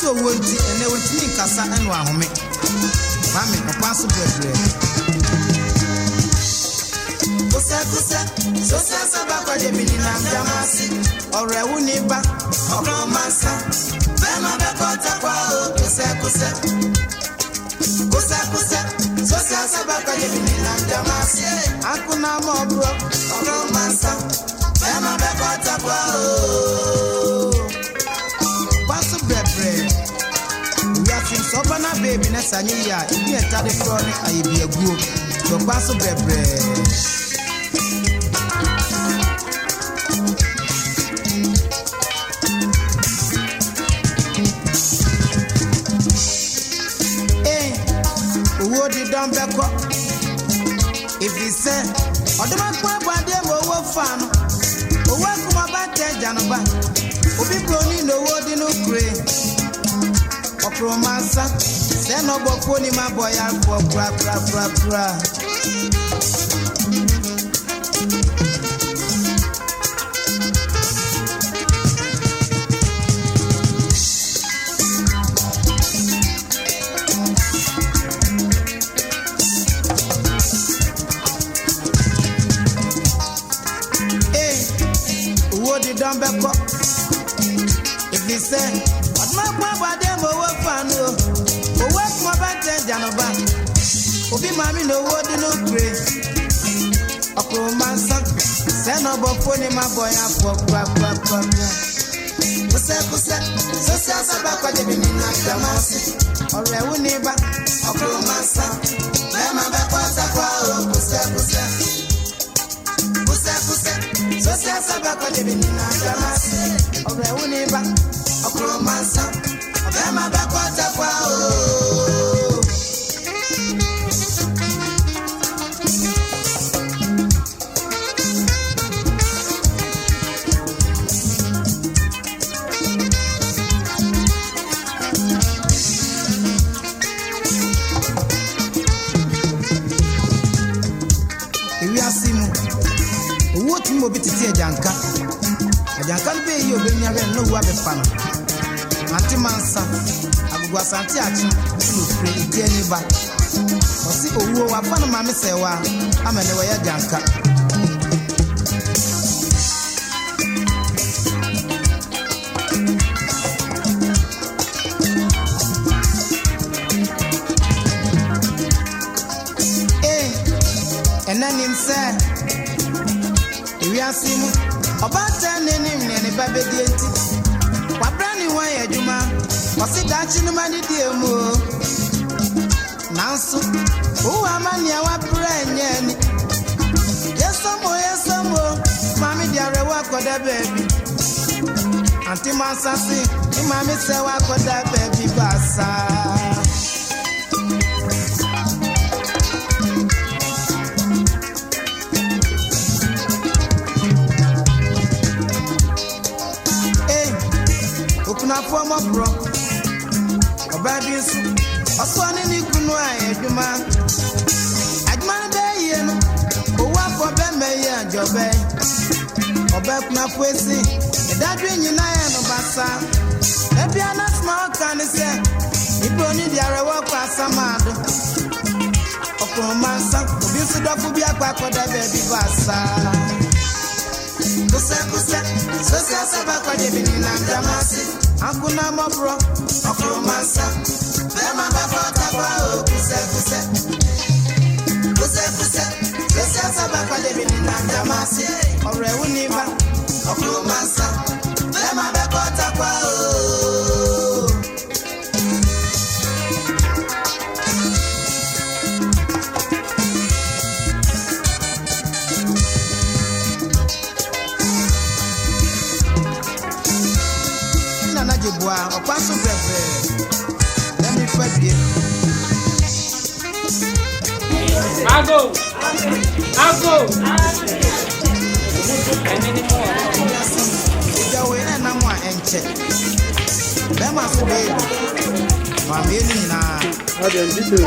so wonti ene wonti nkasa eno ahome mame papa so bebre kusa so sa ba kwa de mini na jamasi ore wu ni ba okro masa bema be kota kwa o kusa so sa ba kwa de mini na jamasi akuna mo bro okro masa bema be kota kwa o paso bebre ya fin so bana baby na sanyi ya ibi etade pro ni ayebi aguo so paso bebre Don't back up. If he said, or the man quite there were fan, or welcome about that Janaba, or be pony no word in no gray. Or Promansa, send no pony my boy out for bra. Don't back up. If he said, what my papa them over fan, oh, what my bad Janova, oh, be mammy no word in no gray. A romancer, send no phone my boy up for Pusa, so says about what you've been in Namasi, or a neighbor, a romancer, Lama backwards of Pusa. So says about what you've been in Namasi, or a neighbor, a romancer, of Lama backwards of Janka be you be never no wabe fan. Anti mansa, abu Asante achi, no free itieni ba. Osi owo wa fan mama sewa, amene wa ya Janka. Enanim say we are simu about 10 and baby enti wa brani wan aduma wasi dachi no mani diemu nanso o amani wa branya ni yesomo mami diare wa koda baby anti masasi ni mami se wa koda baby basa na former bro obadies oswani ni kunu ayeduma adman be ye no owa for be me ye ajobe obek na kwesi edadwe nyina ye no basa ebia na small can say ibroni diare wo kwa samado okromansa obi su dofu bia kwa koda baby basa kusa so sasa kwa debini na jamasi akuna mabro okromansa bema bafota kwa kusa so sasa kwa debini na jamasi ore univa okromansa bema bafota kwa o paso breve let me fight you Mago any more ja we na mo enche be ma so be ma me ni na ha den this is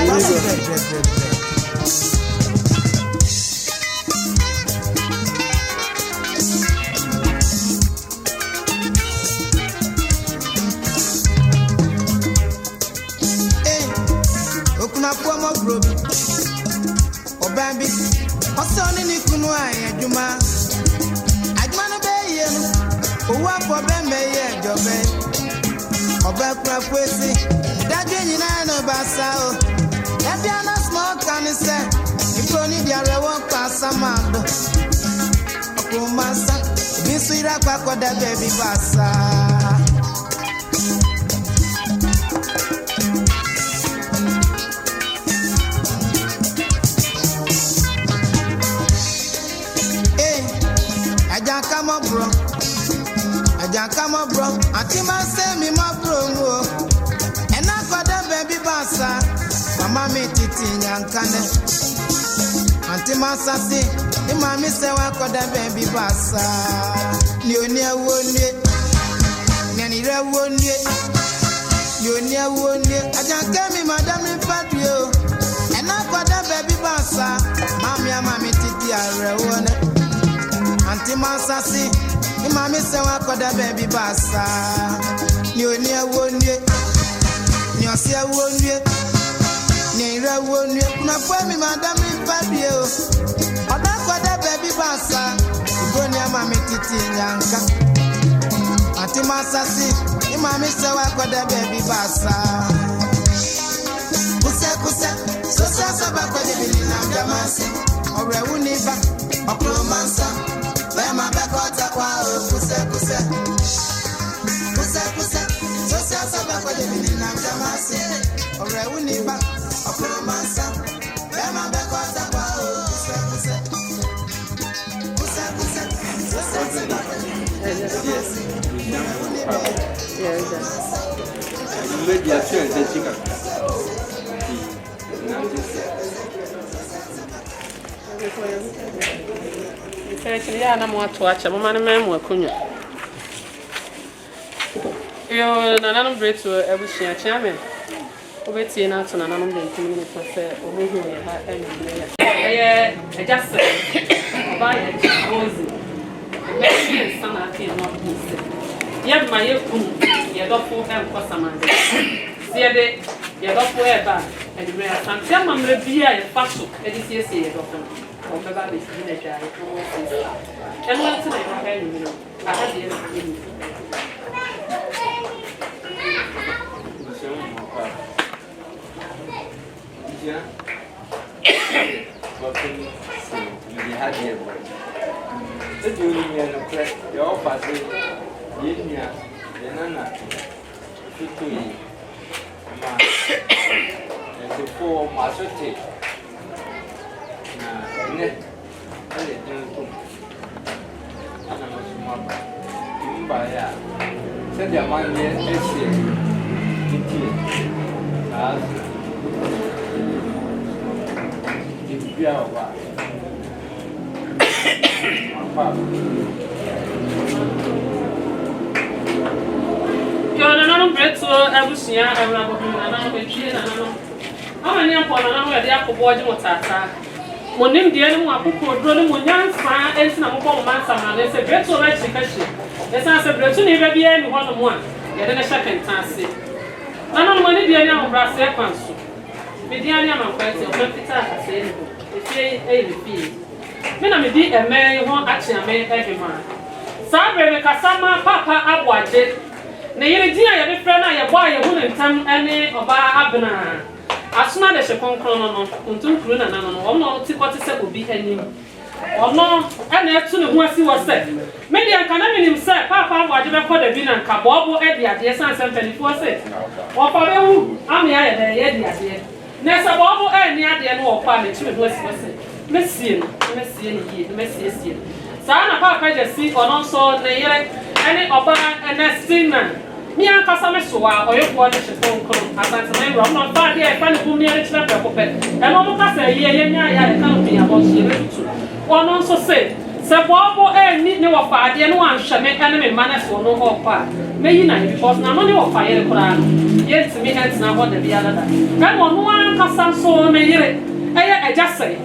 woman brobi. Obambi, Osoni ni kunu aye juma. Ajmanu be yenu. Owa for be me ye jobe. Oba pra kwesi. Dadwe nyina no basa o. Ebia na small canise. Ifo ni dia rewo pasa mando. Okumasa. Bisuira kwa koda baby basa. Come on, bro. Auntie man say me my bro. And I got that baby bassa. Mama me titi nyankane. Auntie man say, the mommy say I got that baby bassa. You near one year. Nanny re one year. You near one year. I just came me madam in patio. And I got that baby bassa. Mommy and mommy titi are one. Auntie man say. Mama say wa koda baby basa. Ni oni awonye. Ni osi awonye. Ni ira awonye. Na kwa mi madam ifadie o. Oda koda baby basa. Iboni ama titi nyanka. Ati masasi. Ni mama say wa koda baby basa. Kusa. So sa ba koda bili na jamasi. Ore uniba. Okromansa. Bema bekota kwa kuse Sosia sabako de minina mjamasi Ore uniba Okromansa Bema bekota kwa kuse Sosia sabako de minina mjamasi Ore uniba ya na mwato acha mama na memu akunya yo na nanum bretu ebushia chairman obeti na to na nanum de ntimi ni fase omohu ya ha enye just oba ya ozi besi sana ati no buse ya ma ye kun ye dofu en kosamande siede ye dofu e ba edi me asante amamre bia ye faso edi siesie ye dofu or maybe it's been a guy. And what's the name? You know, I had the Monim dia no akoko dro no monyansa ensi na mobɔ mansa ma ne se bretu na chikashi esa se bretu ne ba bia ni hono mo a ye de ne shakenta ase na no mo ne dia ni amobra se kwanso me dia ni amakwete o pita ase ni ho efie e fi me na me di eme ho achi ame ehema sa brebe kasama papa aboaje ne yere dia ye be frɛ na ye bɔ a ye hu ne ntam ene oba abena asuna de shekonkron no ntunkuru na nano no omno tikoti se obi anim omno ana etu ne ho asi wo se media nka na minim se papa aboaje be koda bi na nka bobo e de ade san san panifo se wo fa be hu ami aye de ye de ade na se bobo e ni ade no wo fa me tu ho asi wo se mesie ni ye mesie sa na papa je si ono so ne yere ene oba ene sina mi ankasa me so a oyefo ne shekonkron asante me ro no ba de e fa ne bumi ne chira prekope e no mo ka se ye nya ya e kan pia bo so retu ono so se bobo e ni ne wo fa de no anhwe me ene me mana so no ho pa me yi na because na no ne wo fa ye kura no ye ntimi entina ho de bia dada kan no no ankasa so me yire eye ejase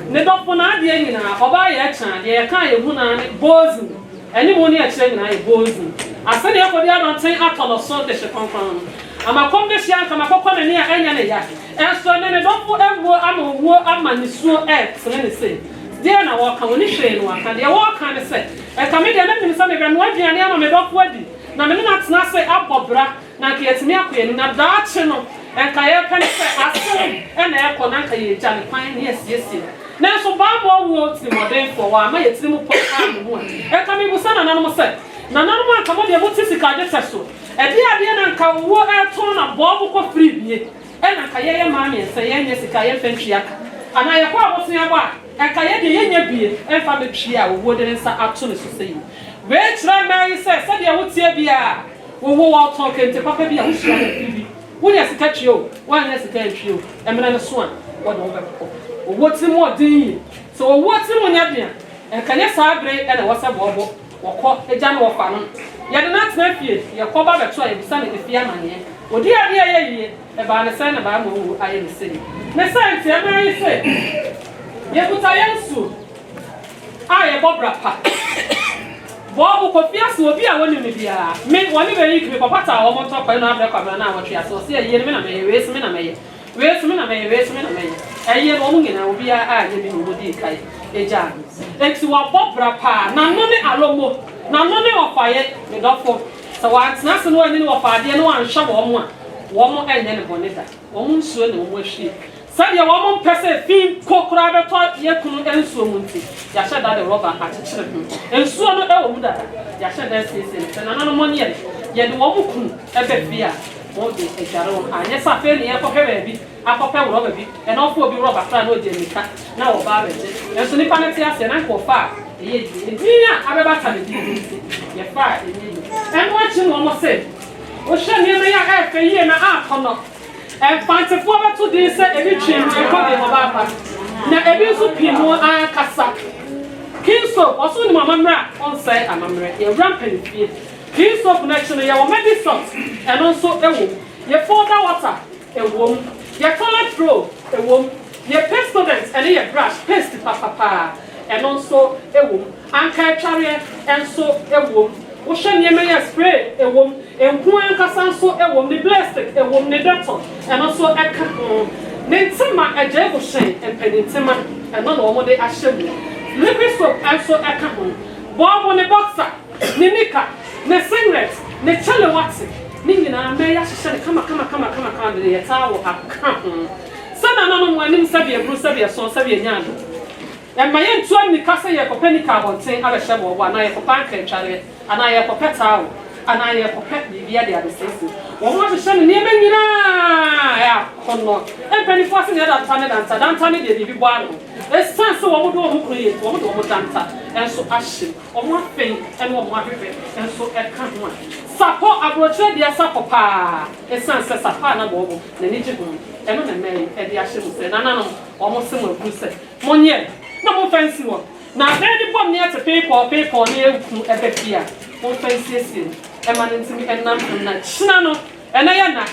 ne dofo na de nyina oba ye chan de ye kan ye hu na bozu eni mo ni a kire nyina ye bozu asede akodi adonten atolo so de shekonkron ama kom de hia nka makokɔ na ni a enya ne ya enso ne ne dɔfo ewo ama owo ama ne suo sene ne sei dia na wo ka woni hwee no aka de wo ka ne se ka me de na nim se me no aduane ama me dɔfo adi na me na tena se abɔbra na ka yetimi akoyani na daache no enka ye pɛ ne se aso na ekɔ na ka ye gya ne kwan ne asiesie na so ba mo wo ti modern for wa ma yetiri mu pɔ ka mo enka me busa na nanom se na nanom aka mo de mo ti sika de so ade na nka wo eto na bobo ko free bie na nka ye ma me se ye nya sika ye fantwi aka ana ye kwa bo tia ba nka ye de ye nya bie fa me twi a wo de nsa ato ne so sei we try marry se de wo tie bia wo to kente papa bia wo hia na free wo nya sika twi o wo nya sika twi o emena ne so a wo de wo be ko wo ti mo din so wo ti mo nya bia nka ne sabre na wo se bobo wo ko eja na wo fa no ya de na tena fie ye ko ba beto aye bisa ne fie amane odi ade aye yie e ba ne se na ba mo wu aye ne se ne se ntia na aye se ye buta yensu aye bobra pa bo Kofiase obi a woni me bia me woni be yi papa ta wo mo to pa na abra kwa na wo twa so se ye me na me we se me na me we se me na me we se me na me aye no mo ngina obi a ye bi no di kai eja enti wa bobra pa na no ne alomo na no ne ofaye me dofo so wa tena se no ani ne ofade no an hwa wo mo enye ne boneda wo mo nsuo ne wo ahwie sadia wo mo pese fi kokora beto ye kunu ensuo mu nti ya hye da de rubber akyekyere ensuo no e wo mu da ya hye da sese na no mo ne ye de wo mo kunu e be fi a mo de ejare wo anye sa fe ne ye kokwe ba bi akopɛ rubber bi e na ofo bi rubber fra na o de nika na wo ba be je enso nipa ne ti ase na ko fa ye di a abeba ta ne di ye fa enyi en wa chi wo mo se o hye ne me ya e fe ye na akono en fantefo ba to di se ebi twem e ko de mo ba pa na ebi so pi mo akasa kinso oso ni mama mra on say amamre ye rampant fie kinso connection ye wo medicine and also ewo ye powder water ewo ye toilet roll ewo ye pestilence and ye brush paste papa and also ewo anka tware and so ewo wo hye ne me ya spray ewo enku ankasa so ewo ni plastic ewo ni detol and also eka nentima eje go hyen empenintima and no no mo de ahye liquid soap also eka bobo ni boxer ni nika ni singlet ni chelewati ni nyina me ya hye kama de ye tawo aka sana na no mo anim sabe ebru sabe so sabe nyaado ma ye ntu ani kase ye kopenika bonten abehye bo na ye kopanka tware ana ye kopetawo ana ye kopet bibia de adesese wo mo hye ne me nyina ya kono empani force ne da danta ne de bibi bo ano esanse wo mo do mo kroye wo mo do mo danta enso ahye wo mo afen ene wo mo ahwehwe enso eka ho sapo abroche de sapo pa esanse sapa na bo na ni ji ho eno na me e de ahye mo se na no wo mo se mo abu se mo nye na mo fancy wo na ready bom ne ate paper ne eku ebepia mo fancy esi e ma ntimi enam na china no ena ya na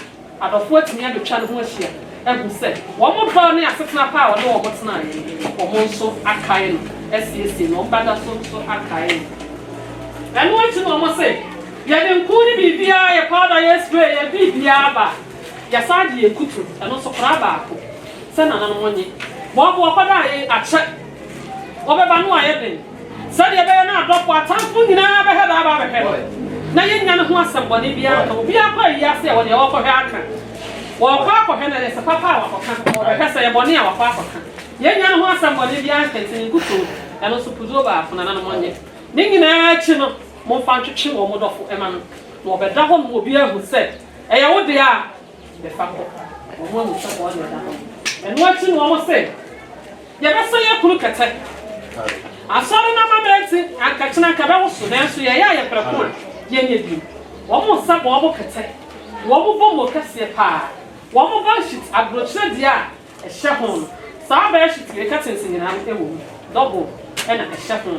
adofo atimi adotwa ne ho ahia ebu se wo mo ba ne asetena pa wo ne wo tena wo mo nso akai no esi no mbada so akai eno ati no mo se ya de nku ni bibia ya powder ya spray ya bibia ba ya saji ekutu eno so kra ba ko se na na mo nyi bo kwada ye ache obeba no ayeden sade be na adopo atamfo nyina be heda ba be heda na yenya ne ho asembone bia ka obi akwa yi ase wo de wo ko hwe aka wo kwa ko hwe na se papa wa ko ka wo be se ye bone a wa kwa ko ka yenya ne ho asembone bia ka tin kuto e no so puzo ba afuna na no monye ne nyina achi no mo fa twetwe wo mo dofo e ma no wo be da ho no obi ahu se e ye wo de a be fa ko wo mo so ko de da ho e no achi no mo se ye be so ye kuru kete asoro na mabeti akachina ka be wo so na so ye ya ye preko ye nye bi wo mo sa bo bo kete wo mo bo mo kase pa wo mo ba shit abrochire dia e hye ho sa ba shit ye katensin nyina e wo double e na e hye ho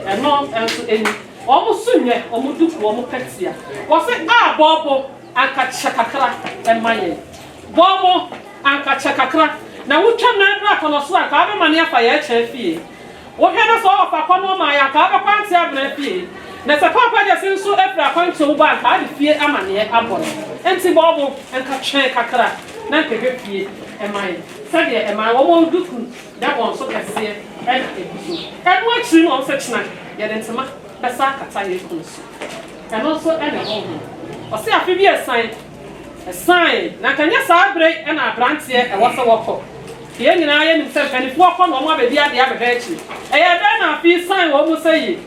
e no enso eni wo mo sunye wo mo duku wo mo petia wo se bobo akacha kakra e maye bobo akacha kakra na wutwa na ra kono so aka be mane afa ye cha fie wo hwe na so ofa kono ma ya ka ba kwanti abra fie na sa papa de sen so efra kwanto ba ka de fie amane abon enti bobo enka twen kakra na kebe fie emai sabe emai wo mo duku da won so kase en ebuso en wo chi no so china ye de ntema besa kata ye kunsu en also en ho o se afi bi esan na kanya sa abre en abrantie e wo se woko ye nyina ye nim se kanifo ko no mo abedi ade abeba echi e ye be na afi san wo mu sayi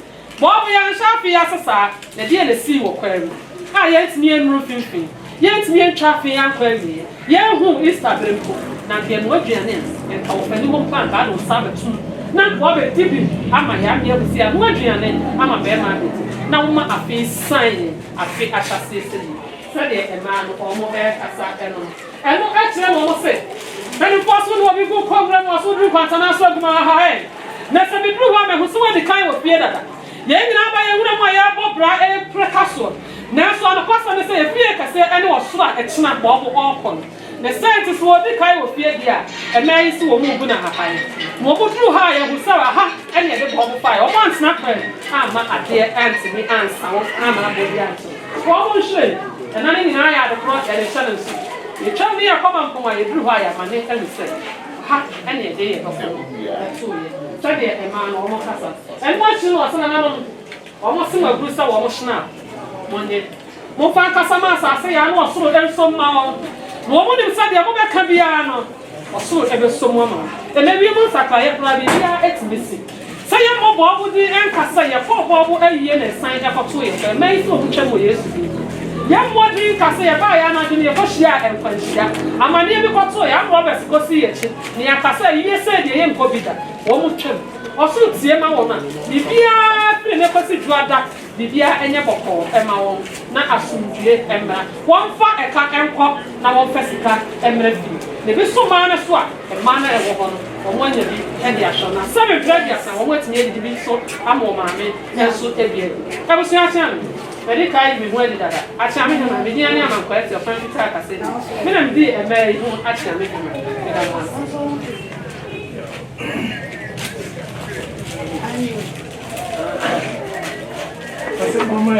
bobo ya nshafi ya sasa na die na si wo kwam a ye ntimi enru finfin ye ntimi entwafe ya kwam ye hu Instagram ko na de no aduane en ka wo fani mo plan ba no sabe tu na ko be tibi ama ya me abusi a no aduane ama be ma be na wo ma afi san afi achase seli so de e ma no o mo be asa eno eno a kire mo se beni poso no bi go program o so dru kwanta na so guma ha e na se bi dru ha me hu so we de kan wo fie dada ye nyina ba ye wura mo ya bo bra e prekaso na so na kwasa ne se ye fie kase ene wo so a ekina bo bo okon na scientist wo de kai wo fie dia e na yi si wo mu bu na ha pa mo bo dru ha ye hu sa ha ene de bo bo fa o man snap ama ade anti mi ansa wo ama bo dia anti wo mo hwe e na ni nyina ya de pro e de challenge ye twa me ya koma mpoma ye dru ha ya ma ne ene se ha ene de ye bo so ye so de e ma no mo kasa en mo chi no so na no o mo se ma gru sa wo mo shna mo ne mo fa kasa ma sa se ya no so den so ma o no mo nim sa de mo be ka bia no o so e be so mo ma e me bi mo sakra ye pra bi ya etibisi sa ye mo bo bu di en kasa ye fo bo bu ayiye na san ja ko to ye e me so bu twem o yesu bi ya mo di kasa ye ba ya na di ne ko hia en kwanhia amane bi ko to ya mo be ko si ye chi ne ya kasa ye se de ye nko bi da wo mo twem o so tie ma wo na bibia pri ne ko si juada bibia enye boko ema wo na asundue emra won fa eka enko na won fesika emra bi ne bi so ma na so a ema na ewo ho no won anya bi e dia so na seven graduates na won watini edi bi so amo maame enso ebie e bo so ya tian Very kind, we went that. Actually, I'm a median and I'm quite a friend to talk. I said, when I'm there, I'm very actually. I said, Mama,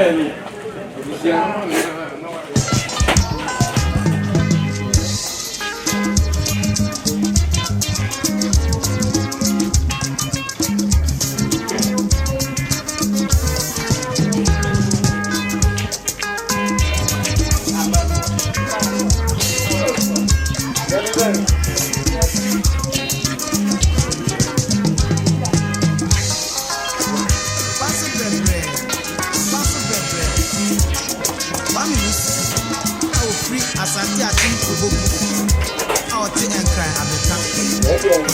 Asante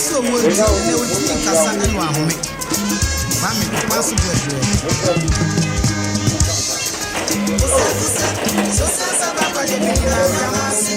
so we will kasa enu ahome mami pass bread so sa ba ko de bi na jamasi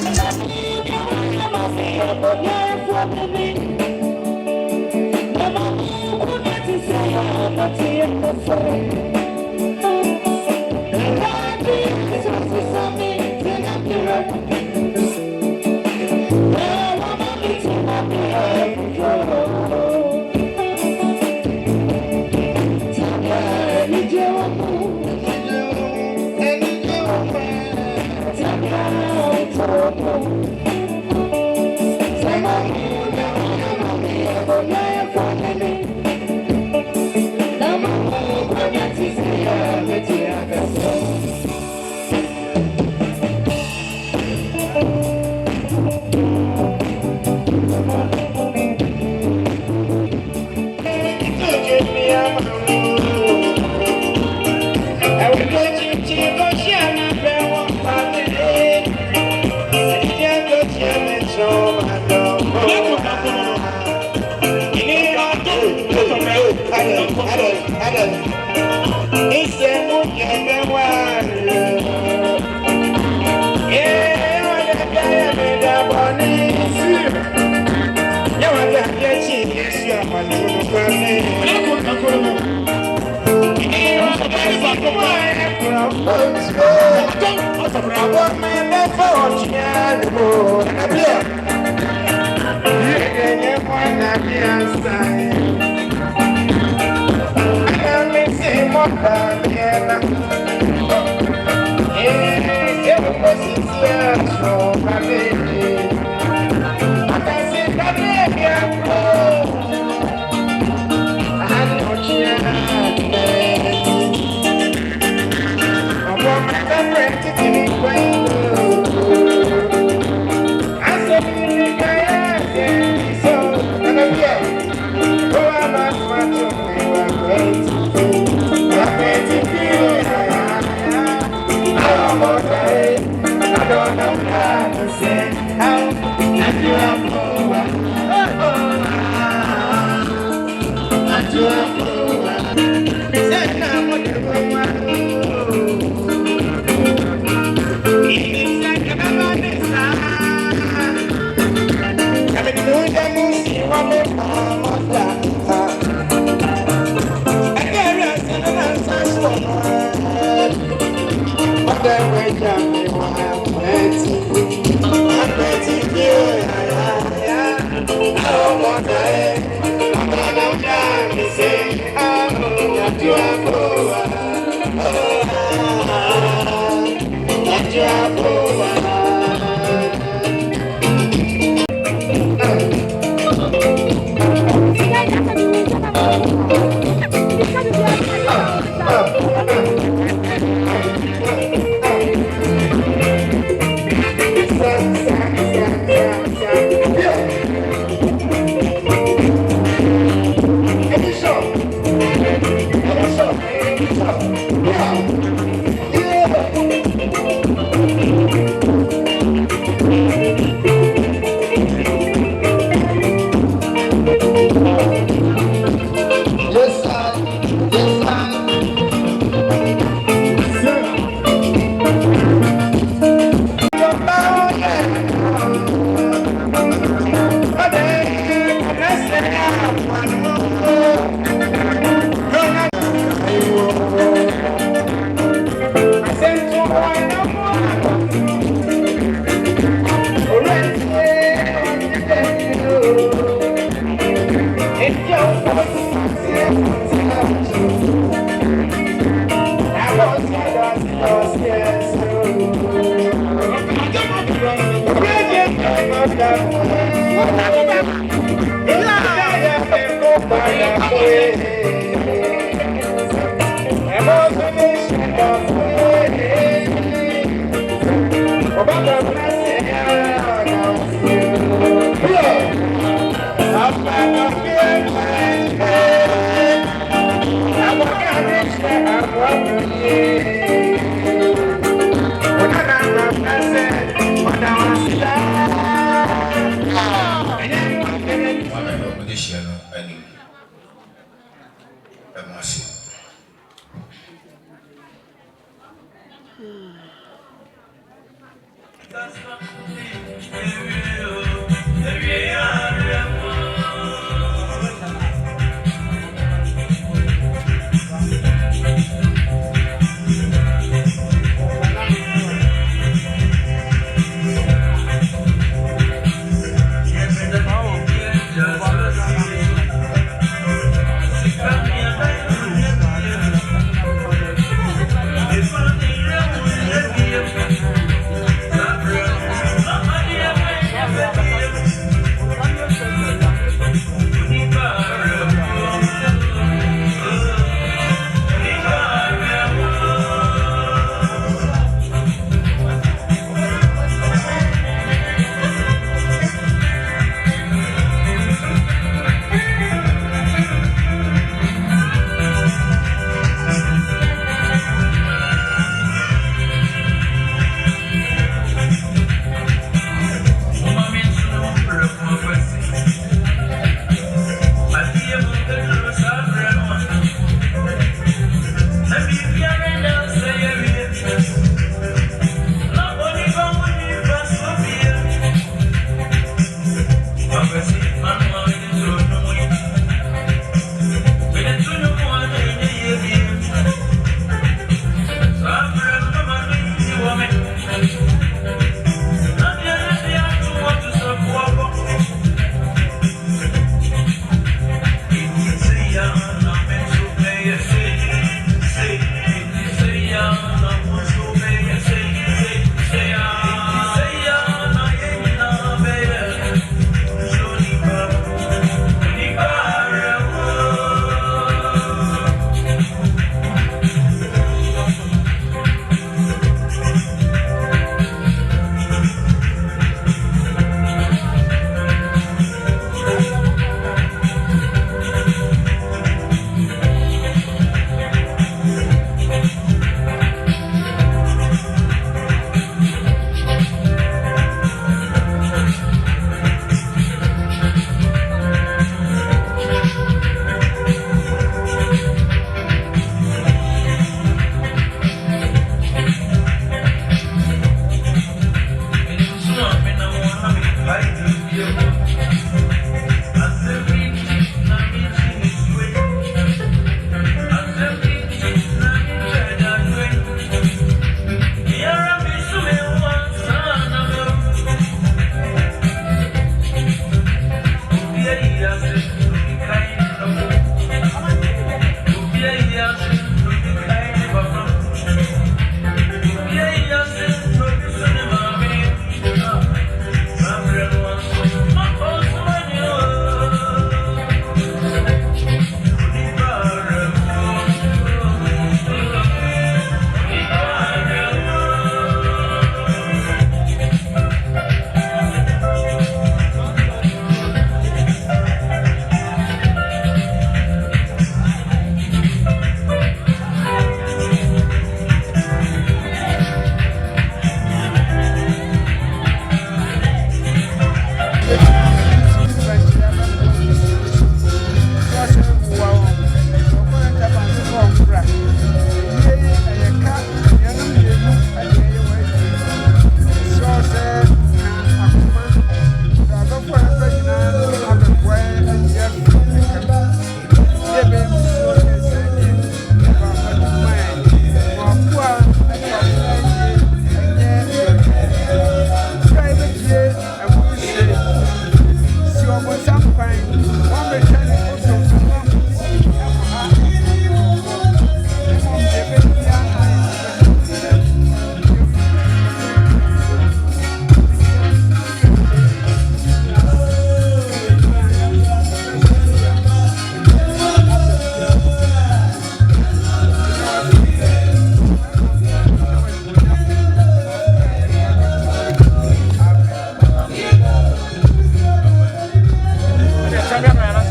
Appiah,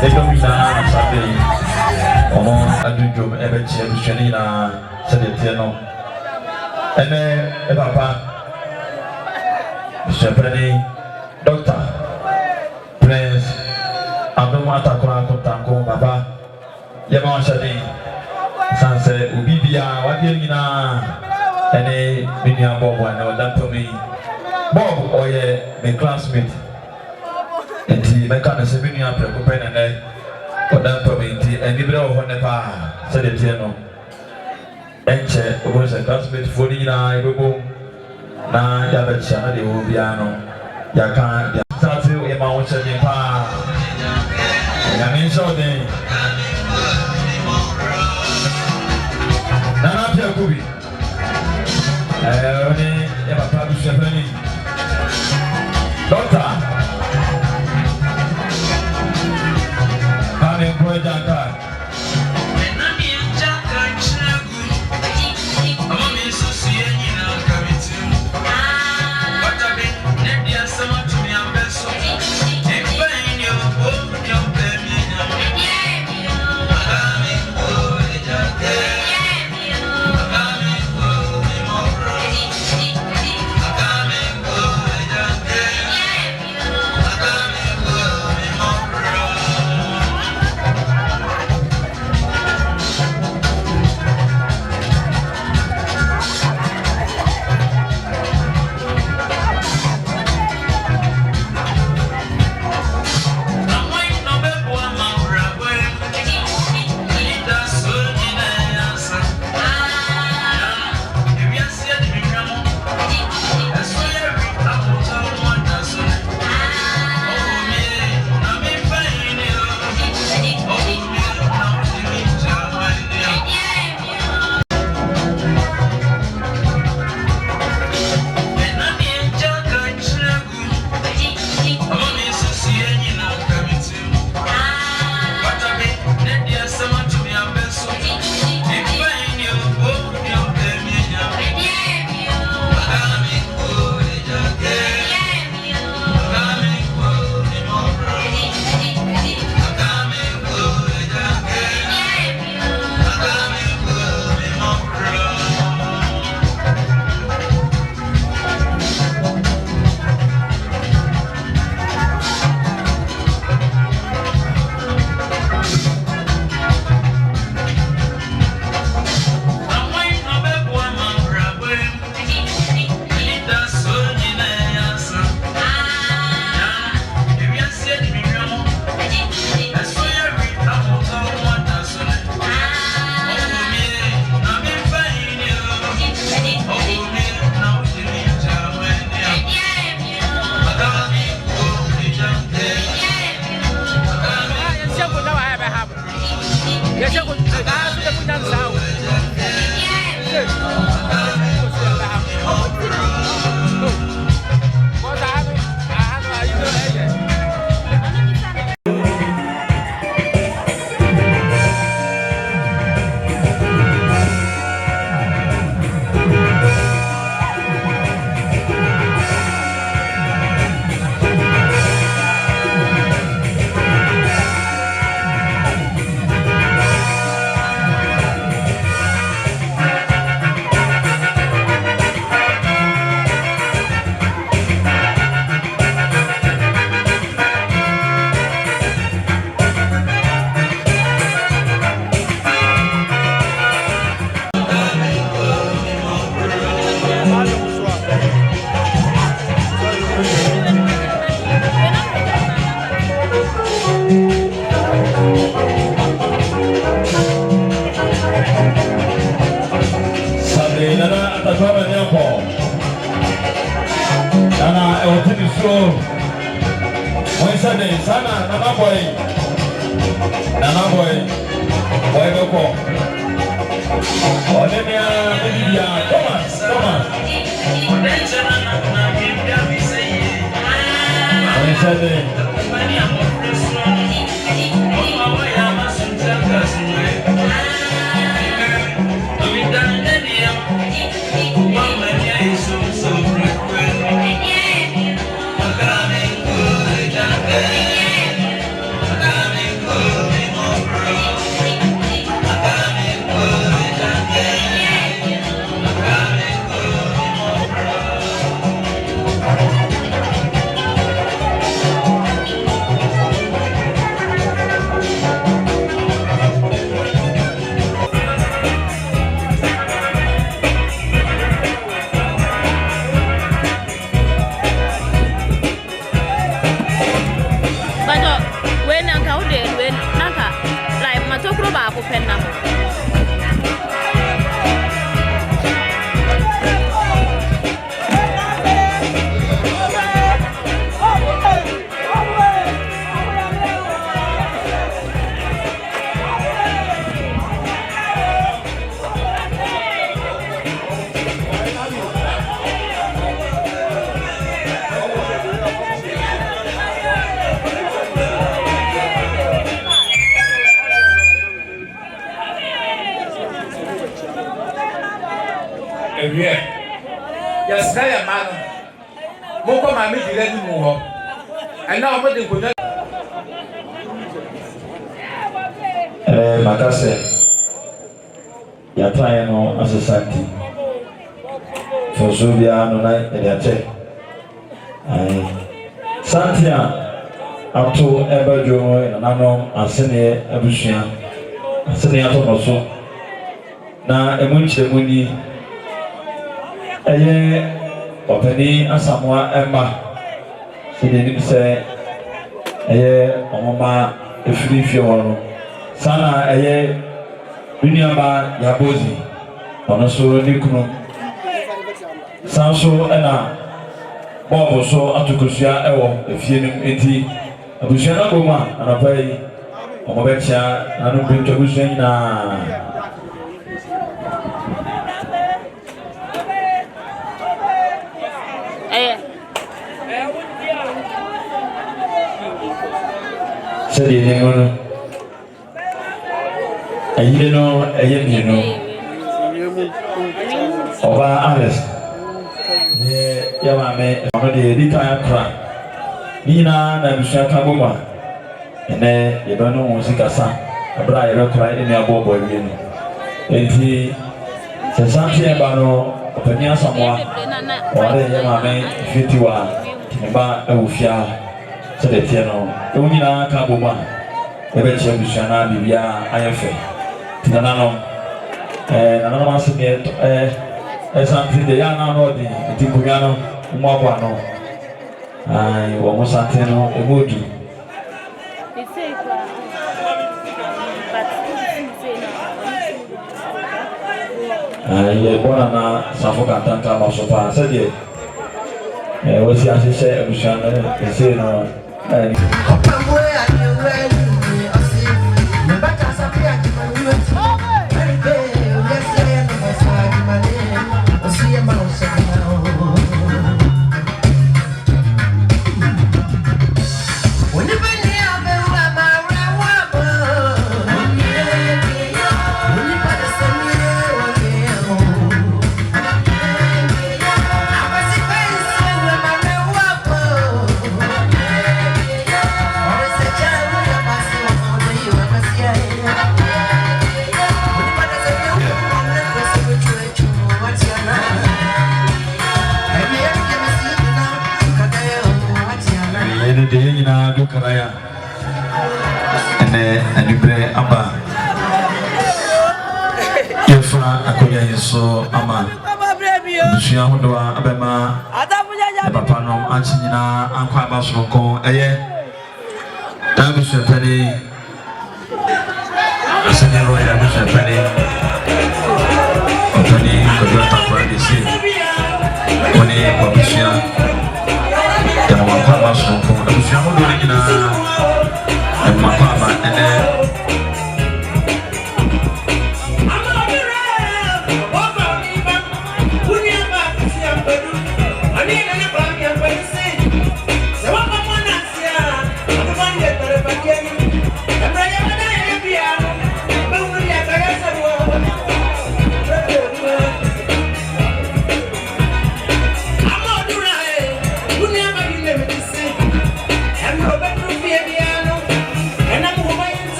They don't be now Sunday. I do job every Chenina, said the piano. And then, Papa, Mr. Penny, Doctor, Prince, Abdomata Koranko, Papa, Yama Shadi, Sanse, Ubibia, what do you know? Any Minia Bob, I know that to me. Bob, or my classmate. And he make an assembly up to open and then, but that to me, and you know, whenever said the piano. Enche, was a classmate for the night, na yabecha de obiano yaka start in my own setting pa ya mean so then na pia kubi oni ya papa du chefani doctor kame ko jaka Moko mami di ready mu ho. And now mo de nkonya. Makase. Ya try no Asante. For so bia no na ediache. Ai. Santia ato ebajo na nanom asene abusua. Asene ato no so. Na emunche muni eye openi asamwa emma. Sidi se eye omoma efiri fie wono. Sana eye dunyaba yabozi ono so nikunu sanso ena bobo so atukusua ewo efie nim enti abusua na boma anapai omobechia nanu bintu abusua nyina sedi nengono ayire no ayemino oba Alice ya mame ono de dika akra nina na bisha kaboma ene ye bano musikasa abra ye rekra ene abobo awie no enti Asante bano opania samwa ore ya mame fitiwa timba awufia sede tie no ewunyina kaboma ebe che bisha na bibia ayefe tinanano nanano asime Asante de ya na no di tinkunya no mo akwa no ai wo mo sante no emodu ai bona na safoka tanka masopa sede wasi asise abushana ese no Karaya ene anibre aba yefra akoya yeso ama bishia hodoa abema papa no anchinyina ankwa abasonko eye dabusu pani asene roya dabusu pani kodota pradisi oni babishia ya mwa abasonko abishia hodoa nyina Makaba ene I'm not doing it.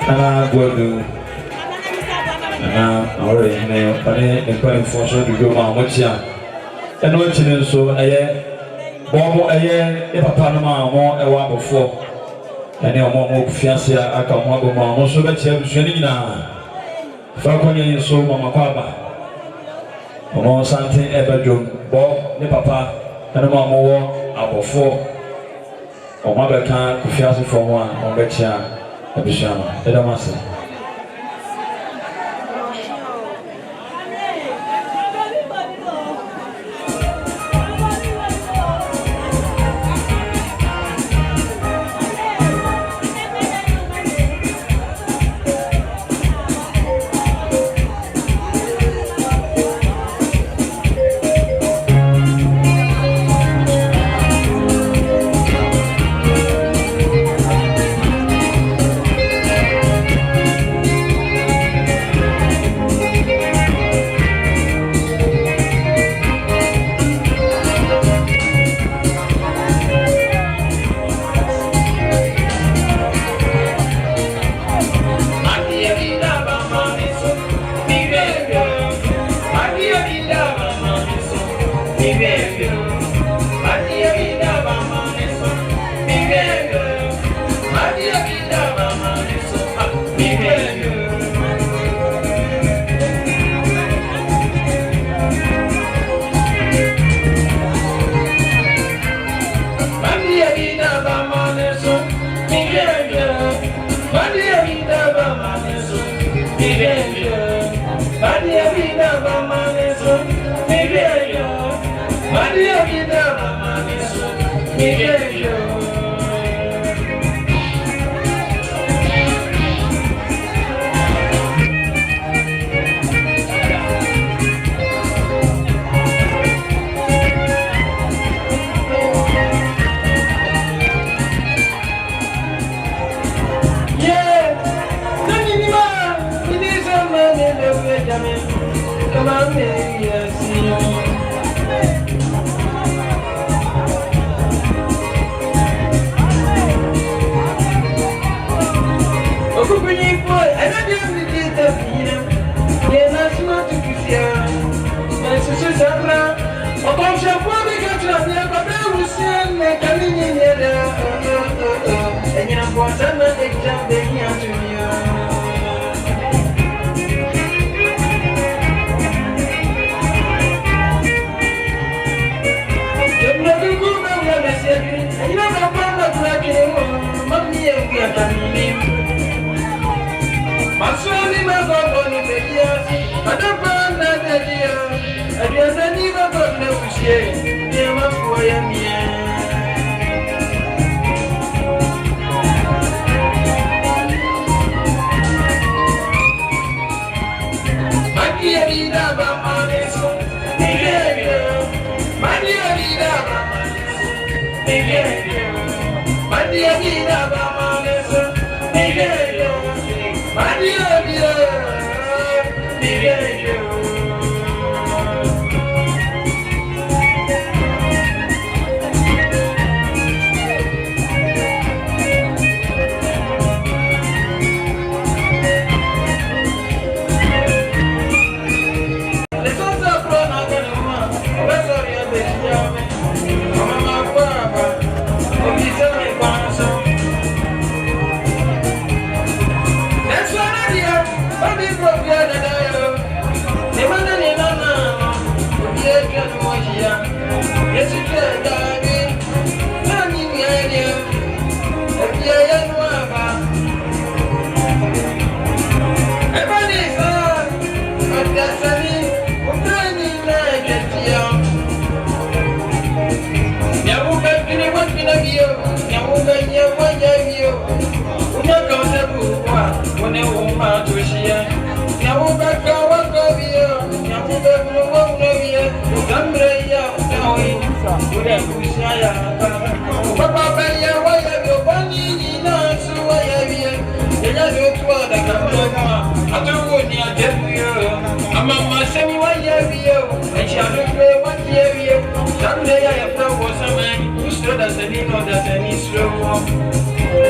ana godu ana already ne pane ne kwa enforce do go ma mo chia eno chine so eye bomo eye e papa no ma mo e wa bofo ene omo mo fiase aka mo abo ma mo so be chia busuani nyina fa konye so mama kwaba omo Asante ebedum bo ne papa ene ma mo wo abofo omo be kan Kofiase fo ho a mo be chia abusuano edamase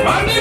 Mami,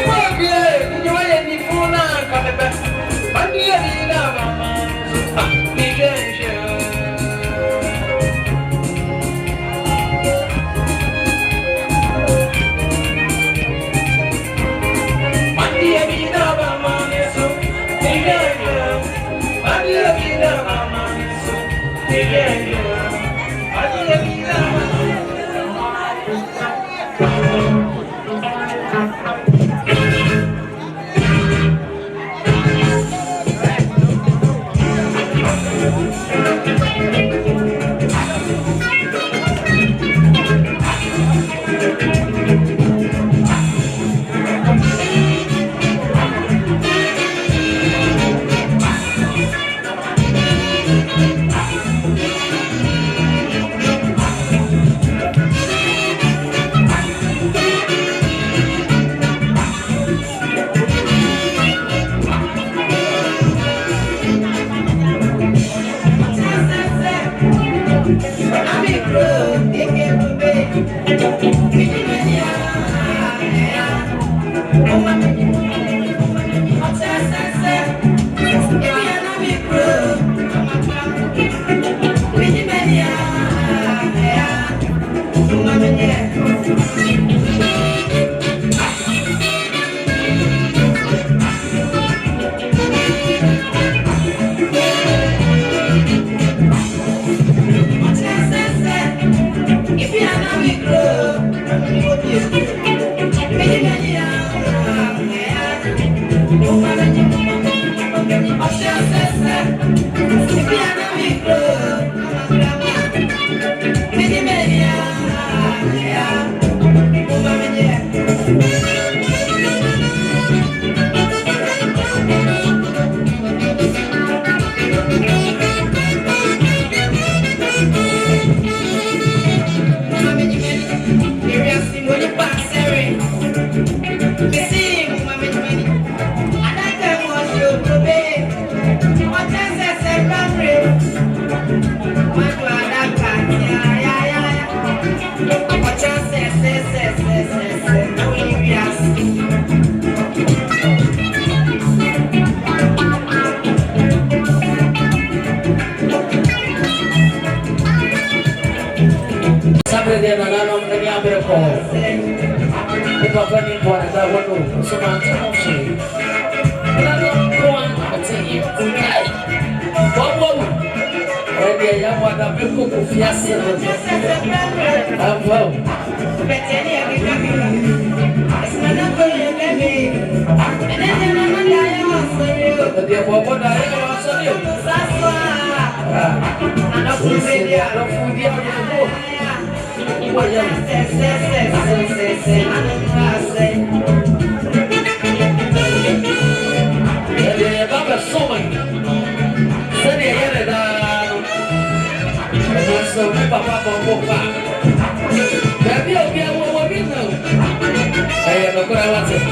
Asante Kofiase. Bravo. Dia bobo dari masuk dia. Anak dia papa bomba. Tapi dia mau bingung. Kayak nak rawat sih.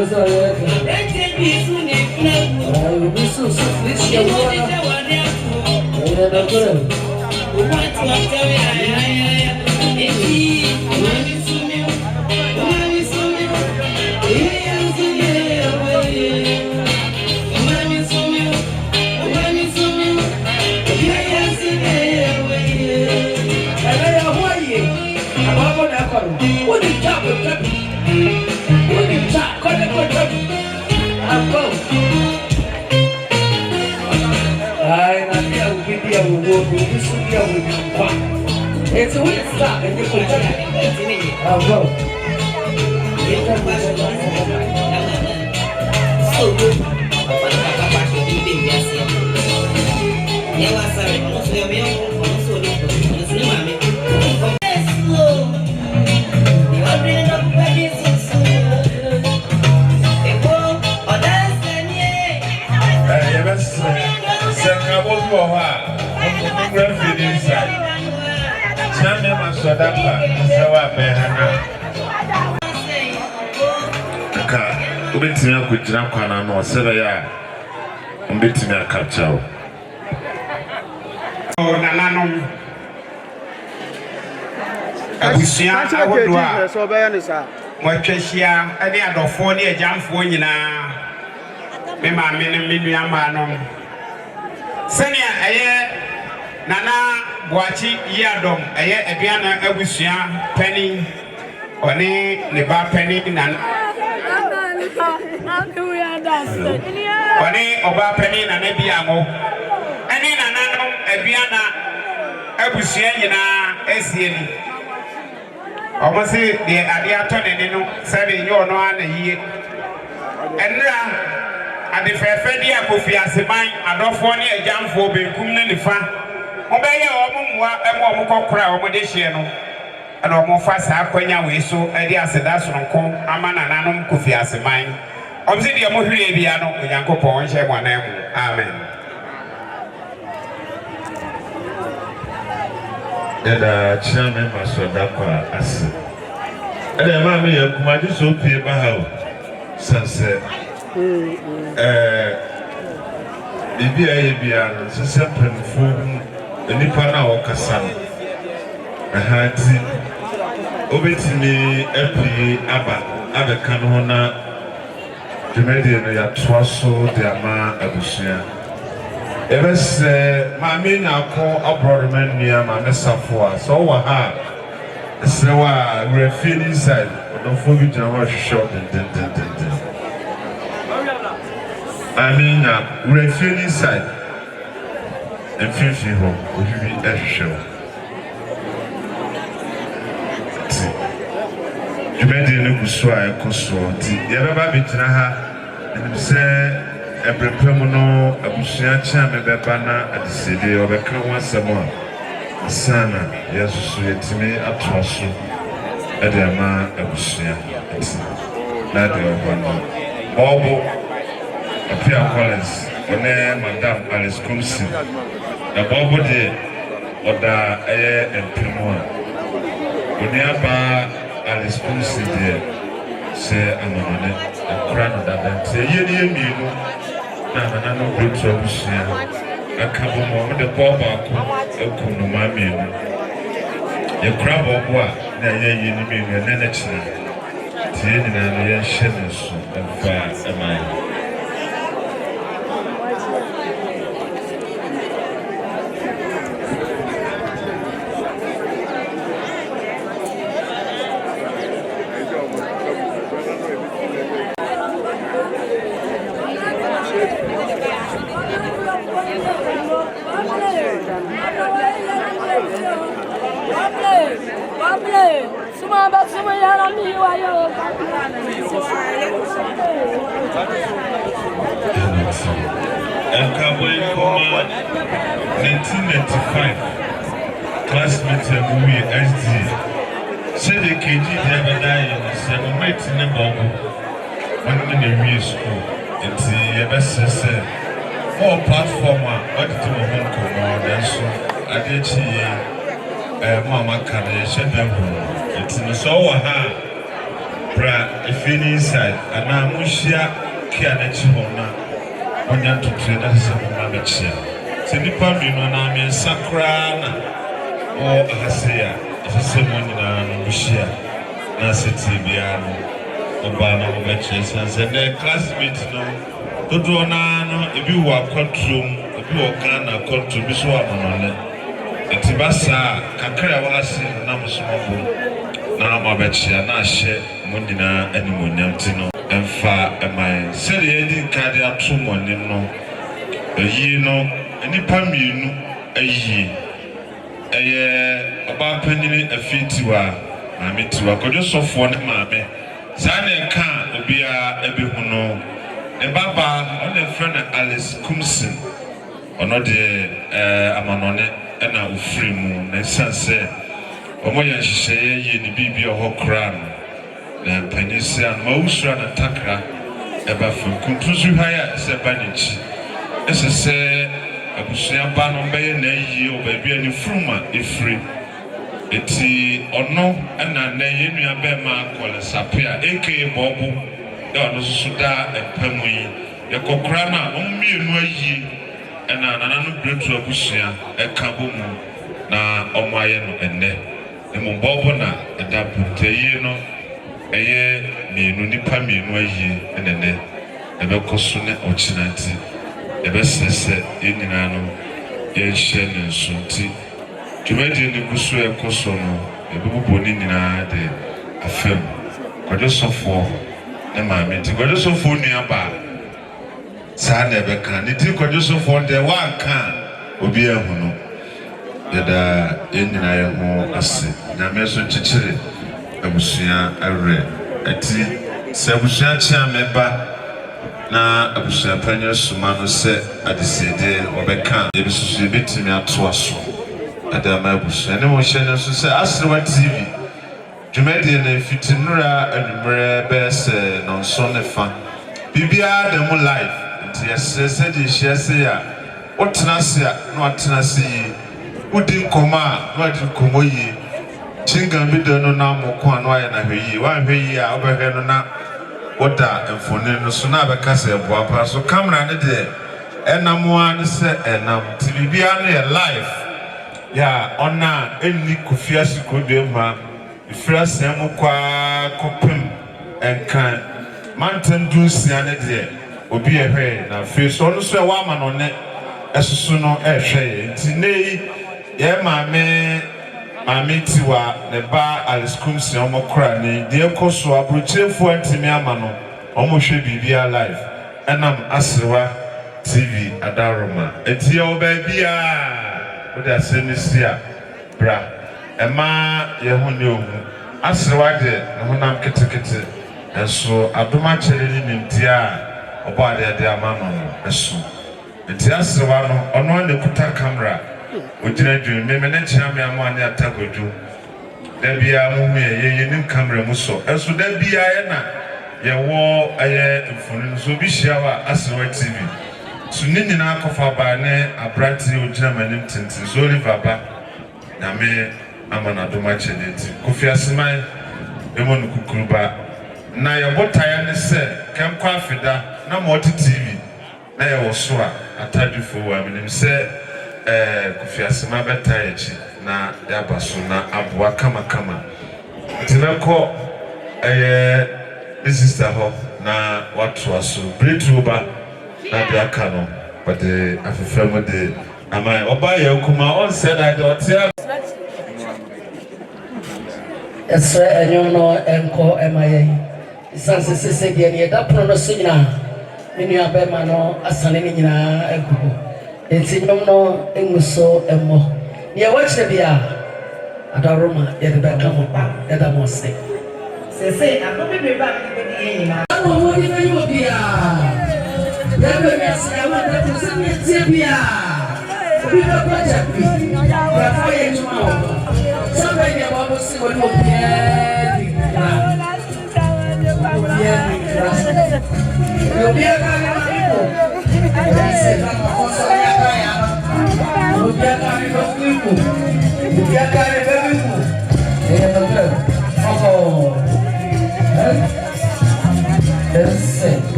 was all right. I will be so pleased. Yeah, that's good. What is that? What is that? I'm going. I give you a word. This will be a word. It's a way to stop and you put it. I'll go. So good. Ubetimi akujira kwana no sebe ya ubetimi akapcha o nananom abusia awodoa so be ne sa mwatwahia ane adofo ne agyamfo nyina me ma me ne menua ma no senia eye nana boachi yadom eye aduana abusia pani one ne ba pani nana Oni oba penny na ne biamo eni nananom aduana abusia nyina asieni omosi de ade atone no sebe nyo no ana yie enra ade fefe dia Kofiase man adofo ne agyamfo benkum ne nifa obeye omumwa emo omukokora omode hie no ana omofa sa akwanya we so ade aseda sonko ama nananom Kofiase man obzi dia mo hwie bia no onyankopon hye mwana mu amen. Dada chairman masoda kwa ase ede ma me yakuma ji so pie ba ha o sanse bibi aye bia no sese penfo nipa na okasa ahati obetini apie abeka no na jumedi no ya twaso de ama abusia ebese ma me nyako abroadman nia ma mesafo so wa ha sewa refill inside don't forget to have short den I mean refill inside and feel home will be a show jumedi no kuswa ekoso ti yebaba bitina ha se ebrepem no abusua cha me beba na adisede obeka wansemo sana yesusu yetimi atoso ede ama abusua na de obono bobo Appiah Collins one madam Alice Koomson na bobo de oda empimo oni aba Alice Koomson de se anonone akura no da bente yeni emienu na no group abusia akabo mo de bobo ako ekunu ma mienu ye kura bobo a na yeni mienu na china tie ni na ye hye so fa amai Koma 1995 classmate movie SD said the KG never died and said we wait in the bubble when in the school it's the best say all platform what to home come then so I did see mama can shed them home it's so bra if you inside and I'm Mushia Kianachimona on your to train as a woman chair. Sinipa, you know, I'm in Sakrana or Hasia, if you say one in a Mushia, Nasa Tibiano, Obama, Obachas, and their classmates know. To draw now, if you were control, if you were Ghana, control, be so on it. Etibasa kakra wala si na musumabo na mabechia na hye mundina animonyam ti no emfa emai se de edi kade atomonim no eyi no enipa mienu eyi eye oba panini afitiwa maame tiwa kojo sofo ne maame sa na ka obia ebehu no e baba on the friend Alice Koomson ono de amanone na ufiri mu na sanse omo ya hyehyeye ye ni bibi ohokra na panisi an mausra na takra eba fam kuntuzu haya se banichi esese abusua ba no beye na yi obabi ani furuma efiri eti ono na ye nua be ma kole sapia eke bobu ya ono susuda epamu yi ye kokra na ommienu ayi na nananu bretu abusua ekabomu na omaye no enne emumbobo na edabuteye no eye mienu nipa mienu ayi enene ebekoso ne ochinanti ebesese enyina no ye hye ne nsunti tumedi ne gusu ekoso no ebububo ni nyina de afem kodosofo ne maame ti kodosofo nuaba saa na ebeka ne ti kodosofo de wanka obi ehu no yada enyina ye ho ase na meso chichire abusua awre ati se abusua chia meba na abusua panyo suma no se adisede obeka ye bisusu betimi ato aso adama abusua ne mo hye ne so se Asrewa TV dwumadi na fitinura anumre be se nonso ne fa bibia dem live nti yesese di hyese ya otenase ya no atenase yi udi nkoma no adi nkomo yi chinga bido no na moko anu aye na hweyi wa hweyi a obehwe no na oda emfone no so na beka se eboa pa so camera ne de enamwa ne se enam tibibia no ye live ya ona enni Kofiase kodemma ifra sem kwa kopem enkan manten dunsia ne de obi ehwe na face ono so e wa ma no ne esusu no ehwe nti nei ye maame tiwa ne ba Alice Koomson omokra ne de ekoso abrochefo antimi ama no omohwe bibia live enam Asrewa TV adaroma etie obabia oda senisia bra ema ye ho ne ohu Asrewa de ne honam ketekete enso adoma chere ni ntia obo ade ama no eso etie Asrewa no ono ne kuta camera ojina dwun me na chia me amo ane atakoju da bia mu ye nim camera mu so enso da bia ye na ye wo aye mfoni so bi hia wa Asrewa TV so ni nyina akofa ba ne abranti ojina manim tintin so Oliver ba na me amana doma cheneti Kofiase man emonu kukuruba na ye botaya ne se kenkwa afida na mo TV na ye wo so a atadufo wa menim se Kofiase ma beta echi na yaba so na aboa kama tinako sister ho na watu aso bretu ba na de aka no but the afefem de amai oba ye kuma on said that otia esre enyo no enko emaye isanse sese de ne da prono no sinyina menu abema no asane ni nyina ekuko enti no enguso emo ye watch bia adaroma ye de beka mo pa ye da mo se sese akobi be ba bi de nyina no mo ni be yo bia ye be me se ya wa da ko se ni tie bia bi be ko ja bi ya fa ye chuma o so be ye wa mo se wo no bia bi yo bia ka ni ko se ka ko so ya ka ya Ubia kari babimu, ubia kari babimu. No,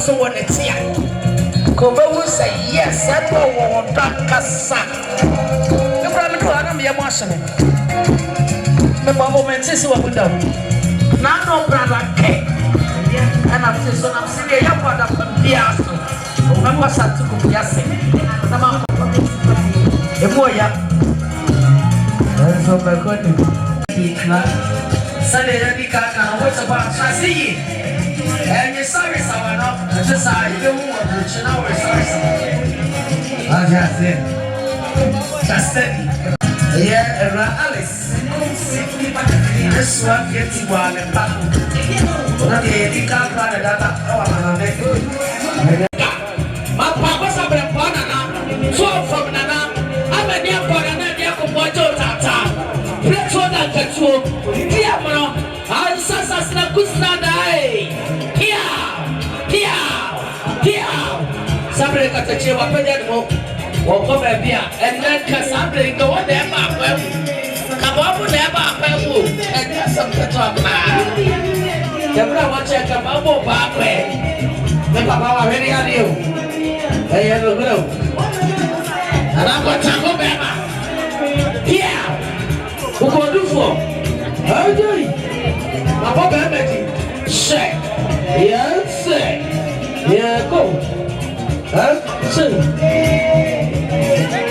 so one it's here. Kobe will say yes, I know Dakasa. The brother to Adam Yamashan. The moment is what we do. Now, no brother, and I'm saying, I'm seeing a young one from Piasso. Remember Asante Kofiase. The boy, that's what I'm going to Sunday, any car can wait about Trassi. And you're sorry, someone up. Just how you don't want to know we're sorry. I just said, just said, yeah, Alice. This one gets you on the back. Not the car run at that. My papa's up in Panana, 12 from Nana. I'm a dear Panana, dear Komodo Tata. Let's hold that control. Diamond, I'm Sasna Kusnada. Here. Sabre got the chair of Pedro. Walk over here and then Cassandra go on there. Come up with their back and that's something to talk about. The brother check a bubble back way. The papa already on you. Hey, hello. And I'm going to go back. Here. Who can do for? How do you? My papa met check. Yes, sir. Yeah, go. Huh? Sure.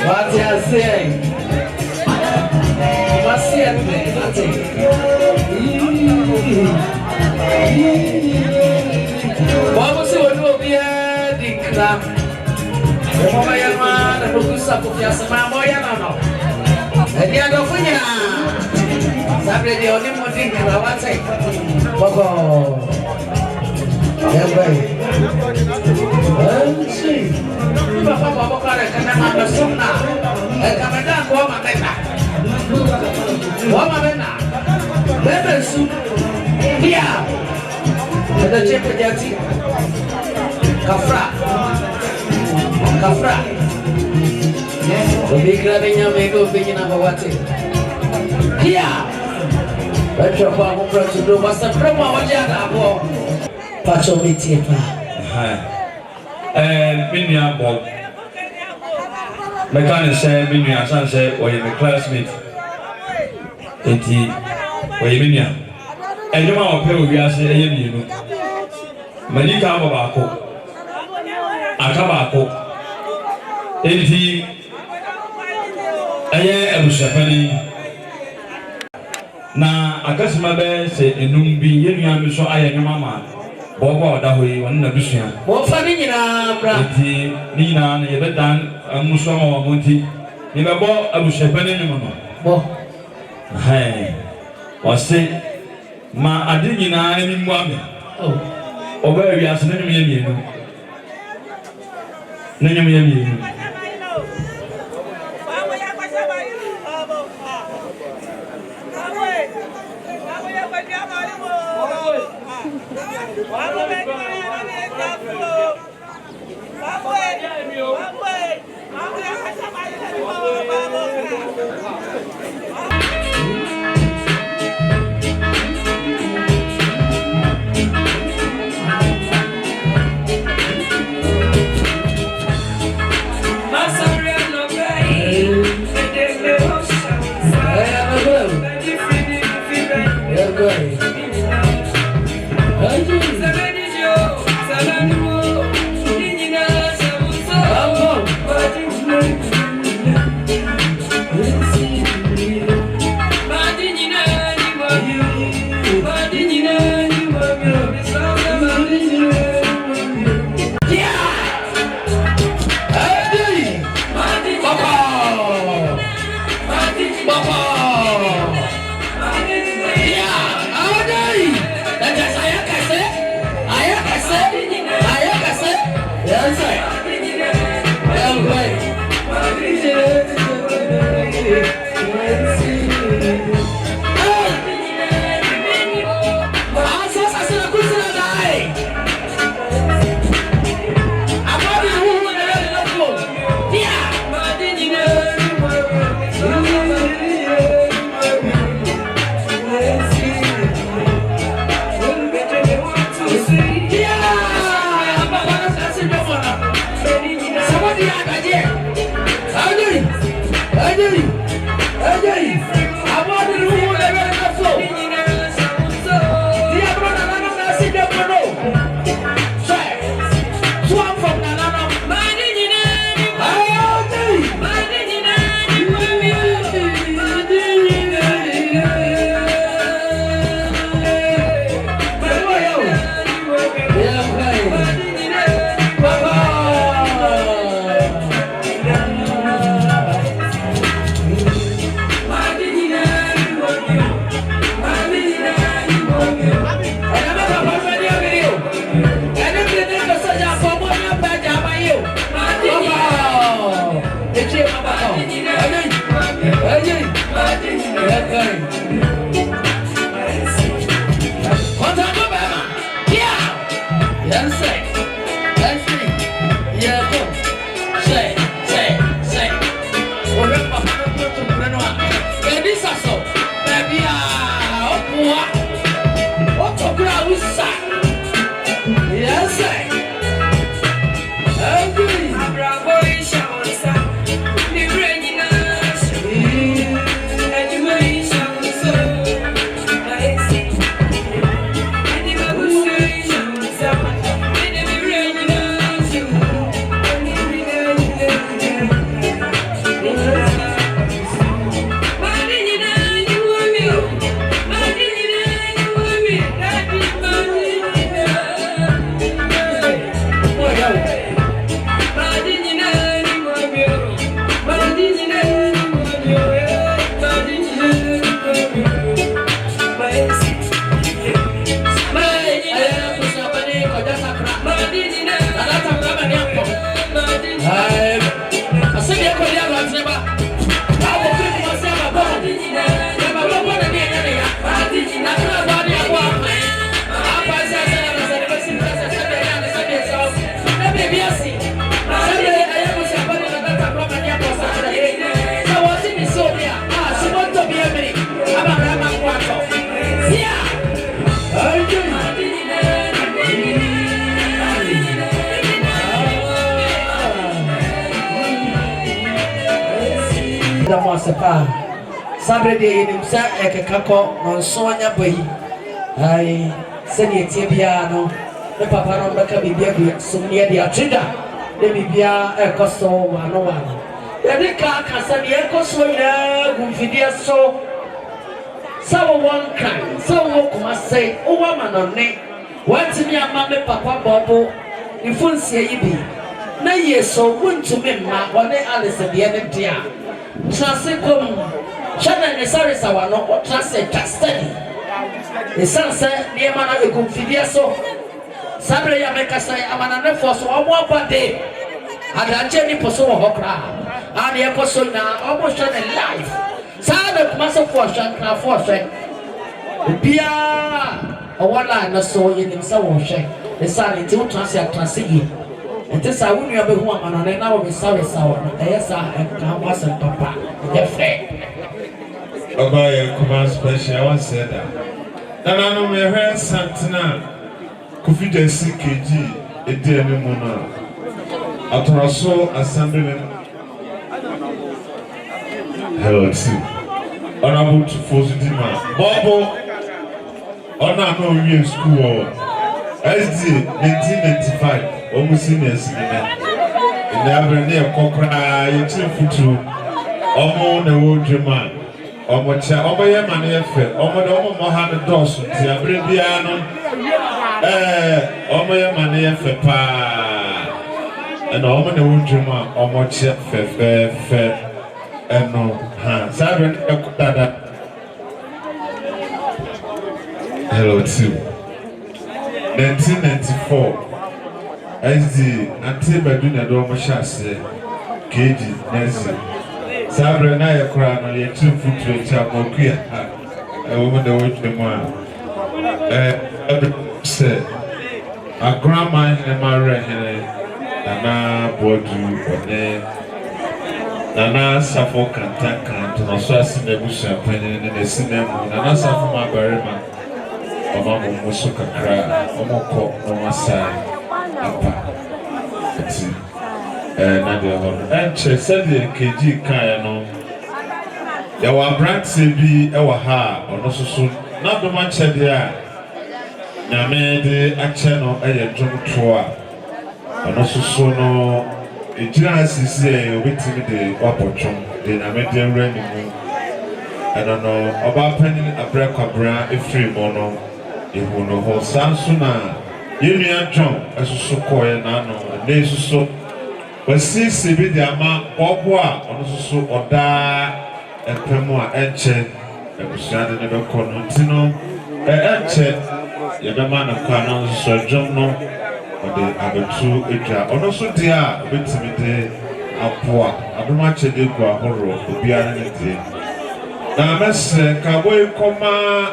What you saying? What's the other? What was it? What will be a declare? The Moya man, the Koomson of Yasamoya, no. And the other one, Sabre, the only one thing I want to say. Boko. Yeah, baby. See. Papa, Boko, and I'm the son now. And come and down, Wamana. Lemon soup. Here. And the chip of Kafra. The big grabbing your mango thinking of what it. Here. Let's your father to do what's the promo of Jana. Pacho Mitipa. And Minya Bob. Mechanic said, Minya Sunset, or your classmate. 80 or Minya. And you want to pay with Yassi, Manika Babako. Akabako. 80 a year of Shapani. Na akasima be se enum bi yenu so aye mama bobo da hoyi won na bisuya mo fa ni nyina bra ti ni na ye be dan amuso ma wo monti ni be bo abushepane ni mo no bo hai wase ma ade nyina ni mu ame oba wi ase na nyum ye mienu na nyum ye mienu Sabre de inimsa ekekako no nsonya boyi ai sene tiebia no ne papa no beka bibia bi sumnie dia trida ne bibia ekoso wano ya de ka kasa ne ekoso ina gumfidia so sawo one kind sawo kuma say o wa manone watimi ama me papa bobo ifunsie yibi na yeso wuntumi ma wone alise de ne dia trase kom Shana ne sare sawano o trase study. The sansa ne mana e konfidia so. Sabre ya meka sai amana ne force o mo bade. Adache ni poso wo hokra. Ade e koso na o mo shana life. Sabe kuma so for shana for shek. Bia o wala na so yin sa wo shek. The sane ti o trase yi. Ente sa wonu ya be hu amana ne na wo be sare sawano. Eyesa e ka mo san papa. The friend. Appiah Koomson special one said that. And I know my hair Santana Kofiase KG a dear Mona. Atraso Asante Hello, Honorable to Fosidima Bobo Honor no school SD 1995 almost seniors in the Avenue Kokra, your chief Omo the old man. Omocha oboye mane efe omo de omo moha ne doso ti abre bia no omoye mane efe pa ena omo ne wudwuma omoche fe eno ha sabe ekudada hello too 1994 SD anti baduna do omo shase keji nezi Sabre na ye kura no ye two foot cha mokuya e wo de wo twemu a say a grandma in my rehene na bodu one na safo kanta no so asine busu apanye ne sinemu na safo ma barema mama mo musu kakra omoko no masai apa ati na de ho and che said the KG kan no ya wa brandse bi e wa ha ono soso na do man che de a na me de a che no e ye dwomto a ono soso no ejira asisi e obetimi de wapotwom de na me de wra ni mu I don't know oba panin abrakabra efri mo no ehu no ho sanso na yenu atwom esoso koye na no na esoso wasisi bi de ama bobo a ono soso oda epemu a enche ebusuade ne be kono ntino enche ye be ma na kwa no so dwom no ode abetu etwa ono so de a obetimi de apoa adoma che de gwa horo obiara ne de na mesre kaboy koma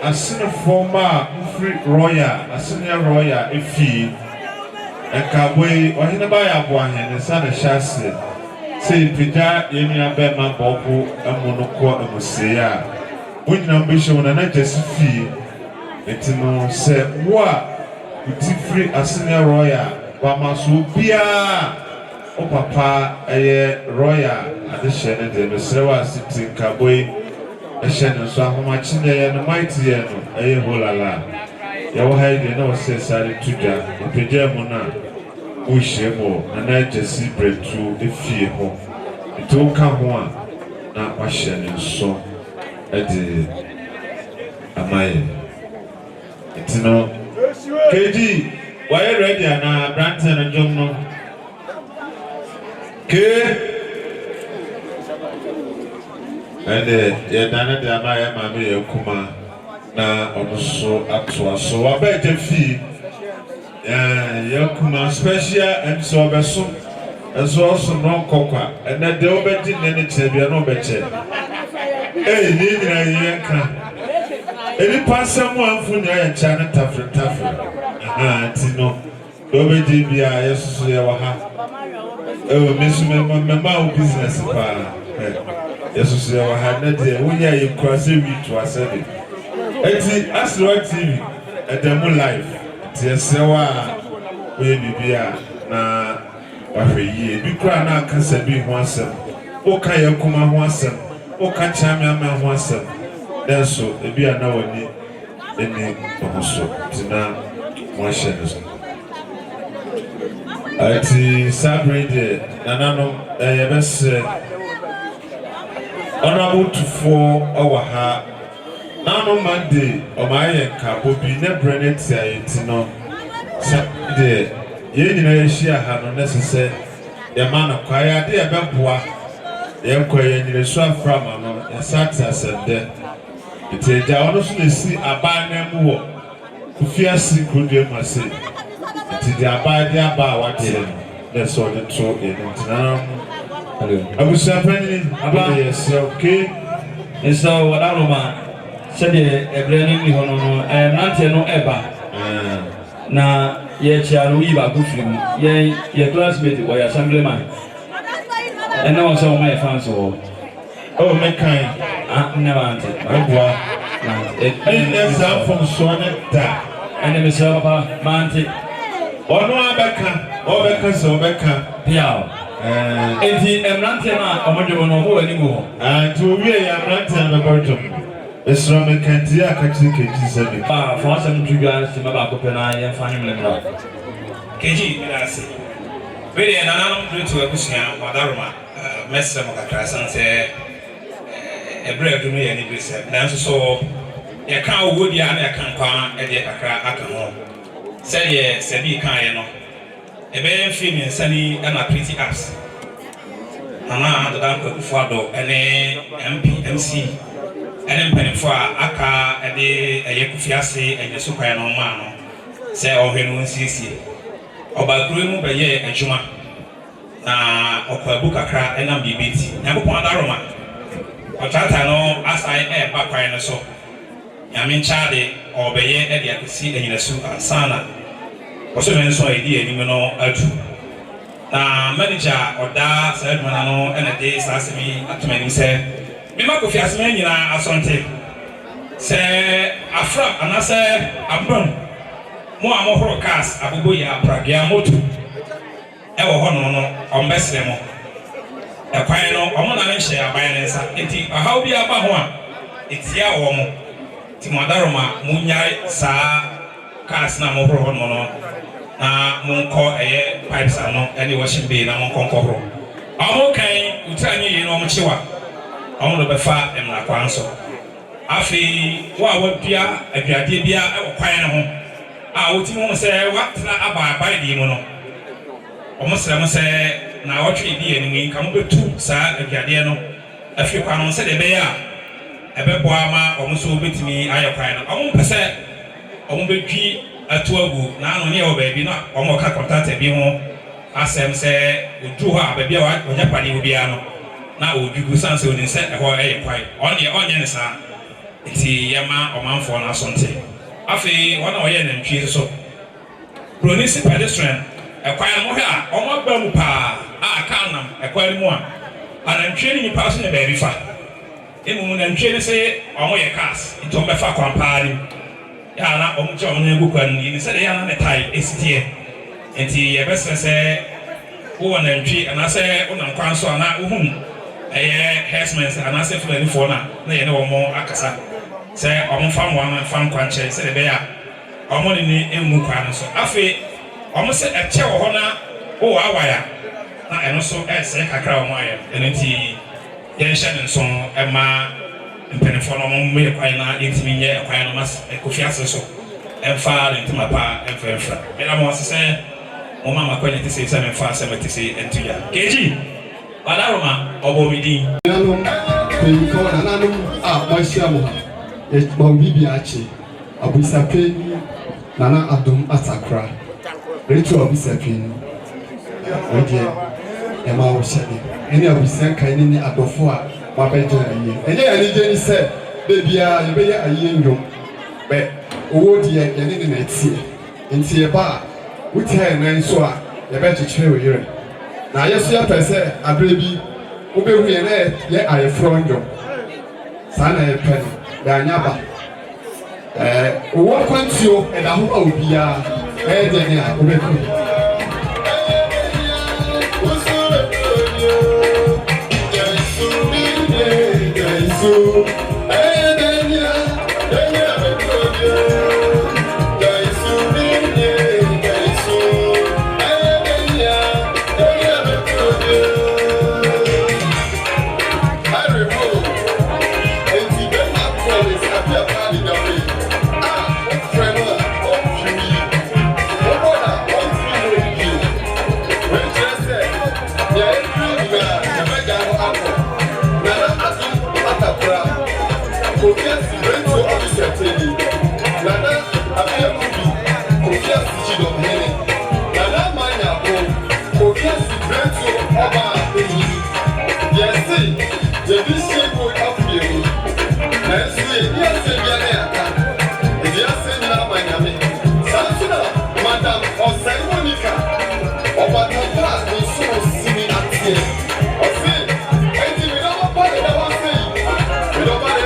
asene forma free royal asene royal efi kaboy ohene ba ya bo ahene sa na hyase sei pija yemi abe ma bobo amono ko amuseya wonyina mbisho na jesifi etino se wo uti free asene royal wa maso bia o papa royal adehye ne de mesrewa city kaboy ehye so ahoma chine no mighty ye no holala ya wo haide na wo se sare tuja opegya mu na wo hyemo na jesi bretu efie ho to ka ho a na wa hye ne so ede amaye etino keji why ready na Branton and John no ke ande ye dana de amaye ma me ye kuma na onoso atwa so abeje fi ye kuma special and so beso eso so no kokwa and de obedi ne chebia no beche ni nyina ye ka eni pasam amfunya ye chana tafre tino obedi bia yesusu ye wa ha mesu me business pa yesusu ye wa ha na de wonya ye kwase wi to asebe eti asro tv edemu live ti esewa we bibia na ahweyi bi kura na akasa bi ho asem o ka ye kuma ho asem o ka chame ama ho asem denso ebi ana woni eni ohoso tina mo shenes ati sabride nanano yebese honorable tufo owaha nano mande omaye ka bobi ne brenet ayetino sabride ye nyina yehia ha no nesese ye mana kwaya de ebeboa ye nkoye nyire so aframa no yasata asende iteja ono so nesi abana mu wo Kofiase kudwe mase iti abade aba wate na so de to entina abusapani aba yes okay so wadaroma sede ebrene ni hono no nante no eba na ye chiaru iba kufrim ye classmate or assemblyman and now so my fans oh me kind never ante agwa exam from soneta and me say papa mante ono obeka so obeka piao enti emrante na omojo no ho ani go to wie ya emrante na bekoto esro me kanti akachi keji sabi for some trigger se maba ko pena ye fa himle mra keji mirase vele na nanom dretu abusia wadaroma mesem kakra sanse ebre adu no ye ni bise na so ye kan ogodi a na ye kan kwa e de kakra aka ho se ye se bi kan ye no e be film nsani na pretty apps ana adadan ko fuado ene MC ene mpanifo aka ede eye Kofiase enye so kwa no ma no se ohwenu nsisi obakuru mu be ye adwuma na okwabu kakra ena bibiti nyakopon adaroma otata no asai ba kwan no so nyame nchaade obeye ede akisi enyina su ansana oso men so edi enim no atu na manager oda sadmana no ena de sasemi atumani se bima Kofiase men nyina Asante se afra anase abam mo amohoro cars abubo ya pragia moto ewo hono no ombesre mo ekwan no omo na nhye aban ne nsa enti ahaw bi aba ho a etia wo mo ti modaroma munyai sa cars na mo horo hono no na monko pipes ano ene washing bay na monko horo omo kan utanye yi no mo chiwa omo no befa emna kwanso afi wa bia aduade bia ewo kwan ne ho a woti mo se watra aba di mo no omo sere mo se na wotwe di enimi ka mo betu sa aduade no afi kwa no se de be ya ebeboa ma omo so betimi ayekwan no omo pese omo betwi atu agu na ano ne o ba bi na omo ka contact bi ho asem se odu ho a ba bia wa onya pade obi ano na ojugu sanse oni se ho kwai onye ne sa ti yama omanfo na asonte afi wana oye na ntwi so pronisi pedestrian kwai mo ha omo gba mu pa aka nam kwai mu a ana ntwi ni nipa so ne ba bi fa emu na ntwi ne se omo ye cars itom be fa kwampa ni ya na omo je omo na gukwa ni se de ya na ne tai esitie enti ye besese wo na ntwi ana se onam kwan so ana ohun herdsmen ana se fulani fo na ye ne omo akasa se omo fam wan fam kwanche se de be ya omo ni emu kwan so afi omo se eche wo ho na wo awaya na eno so se kakra omo aye enti ye nhye nso ema mpenefo no omo me kwan na intimi nye kwan no mas Kofiase so emfa ntima pa emfa me na mo se mo mama kwani ti se me fa se me ti se entuya keji Badaroma obomidi nanu penko nanu mashiamu ma bibi achi abusape nana adum atakra retu abusape odie ema wo shede eni abusan kan ni adofo a ma beje aye enye ya ni je ni se bebia ye be ya aye ndom be owo die ye ni na tie ntie ba wutai nan so a ye be chichire we yire na yesu ya pese abrebi obehu ye na ye ayefro ndom sana ye pen ya nyaba owo kwantio e da ho obia de ne a obeku Kofiase rento obiseteni nana Appiah Kofiase chidomene nana manya ko Kofiase rento oba eni yesi jebisi ko Appiah nasi yesi biane aka yesi na manya me sansuna madam Osai Monica oba tapa nso sini atie osi enti mi na pa da wa sei mi do ba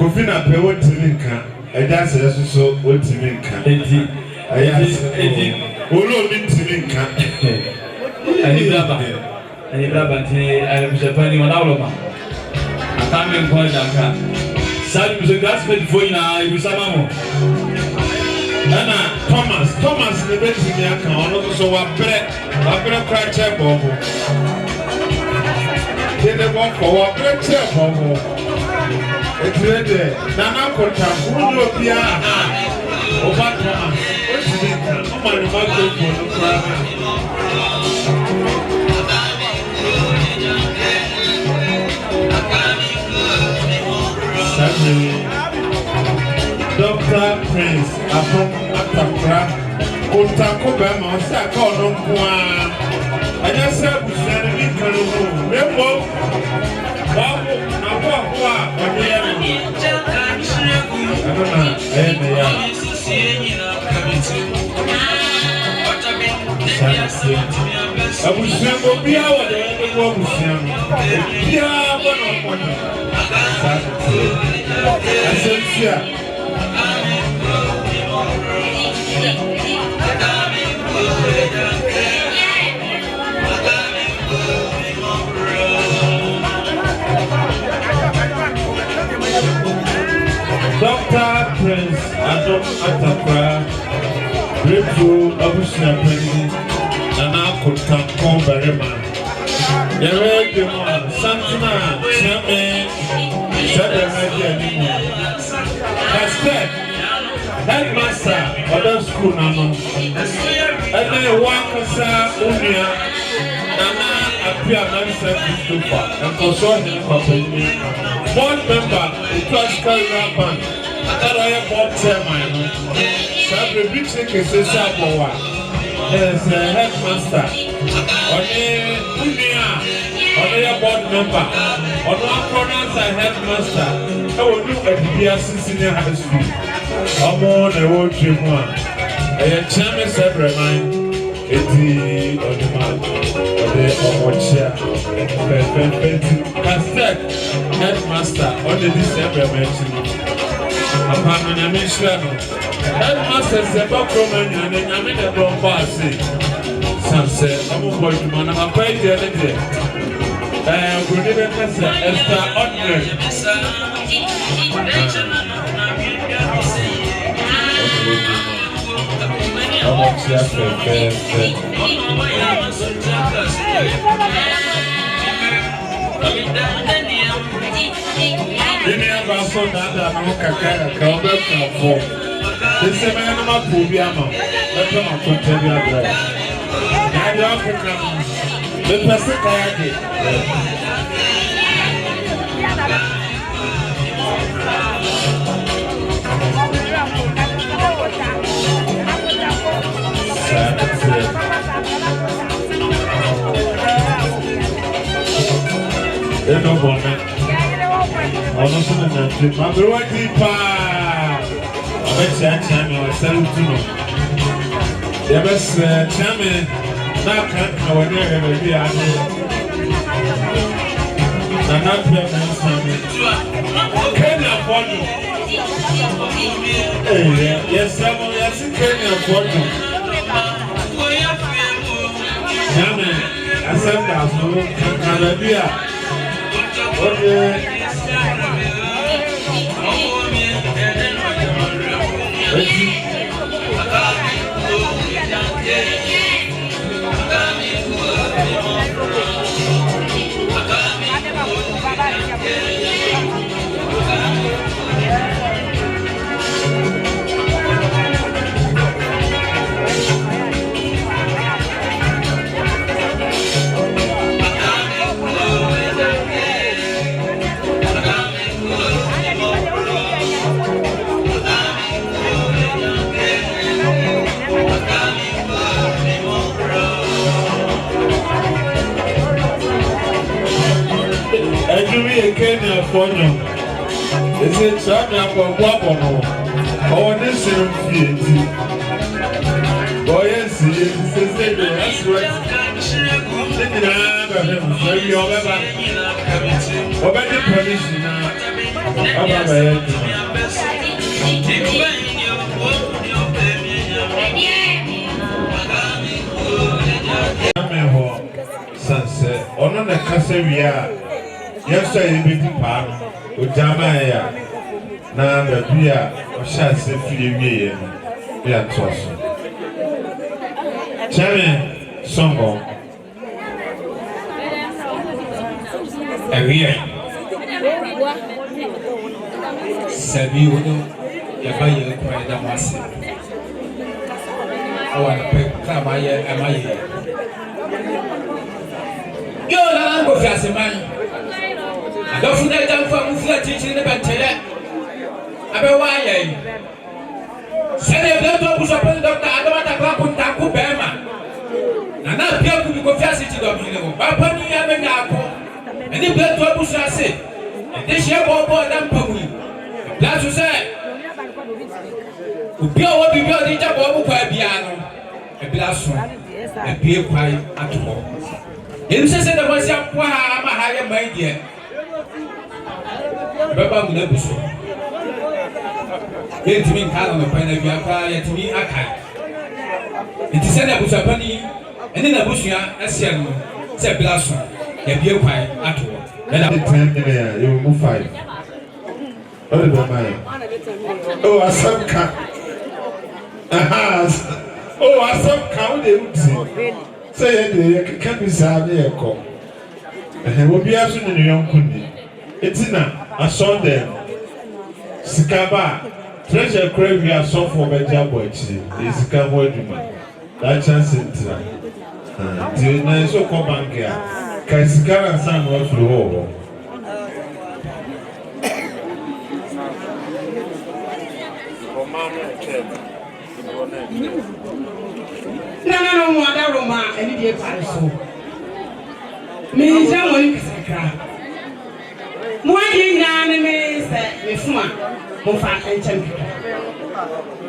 Kofi na pe wo timi nka eja se so wo timi nka enti olo mi timi nka ani braba nti ayi japani wana oloma atame nko jaka sadi muso gaspet foi na ibusama mo ana Thomas ne betimi aka ono so wa pre kwa che bobo dede bon ko wa pre che bobo etrede nana kota kuno bia obata osibika omani mago ko no kwa Dr. Prince Appiah kota ko ba ma se aka ono kwa anya se busia ne bi kan no mebo bawo na kwa ɔbɛyɛ no ɛno na ɛyɛ ne ya abusua mo bia wɔ de ɛde wɔ abusua no bia bɔ na ɔmɔ no asɛnsia Dr. Prince Appiah, grateful Abusua President, Nana Kotamko Berema. Yere Demo, Santina, Chame, Shadamadi anymore. Respect, headmaster, other school Nano. And then Wakasa Unia, Nana Appiah Nansen Christopher, and consort him for board member, the classical rapper, I board chairman. Sabre Bixi Kesesa Bowa. There's a headmaster. On Unia, on a board member. On one corner, a headmaster. I will do a DBS senior high school. I'm on the road trip one. I am chairman Sabre Mine. Eti Odima, Ode Omochia, Castet, headmaster, on the December mention. Upon an emission, headmaster Sebakroman and then I'm in a bombasy. Some say, I'm a boy to man, I'm a pay the other day. Good evening, extraordinary. No bonnet. Honestly, I'm going deeper. I bet you I'm selling to know. The best chairman now can't know when you're going to be out here. I'm not here, can you afford you? Yes, someone else can afford you. Chairman, I said that's no Canada. Okay. Afonyo. Is it Samia for Guapono? Or this in Fiat? Oh, yes, that's right. Maybe you'll ever. What about the permission? Sunset, on the Casavia. Yesterday, baby park, with Jamaya. Now, the beer, or shall say, Philly, we are tossing. Chairman, Songo. Appiah. Sabi wono ya ba ye kwa da wase. Awa na pe ka ma ye amaye. Yo la Kofiase man. Adofu na jam fa mu fia chichi ne bantele. Abe wa ye. Sene bla to bu so pe doctor Adamata kwa kunta ku bema. Na na Appiah ku Kofiase ti do bi le wo. Ba pa ni ya be nya ko. Eni bla to bu so ase. De she bo na mpamu. That's what say. Appiah wo bi o di ja bo bu kwa bia no. E bla so. E bie kwai ato. Enu se da wasi akwa ha ma ha ye mai die. Baba mu na buso. Yetimi nkalo no pa na bia kwa yetimi akai. Enti se da buso pani eni na buso ya asia no. Se bla so. E bie kwai ato. And I'm 10 million, you will move 5. What is the money? Oh, Asante. Oh, Asante, what do you say? Say, you can't be sad here. And we'll be asking the young Kundi. It's not a Sunday. Sikaba, treasure crave, we are so for better boys. It's a cowboy woman. That chance is do you know so come back here? Kasikara san wa fluo. No, mo ada Roma eni die pare so. Me ja mo ni kasakra. Mo adi na ne me se me fuma mo fa enchem.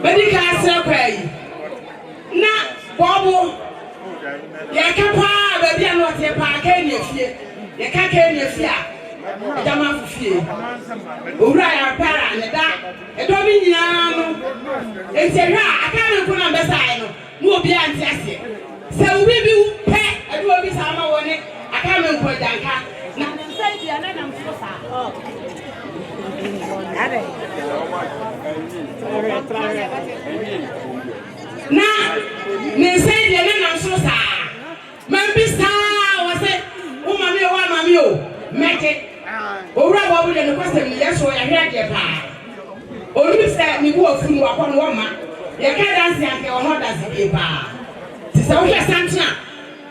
Bedi ka asra kwai. Na bobo ya kapa baby anu ate pa ka ni afie ya ka ni afie a jama fufie owura ya para ne da edo bi nyina no entehwa aka me ko na mbesa no no obi anti ase se obi bi pe edo obi sa ma woni aka me ko janka na nsai dia na nam so sa na ne nsai dia na nam so sa Mambisa wase umami wa mami o meke owura babu de ne kwasem ne yeso ya hwe ade pa onu se ni wo afunu akọ no ma ye ka dance anke o ho dance de pa ti se wo hwe santina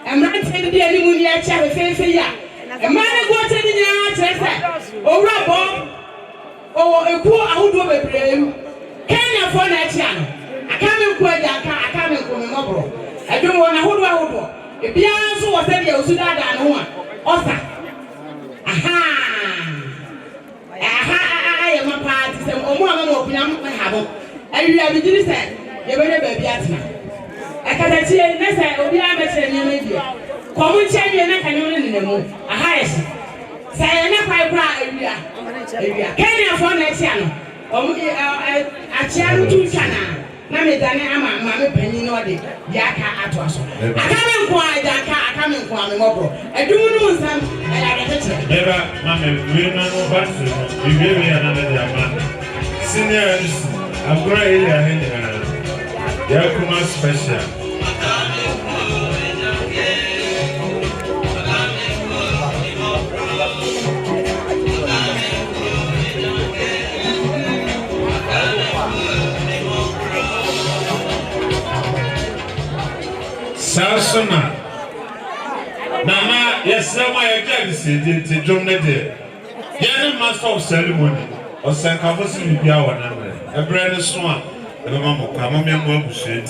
emrante de ani mu ni a cha fefe ya emane go te ni nya chere se owura bo o eku ahodo bebrem Kenya fo na chi ano aka me ku aja aka me ku me mobro edum wona ahodo Appiah so was said you should have no one. Osa. Aha. I am a party. Some more of have. And you have been said, you better be Atma. I can't see a nessa or be a media. Common champion and canyon in the moon. A highest. Say enough I cry area. Can you afford next channel? A channel to China. Na me dane ama mama panyin no de yaka ato aso aka me nko ajaka aka me nko ame mobro edum no nsam ya ga tete Eba mama we no no basu we be na me dia ma seniors agora ele a hen ya kuma special Sarsona Nana, yes, my jealousy did to drum the day. Yana master of ceremony or Sankavosi will be our number. A brand of swan, and a mamma come on and shade.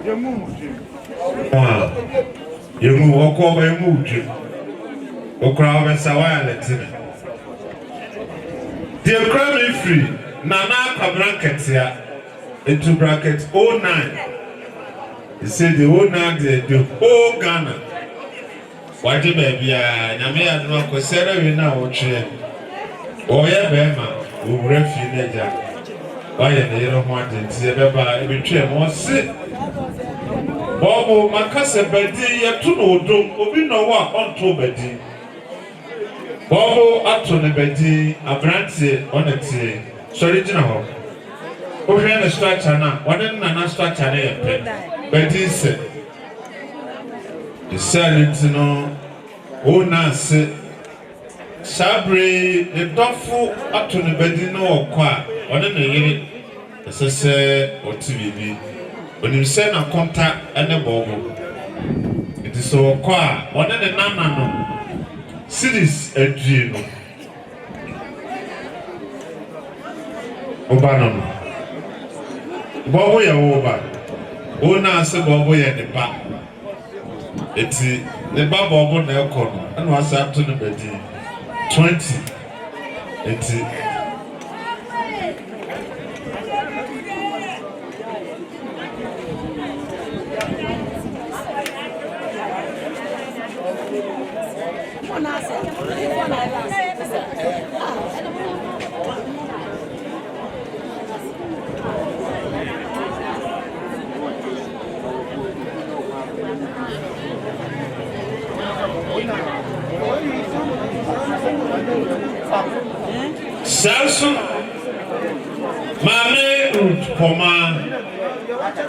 You move walk over and move you. O crowd and Sawa Latin. deɛ kura me free nana kwabranketia into bracket 09 he said the 09 the whole Ghana waje baby a nyame ya no akosere we na wotwe oye bema owura fi neja waye ne yero ho adenti e beba e betwe mo se bobo makase badi yeto no odom obi no wa onto badi bobo ato ne badi abrante onete sorry gina ho o hwe na structure na wode na structure na yepe badi se the silent no o na se sabre the dofo ato ne badi no okwa one na yire sese otibibi onim se na konta ene bobo it is so okwa one ne nana no series adrie no oba no bobo ya oba o na se bobo ya ne ba eti ne ba bobo na ekono ana wasa ato ne badi 20 eti Salso Mame Root Poma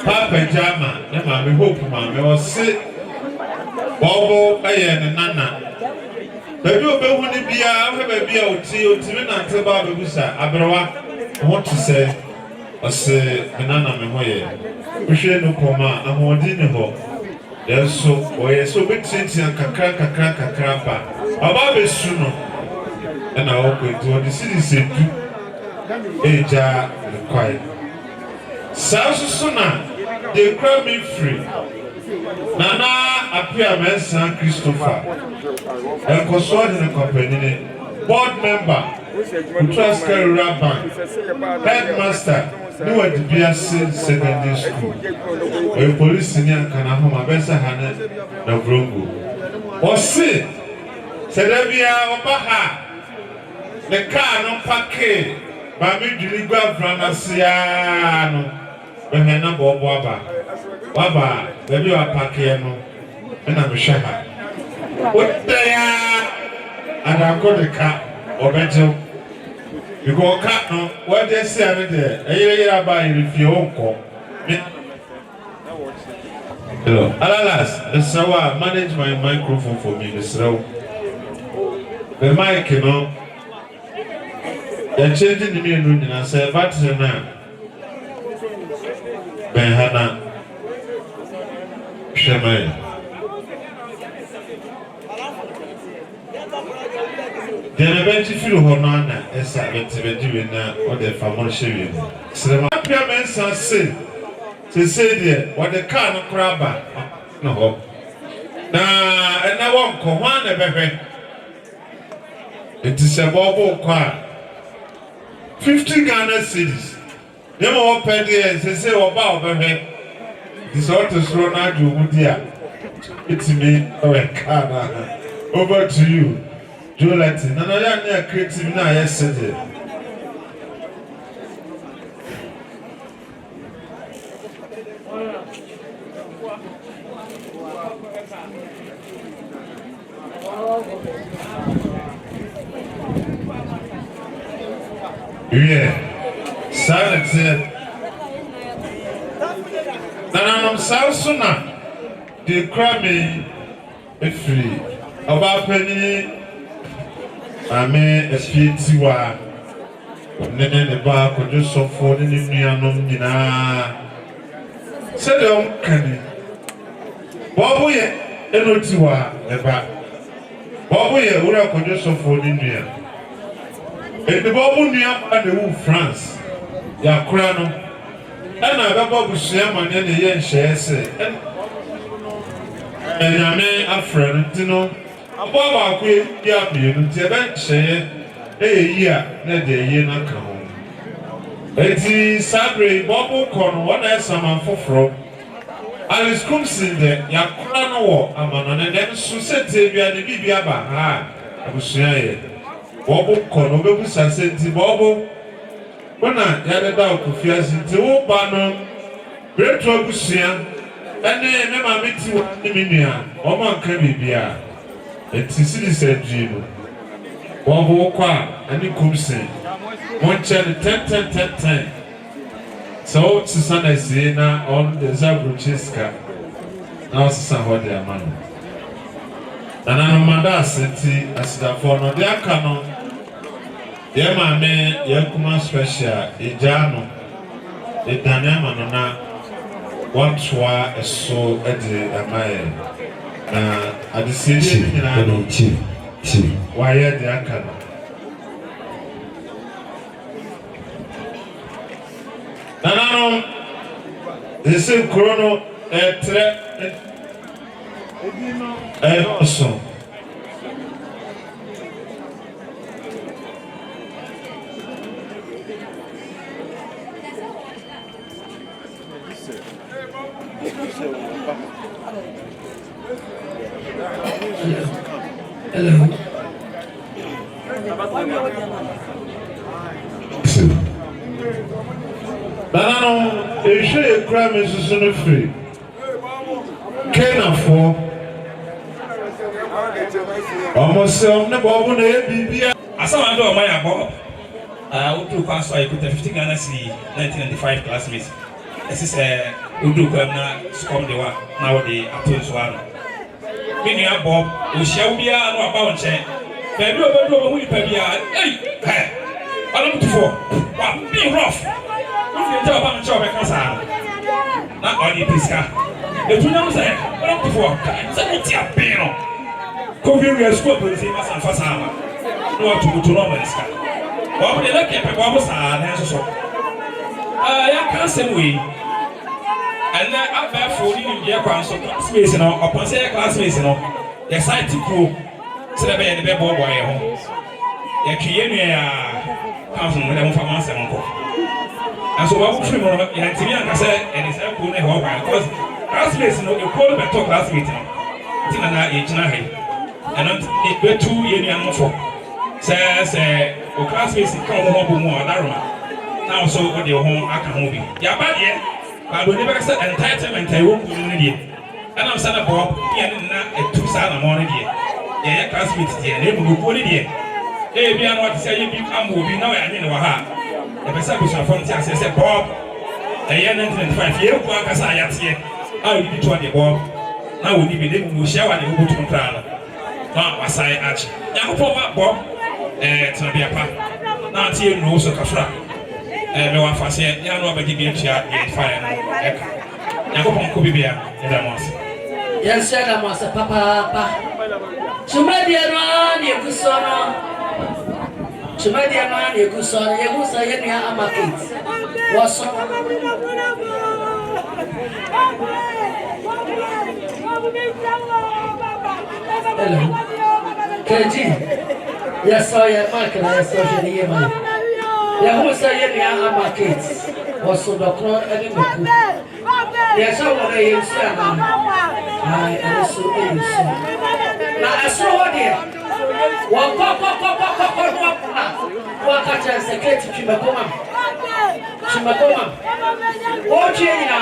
Papa Jama, ne Mame Hope Mame or sit Bobo Ayan Nana. Baby Obewuni Bia, baby Oti, Otimina Teba Bebusa, Abrawa, I want to say, or say, Nana Memoye. We share no Poma, and more dinner. Yes, so, or yes, so big sense and Kakrapa. About Suno. And I hope it will the city said Eja the quiet. South Sona, they cry me free. Nana Appiah Mensan Christopher. And Koomson in the company. Board member, Utraska Rabban, headmaster, new at the BSC secondary school. A police in Kanahoma Bessa Hannah, the Brongo. Or say, Sedabia Obaha. The car no packet, Mammy Diliga Franasiano, when I know Baba, baby, I packeno, and I'm a shaka. What they are, and I've got the car, or better. You go cat no, what they say there, a year by if you won't call. Hello, alas, the Sawa manage my microphone for me, the slow. The mic, you know. They're changing the meal room and I say, what's the name? Benhana Shemay. Then eventually, Honana, as I went to the or the family shaving. So the Appiah Mensan say, dear, what the car no crabber. No. Now, and I won't come on a baby. It is a bubble car. 50 Ghana cities. They more open there, they say, about baby. This ought to throw out you, dear. It's me, over to you. Jolati, and I am near creative now yesterday. Yeah, silence here. Now I'm Salsona. They cry me a free. About penny, I may a speed to one. Then the bar could just so for the Nina. Said, don't can Bobo, and Otiwa, the back. Bobo, you could just so for the Nina. And the Bobo near the France, Yakrano, and I Bobo Shaman and the Yen Shares, and I may a friend, you know. Above our queen, Yapi, and Tibet share year, let the year not come home. Eti Sabre Bobo Kono, what else some for Alice Koomson there, Yakura no war, Amon, and then Susette via the Bibiaba, I was saying, Bobo Kono, Santi Bobo, when I had about Kofiase into Obano, Great Robusian, and then Mamma Mitty, Minia, Oman Cabibia, and Tissy said Jim, Bobo Qua, and the Koomson. One child 10. So Susanna is now on the Zabruchiska. Now Susan their man. And I'm Manda City as the phone of their canon. Dear my man, Yakuma special, Ejano, a Danamanona, one twa a soul at the Amaya. At the city, why at the Akano. Nanano, the same chrono, also. Hello. Nanano, a share crime is free. Can't afford. Almost the Bob As I do my above, I would do pass I put 50 Ghana 1995 classmates. This is a Udu Kwamna Scom de Wa, now the Appiah one. Meaning Bob, we shall be no about chain. Baby, we pay. Hey, I don't for what being rough. If you tell about the job, I can't not only Pisca. The two numbers say, what up for? It's a piano. Courier school will see us and Fasama. No to go to Romanisca. What would they look at? What was our so? I can't say we. And then up there for you, dear classmates, you know, upon say classmates, you know, the site to crew. So the baby boy home. The Kienia comes from them from us and uncle. And so what would you know? And Timmy and I said, and it's a cool name because classmates, you know, you call them a talk classmate. Tina age na he. And it be 2 years and more. Says, classmates come home more, Daruma. Now, so what your home, I can move. Yeah, but yeah, I will never say entitlement. I won't do it. And I'm saying, Bob, yeah, at 2 Saturday morning. Yeah, classmates, yeah, they will go in here. Hey, be on what to say, you become moving now. I didn't know how. The person who's from Tia said, Bob, a year 1925 year, work as I am here. How you did what the Bob. Now we need to share what you go to Crown. Now, was I actually. Now, Bob, to be a part. Now, Tia knows a Kafra. No one fancy, you know, but give me a chair, fire. Now, could be here in the month. Yes, sir, I must a papa. Chumadia man, you could son. Chumadia man, you could son. You was a young Amakit. Was hello. KG. Yes, I am Michael. I saw you here, man. Yeah, who say you are Amakit? Was so the crown any book. Yes, I want to use them. I also use. Now, I saw what here. What catch a secret to Chimakoma? Oh, China,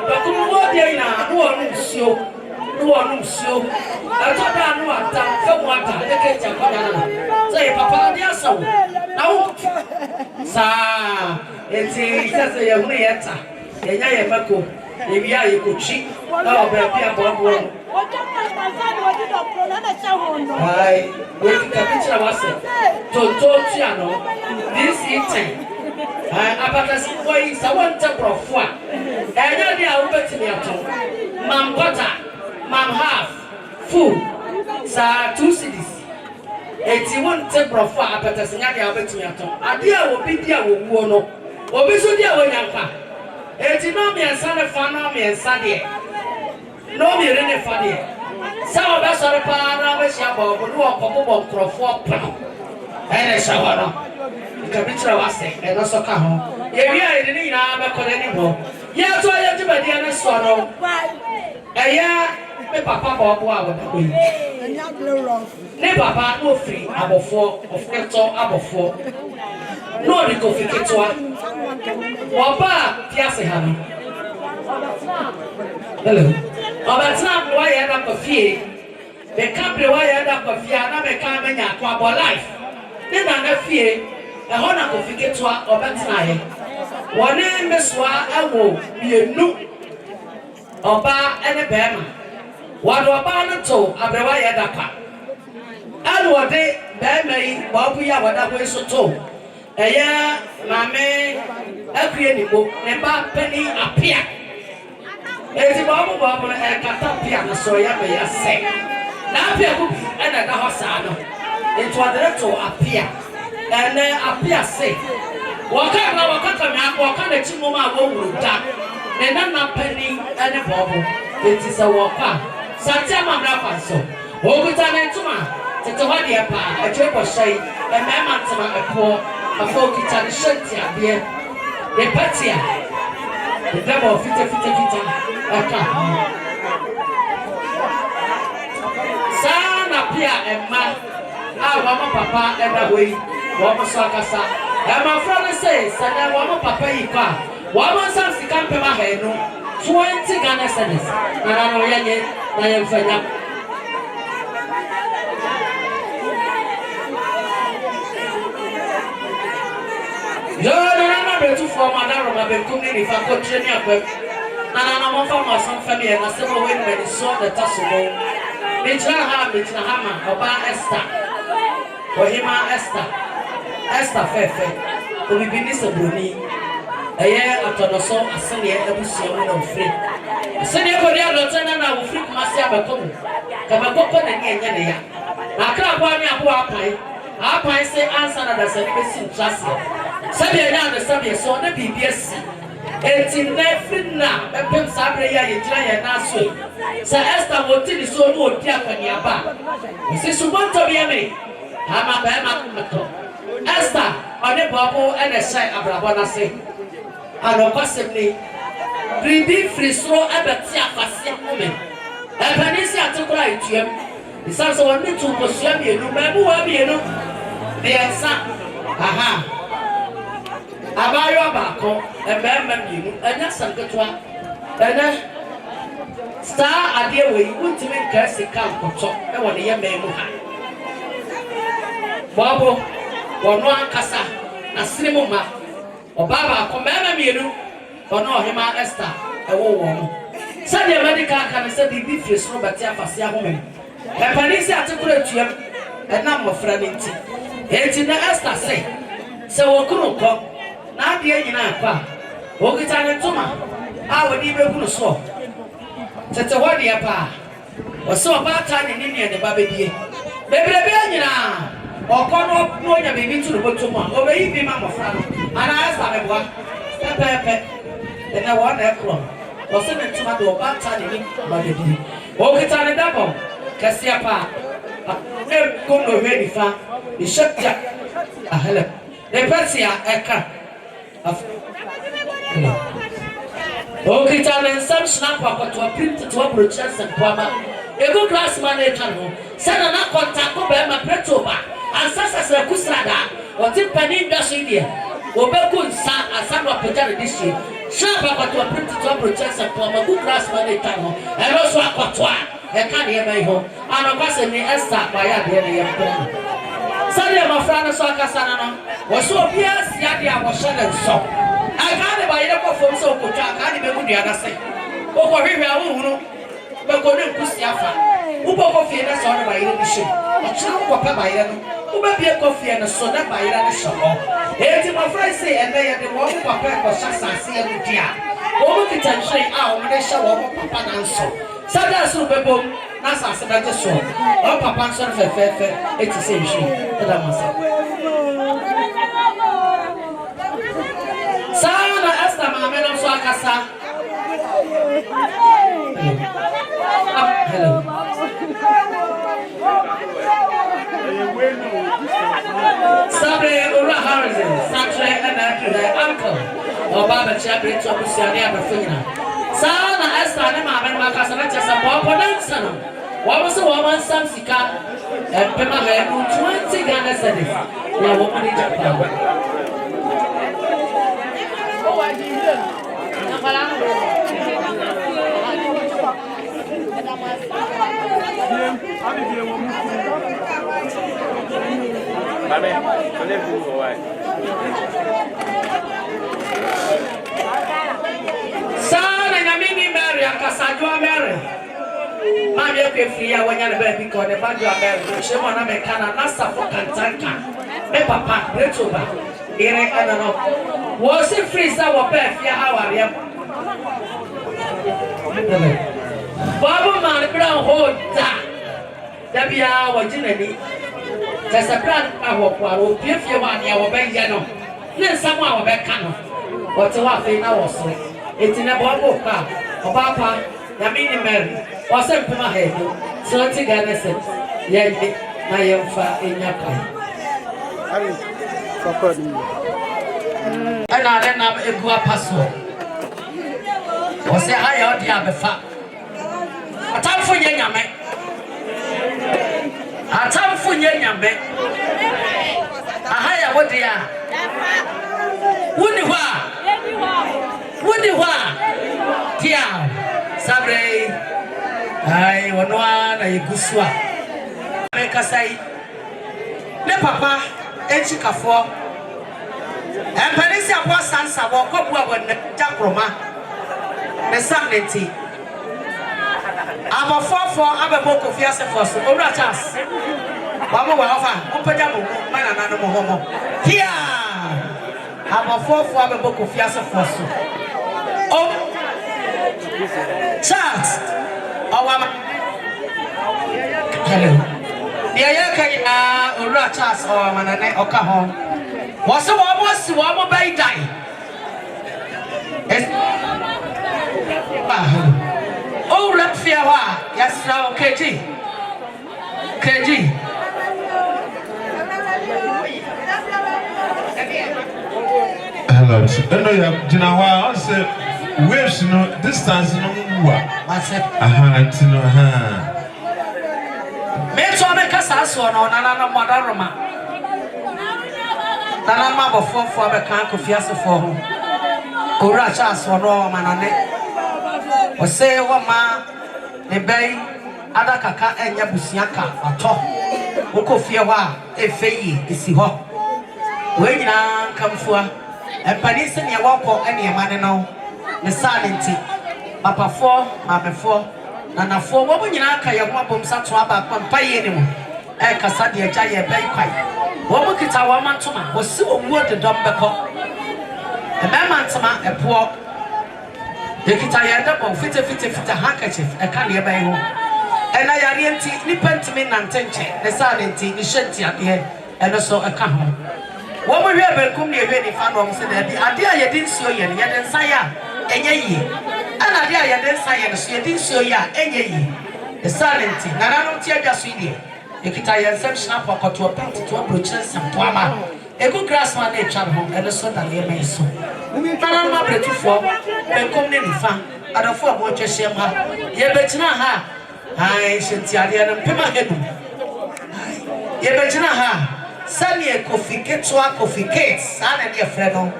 but what they now, no one so. I thought I knew what time, come what time, the cage of Panama. Say, Papa, dear son. Now, sir, it's a young letter. The Yamako, if you could cheat, now be a Bob. I will capture was it. Totiano, this evening. About boy, someone to profile. And then I will bet me at home. Mam butter. Mam half, full, sir, 2 cities. 81 temper of fire, but as another Albertiaton. A dear will be dear with Wono, or be so dear when you're fat. 89 and son of Fanami and Sadia. No, me really funny. Some of us are a part of a shop of a walk of 4 pounds. ɛna shower no nkabikyerɛ wase ɛno so ka ho yɛwia yɛde ne nyinaa bɛkɔ n'anim hɔ yɛto yɛ dwumadie no soɔ no ɛyɛ me papa bɔɔbo a wɔda hɔ yi ne papa na ofiri abɔfoɔ ɔfokɛtɔ abɔfoɔ na ɔde kofi ketewa wɔba a piase ha no hello ɔbɛtena aberewa yɛ da kɔ fie meka aberewa yɛ da kɔ fie a na meka menya ato abɔ life ne nana fie ɛhɔ na kofi ketewa ɔbɛtena yɛ wɔne mmesoa ɛwɔ mmienu ɔbaa ɛne bɛrima wɔde ɔbaa no to aberewa yɛ da ka ɛne wɔde bɛrima yi wɔabo yi a wɔda hɔ yi so to ɛyɛ maame akue nibo ne ba pani Appiah eti bɔɔbo no ɛkata Appiah no so yɛ bɛyɛ sɛ na Appiah ko bi ɛna da hɔ saa no eti wɔde ne to Appiah ɛnɛ Appiah se wɔka na wɔka kame akɔ wɔka n'akyi mom a wɔwuru da ne nana pani ɛne bɔɔbo eti sɛ wɔkɔ a sate amammerɛ afa so wɔkuta ne ntoma tete hɔ deɛ paa akyire kɔhyɛ yi mmarima ntoma ɛpoɔ afa okita ne hyɛ ntiadeɛ ne patia ne dɛbɔ fita ɛka saa na Appiah ɛma a wɔn papa ɛda hɔ yi wɔn so akasa ɛmafra no sɛ sɛnɛ wɔn papa yi kɔ a wɔn nsam sika mpɛm ahɛnu 20 Ghana cedis na na wɔyɛ nye na yɛn fɛ nya na betu for madaro ma benkum ni fa ko treni akwa na mo fa mo asan family na se mo wen me so the tasomo me tira ha ma oba Esther ohima Esther fefe obi bi ni sabroni eye atonoso asane abusia mo na ofre asane ko ri adotana na ofre kuma se abakomu kama kokko na ni enye ne ya na kra kwa ni abo apai se answer na da se be sin trust Sabia na the Sabia so na BBS. Eti never na epem sabre ya yejira ya na so. Sa Esther woti ni so no odi akwani aba. Isi subonto bi ame. Ama ba ma kumato. Esther one babo ene sai abrabo na se. Ano kwasem ni. Bibi free so abeti afase moment. Epanisi atukura ituem. Isa so won tu kosua bi enu ma bu wa bi enu. De ensa. Aha. Abayo baako emema mienu anya sanketwa ene star ade we untimi nka sika nkoto e wone ye memu ha babo wono ankasa na sinimu ma obaba baako mema mienu ono ohima Esther e wo wo sade medical kan se bibi fresno bati afase ahome e panisi atekura tuam ena mofra nti enti na Esther se wokuru ko na ade nyina akwa okita ne toma a wodi begunu so tete hodi ya pa oso ba ta ne ne ne ba bedie bebrebe nyina okono no nya bebi tu no botoma obeyi bi ma mofra no ana asa me boa pepe na wa na ekro oso ne toma do ba ta ne ni ba bedie okita ne dabo kasia pa e kono we ni fa ni shakya ahela ne persia eka okita ne sam snap akwato print to brochures and kwama ego class man e kan ho sana na contact ko be ma preto ba ansasa se kusrada o ti pani ndaso dia obeku nsa asano apejare dishi snap akwato print to brochures and kwama go class man e kan ho e ro so akwato a e kan ye mai ho ana kwase ni Esther ba ya de ne ye mpra sade ma fra na so akasa na no wo so obia sia de a wo shele so I can't buy it from so good. I can't even do the other side. Over here, I won't but go to Kusiafa. Who bought coffee and a son by the ship? A child of a buyer who may be a coffee and a soda by the shop. Here, my friend say, and they are the one who prepared for Shasa, see a good year. Over the time, say, oh, when they show up, Papa and so. Sada super boom, Nasa said the show. Oh, Papa, son of a fair, it's the same shit. That must Sana Esther mama na so akasa. Hello. Sabre Ura Harrison, Satre and Uncle, or Baba Chapter to Busiania Bafina. Sana Esther and Mamma Macasanacha, some more dancer. What was the woman, Sam Sika, and Pema Hair, 20 Ghana said it. Now, woman in Japan. Oh, I didn't. Son and Amini Mary, Casadua Mary. Mammy, if you when you're baby, because the bag you are married, she want to make an answer for Kantanka. Me papa, Retuba. Here I don't know. Was it free? So, what bad? Yeah, how are you? Baba man brown hold that. That be our generally. There's a brand I walk while if you want your baby, then someone will back cannon. What's a laugh in our street? It's in a bubble car. Or Papa, Yamini Mary, or something my head. So together said, yeah, my young fat in your car. And I then have a good password. Was say I ought to have a fat. A time for young man. A time for young man. A higher what they are. Would you want? Tia Sabre. I want one a good swap. Make us say, Le Papa, and Chica for. And Patricia was Sansa walk up with the Japroma. The Sanity. I'm a 4 I'm a book of Yasefos, or Ratas. Mama will offer, Upajamu, man and animal homo. Here I'm a 4 I'm a book of Yasefos. Oh, Charles, our hello. The Ayaka or Ratas or Manane or Kahon. Was the one by die? Oh, let fear. Yes, now, KG. Hello, you know why I said, waves no distance no more. I said, Make sure make us ask one on another Madaroma. Nanama before for the Kofiase for whom. Urachas or no manane. Or say, one ma, the bay, Adakaka and Yabusiaka, or top. Ukofiawa, a fay, is he hot. When you come for and Panisa near walk or any man now, the silent Papa 4, Mama 4, Nana 4, what when you are Kayamabum Satwaba, Pampay anymore. Eh, Casadia Jaya Bay Quite. What would it our mantuma was so wood the dumbaco. A man mantuma, a poor. The Kitaya double 50 handkerchief, a carrier by home. And I oriented Nippon to me and tenche, the silent tea, the shanty at the end, and also a cahon. What we have come near any fan said that the idea you didn't show you, yet and saya, and ye. An idea you didn't say, and she didn't show ya, and ye. The silent tea, and I don't tear just with you. The Kitaya sent snap or to a party to approach some plama. A good grass man, a child home, and a sort of near my soul. Nanama pretty for, and come in fan, and a 4 more just shame her. Ye bet ha. I should tell you, and Pima head. Ye bet ha. Sani a coffee cakes, son and your friend.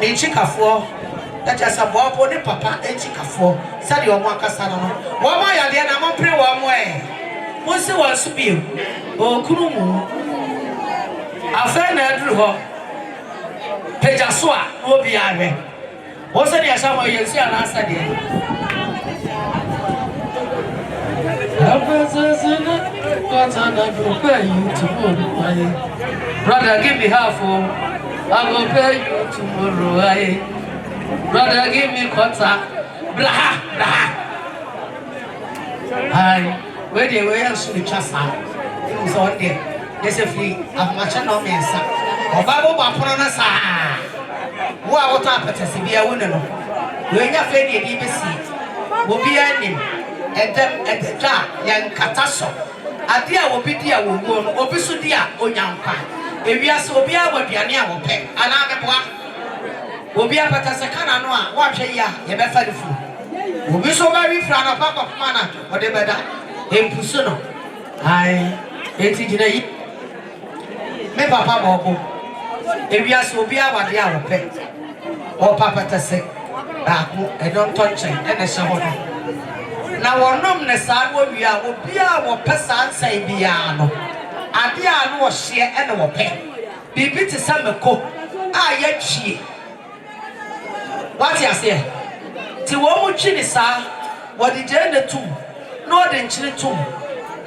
In Chica 4, that is a bob on the papa and Chica 4, Sani or Macasano. Why are they not pray one way? What's the one to be? Oh, Kumu. A friend Andrew Hall. Pejaswa, will be I. Wasn't there somewhere you see an answer there? Brother, give me half. I will pay you tomorrow. Brother, give me quarter. Blah, blah. Where they were, I should be just out. It was on there. There's a free. I'm much no mensa. Or Babu Baponasa. What happened to see a winner? When you're ready, BBC will be ending. And then at the jar, young Catasso. Adia will be dear, will be so dear, O Yampa. If you are so be our Piania will pay, and I'm a boy. Will be up at Sakana Noa, watch a year, you better the fool. Will be so very frown of Papa Mana, whatever that. In Pusuno. I, it's in me Papa Bobo. If you are so be our dear will pay. Or Papa to say, I don't touch it, and a shower. Now, one of the sad will be our person say piano. Adia was share and will pay. Be bit to some cook. Ah, yet she. What you say? Tiwomu chini sa, what did you do? No, then chili too.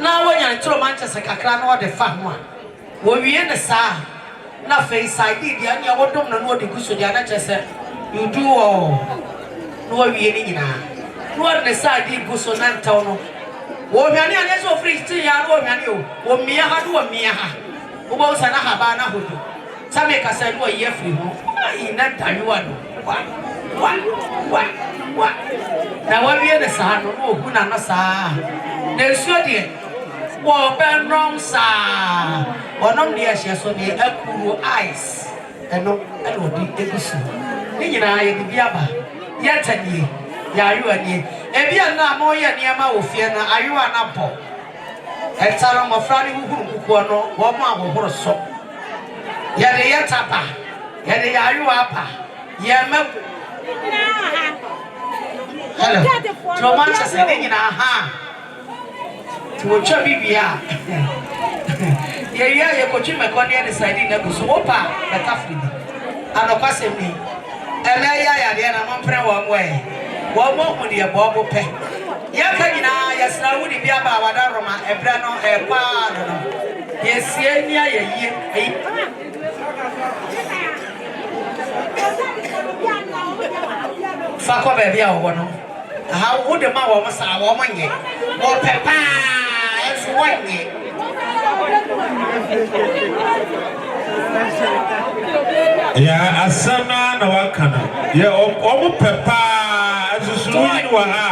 Now, when you're through Manchester, Cacran or the farmer, will be in the sa. Na face I did, and you don't know the goose of the other said. You do all. No, we ain't in what the side did goose on Antono. Woman, and so free to your woman, you, or Mia had one Mia. Who was an Ahabana who do. Some make us say, well, ye free. In that time, you want what? Now, what we are the son, oh, who not sa. There's your dear. Well, Ben wrong, sir. One of the ashes of the Apple eyes. And no, I will be the goose. Nina, I am the Biaba. Yet, and ye, you and ye. If you are not more than Yama of Fiona, are you an apple? A town of Franny who one more so. Yet, the Yatapa. Yet, are you apa? Yama. Hello. So much as a thing in our hand. To a chubby beer. Yeah, you could my corner deciding that was opa, but after and of course, me. And I am one prayer one way. One more with your bubble pay. Yakina, yes, now would be about Wadaroma, a brano, a pardon. Yes, yeah, Fuck up, baby, I want to. How would the man was a woman yet? Or papa, it's white yet. Yeah, Asana no wakana. Yeah, omo papa azusu yi wa ha.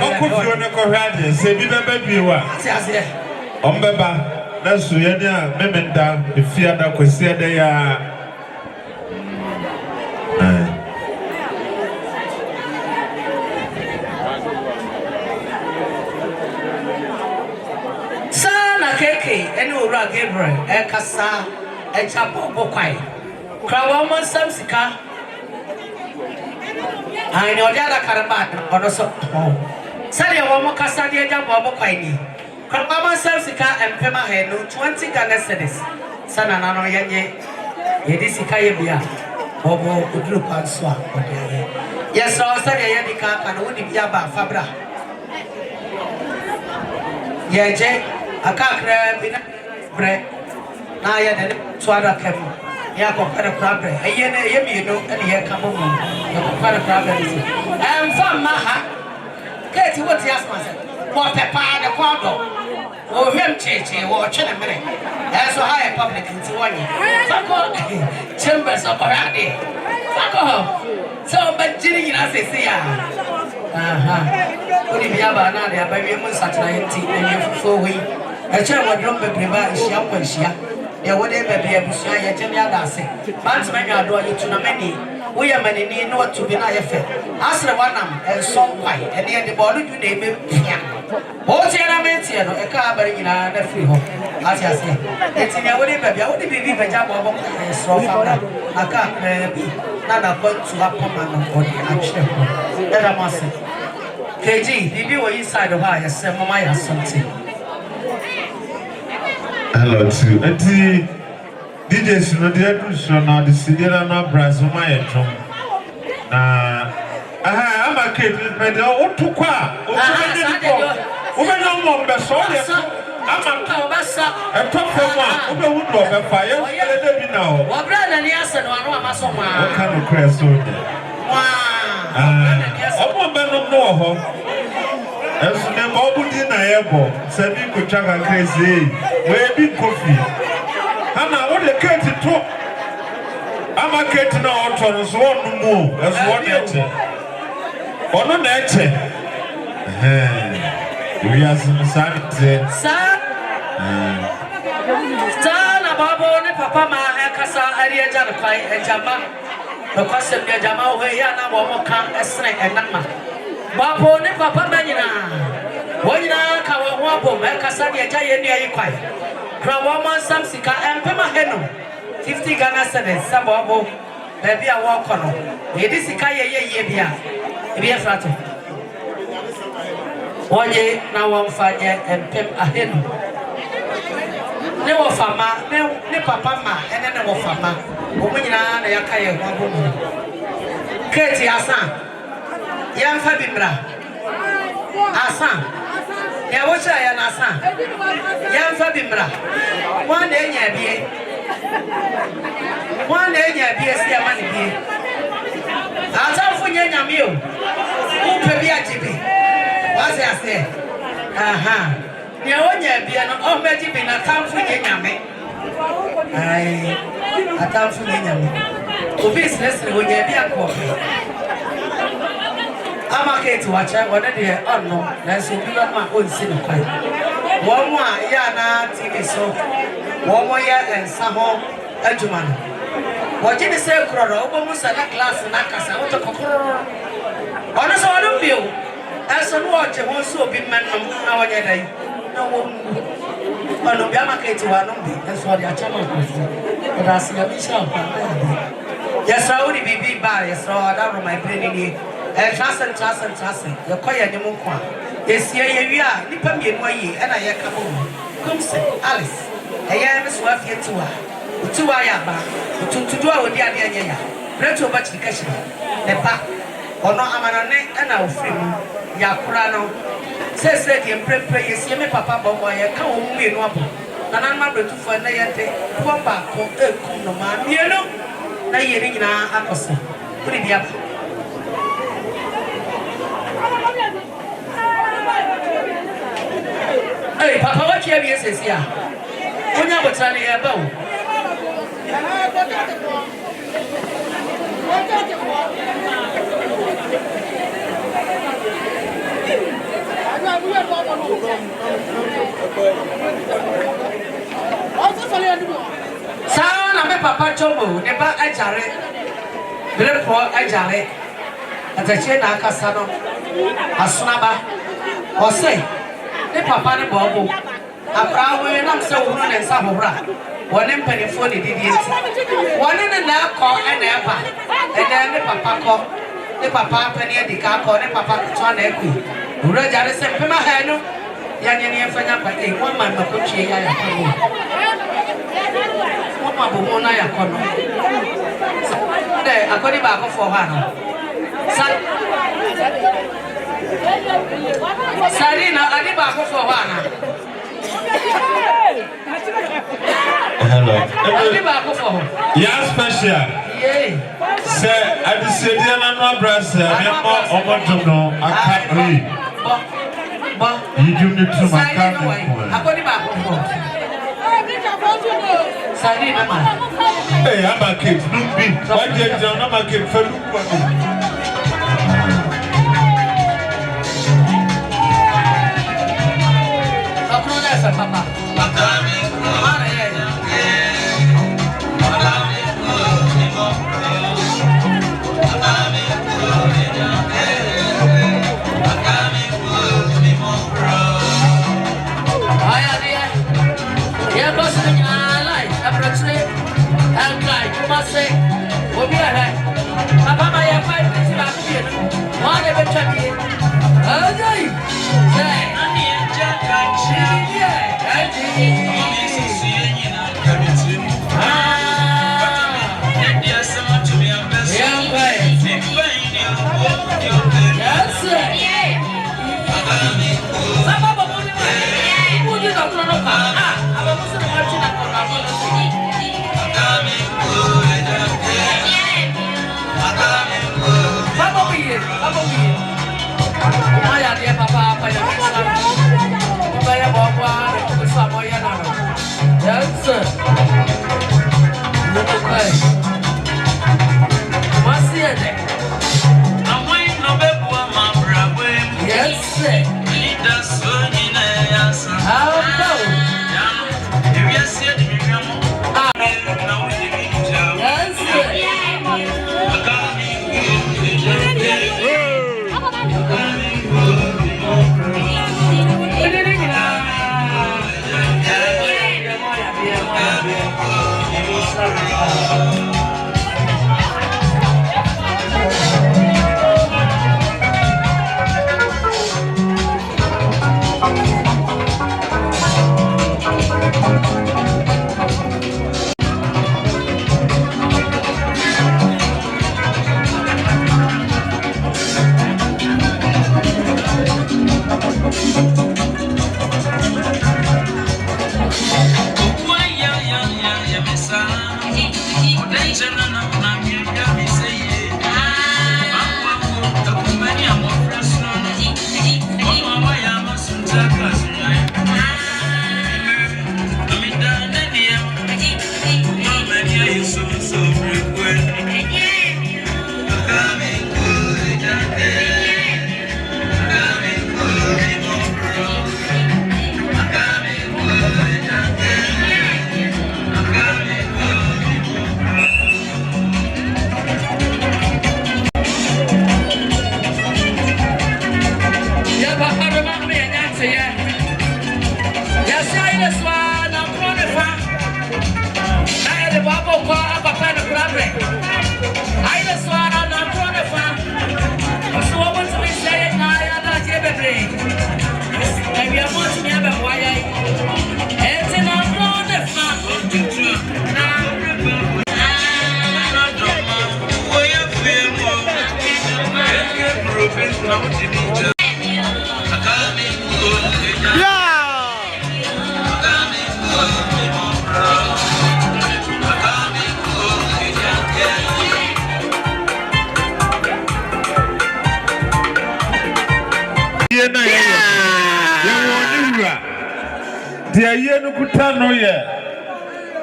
Okofi ono ko hwade se bi bebe biwa. Ombeba na su ye dia memenda efia da kwesi da ya. Sana keke eni ora Gabriel e kasa e chapo bokwai. Krawa mo samsika. Ai no dia da karaba ono so. Sale wo mo kasa dia jabo bokwai ni. Krawa mo samsika empema he no 20 Ghana cedis. Sana na no yenye. Yedi sika ye bia. Obo odru kwanso a odia. Yes, so sale ye di ka no wodi bia ba fabra. Yeje akakra bina bre na ya de swara kem ya ko para prabre aye ne ye mi no ene ye ka bomu ya ko para prabre ni fa maha keti woti asma se mo pepa de kwado o hwem cheche wo chene mere so high public nti wonye fako chambers of already fako so bajiri na sese ya odi biaba na de abawie mu satira yenti ene fufo wi e chere wadrom bebreba hia kwanhia de wode bebe abusua ye gye ya dase bant manwa ado yetu na mani wo ye manini no to bi na ye fe asre wanam enso kwai e de bolu du na ebe pia o tie na menti no e ka abare nyina na firi ho ati ase enti ne wode bebe wode bibi beja bo bo enso fa aka bi na na kwantu apoma no odi achre ho era mase KG bibi wo inside ho ya se mama ya something. Hello to enti DJs no dey do so na the senior na brass my drum na ama kid me dey o to kwa o to be dey ko o be no mo be so dey ama to be sa e to fo mo o be wudo be fa ye le dey bi na o wa bra na ni ase no anu ama so ma o ka no crash so dey wa o mo be no ho esu ne mo bu di na ebo se bi ko twaka crazy we bi kofi ana wo de kete to ama kete na oto so onu mu esu wo de eche ono na eche We are some Sunday. Sana babo ne papa ma ekasa ariya jar kwai ejama no kwasem ya jama ho ya na wo mo ka esre enama babo ne papa ma nyina wo nyina ka wo ho abo ekasa de eja ye ne ayi kwai kra wo mo sam sika empema heno 50 Ghana cedis sababo baby a wo kono e di sika ye bia e bia frato wonye na wo mfanye empem aheno ne wo fama ne papa ma ene ne wo fama wo nyina na yaka ye ho abomu keti asan ya mfa bimra asan ya wo sha ya na asan ya mfa bimra wa na enya bie si ama ne bie atamfo nya nyame o wo pe bi ajibi wa se ase aha ne wonya bia no o meji bi na tamfo nye nyame ai atamfo nye nyame obi stress ne wonya bia ko amaketi wacha wona de onno na so bi no ma onsi no kwai wo mo a ya na tv so wo mo ya ensa ho adwuma no wo ji ne se kroro wo mo sa na class na kasa wo to kokoro ono so ono bio eso no o je ho so obi mennom na wonya dai na wo ono bia maketi wa no bi eso dia chama ko da si ya bi sha pa yes I would be by yes I don't my brain ni trust you call your name kwa yes ye we are nipa me no yi e na ye ka bo Koomson Alice e ye me so afie tuwa ya ba tuntudu a odi ade anya ya reto ba chikashi ne pa ono amanane e na ofrim ya kura no se die prepare yes ye me papa bo ye ka wo mu enu abo na nan ma bretu fo na ye de wo ba ko ekum no ma mienu na ye ni nyina akoso kuri bia hey papa what you be say sia onya botani e ba o na me papa chobo ne ba ajare bere po ajare atache na akasa no asunaba ose ne papa ne bobo abrawe na mse wuru ne nsa hobra wone mpanifo ne didi enti wone ne na akọ ena eba ene ne papa kọ ne papa pani edika akọ ne papa to na ekwu wura jare se mpema ha no ya ne ne fanya pa e kwa ma makotwe ya ya kwa mama bo na ya kono de akodi ba ko fo ha no Sarina adi ba ko fo ha na Hello. adi ba ko fo Yeah, special. yeah Say adi sedia na no brasa me mo omodono akari. Ba You do me to my car. akodi ba ko fo Sarina ma Hey, I'm a kid. Look me. Why did you not make it for look what? Papa. Papa, Yes, I just want to run it far. I had a bubble car up a pen of crabbe. I just want to run it far. So what was we saying? I am not everything. Maybe I want to have a wire. And then I'm run it far. The Ayenu Kutano ye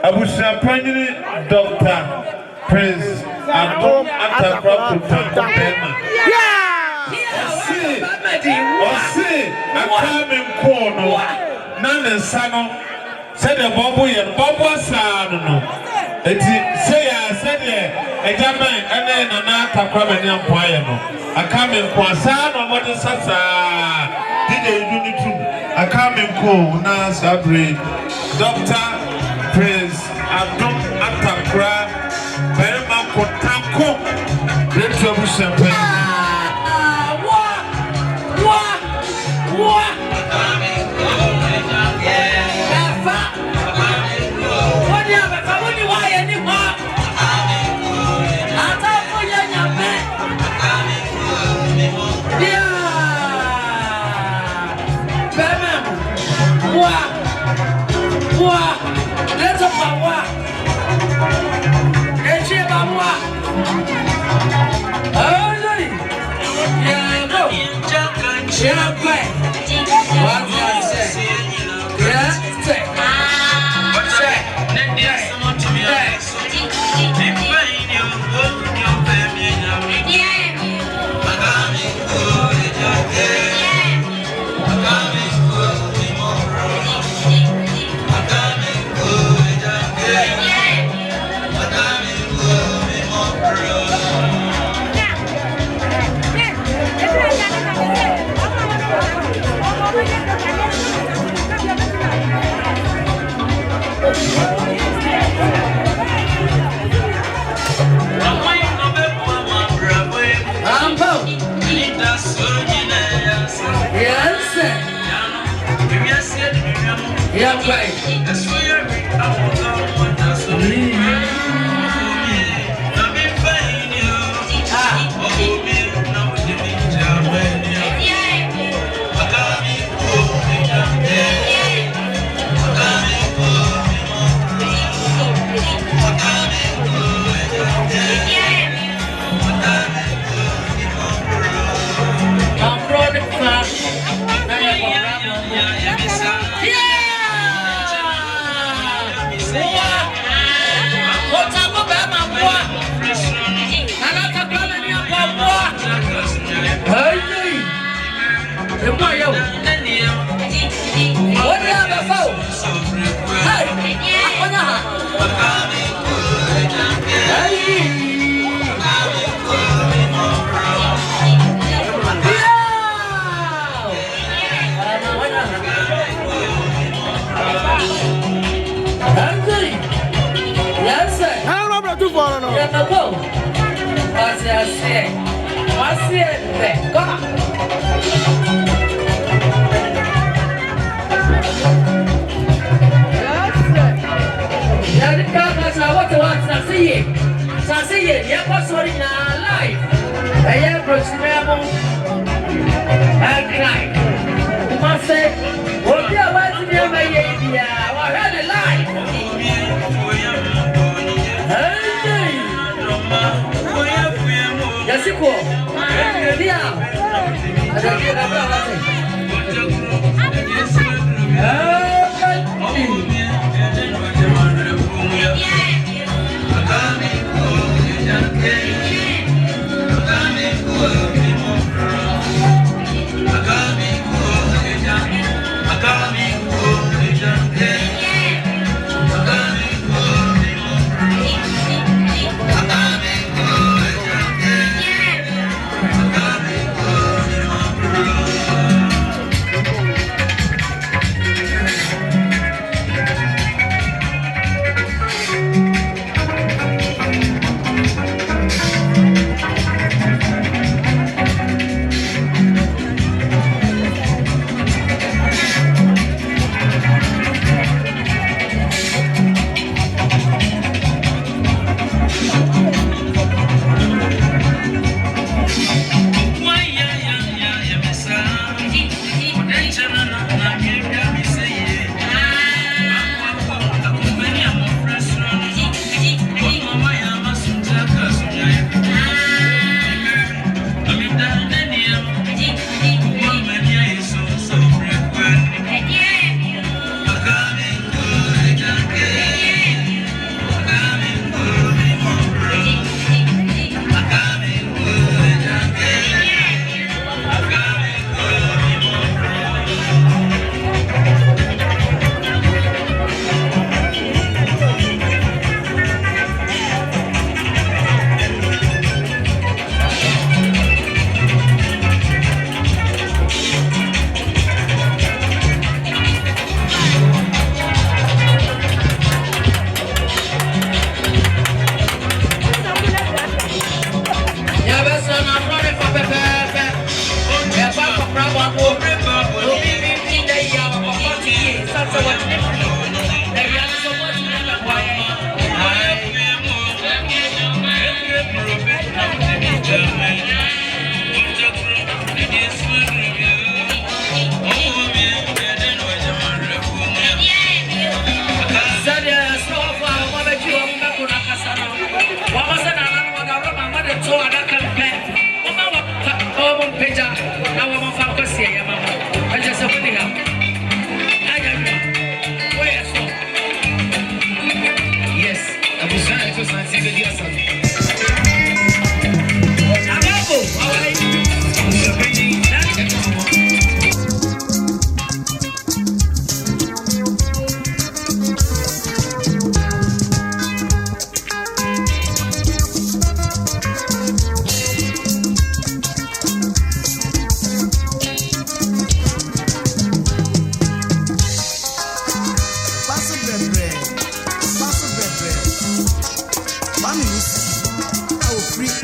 Abusapani Dr. Prince Adom Atakwa Kutano Bema. Osi akame mkono nane sano said the bobo and bobo sano eti say ya said ejaman ene nana Atakwa meni ampoye no akame mkono sano mode sasa DJ Unitu akame mkono na sabre Dr. Prince Adom Atakwa Bema Kotako Let's go champagne.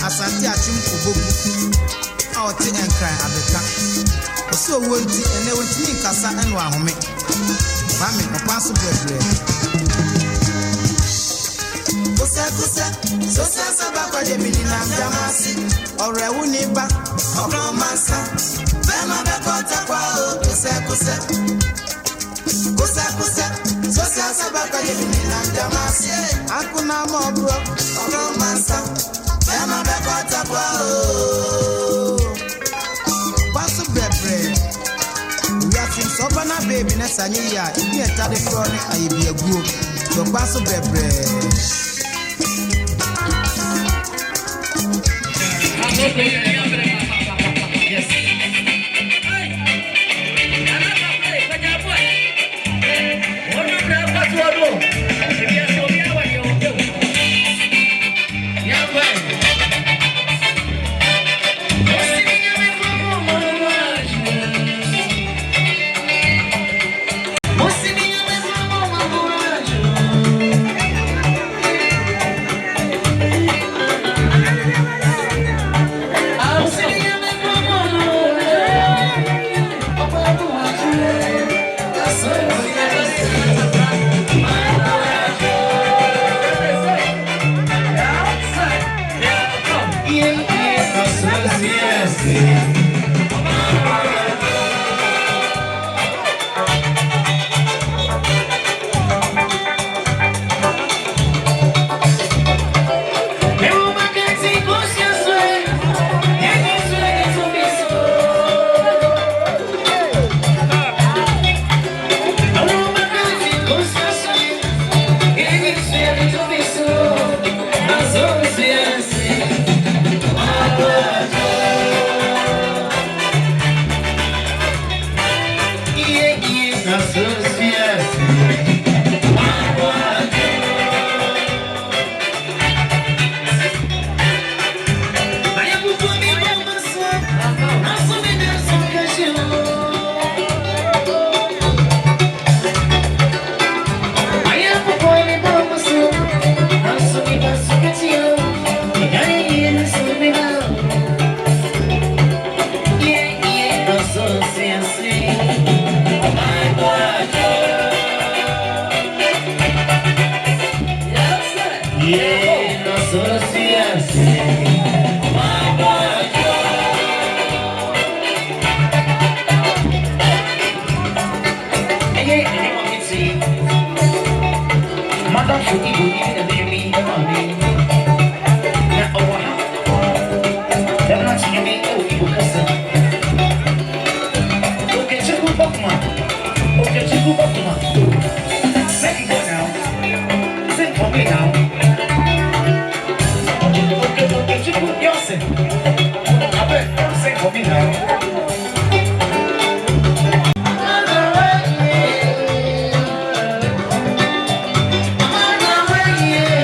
Asante Kofiase Aote enkran abeka Oso wonti ene wontimi nkasa eno ahome Mami opaso bebre Kusa Sosa sabakwa de minina mjamasi Ore uniba Okromasa Bema bekota kwa o Kusa Sosa sabakwa de minina mjamasi Akuna mobro Okromasa Bema bekota kwa o Paso bebre We are from Sobana baby Nesanye ya Ibi etade frone ayibi aguo So paso bebre Yes. Yeah.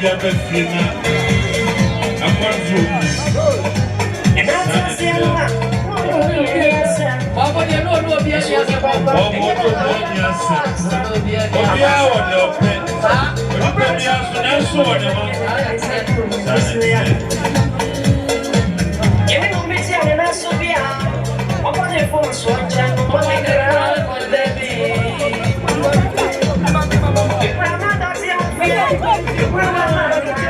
bia be fina akwanzo Baba de no bia sia se baba. Obia wo de open. Obia so na so wo de ma. Yemi no me tia na so bia. Opa de fo so cha no mo me gra ko de bi. Mama da sia bia. Mama da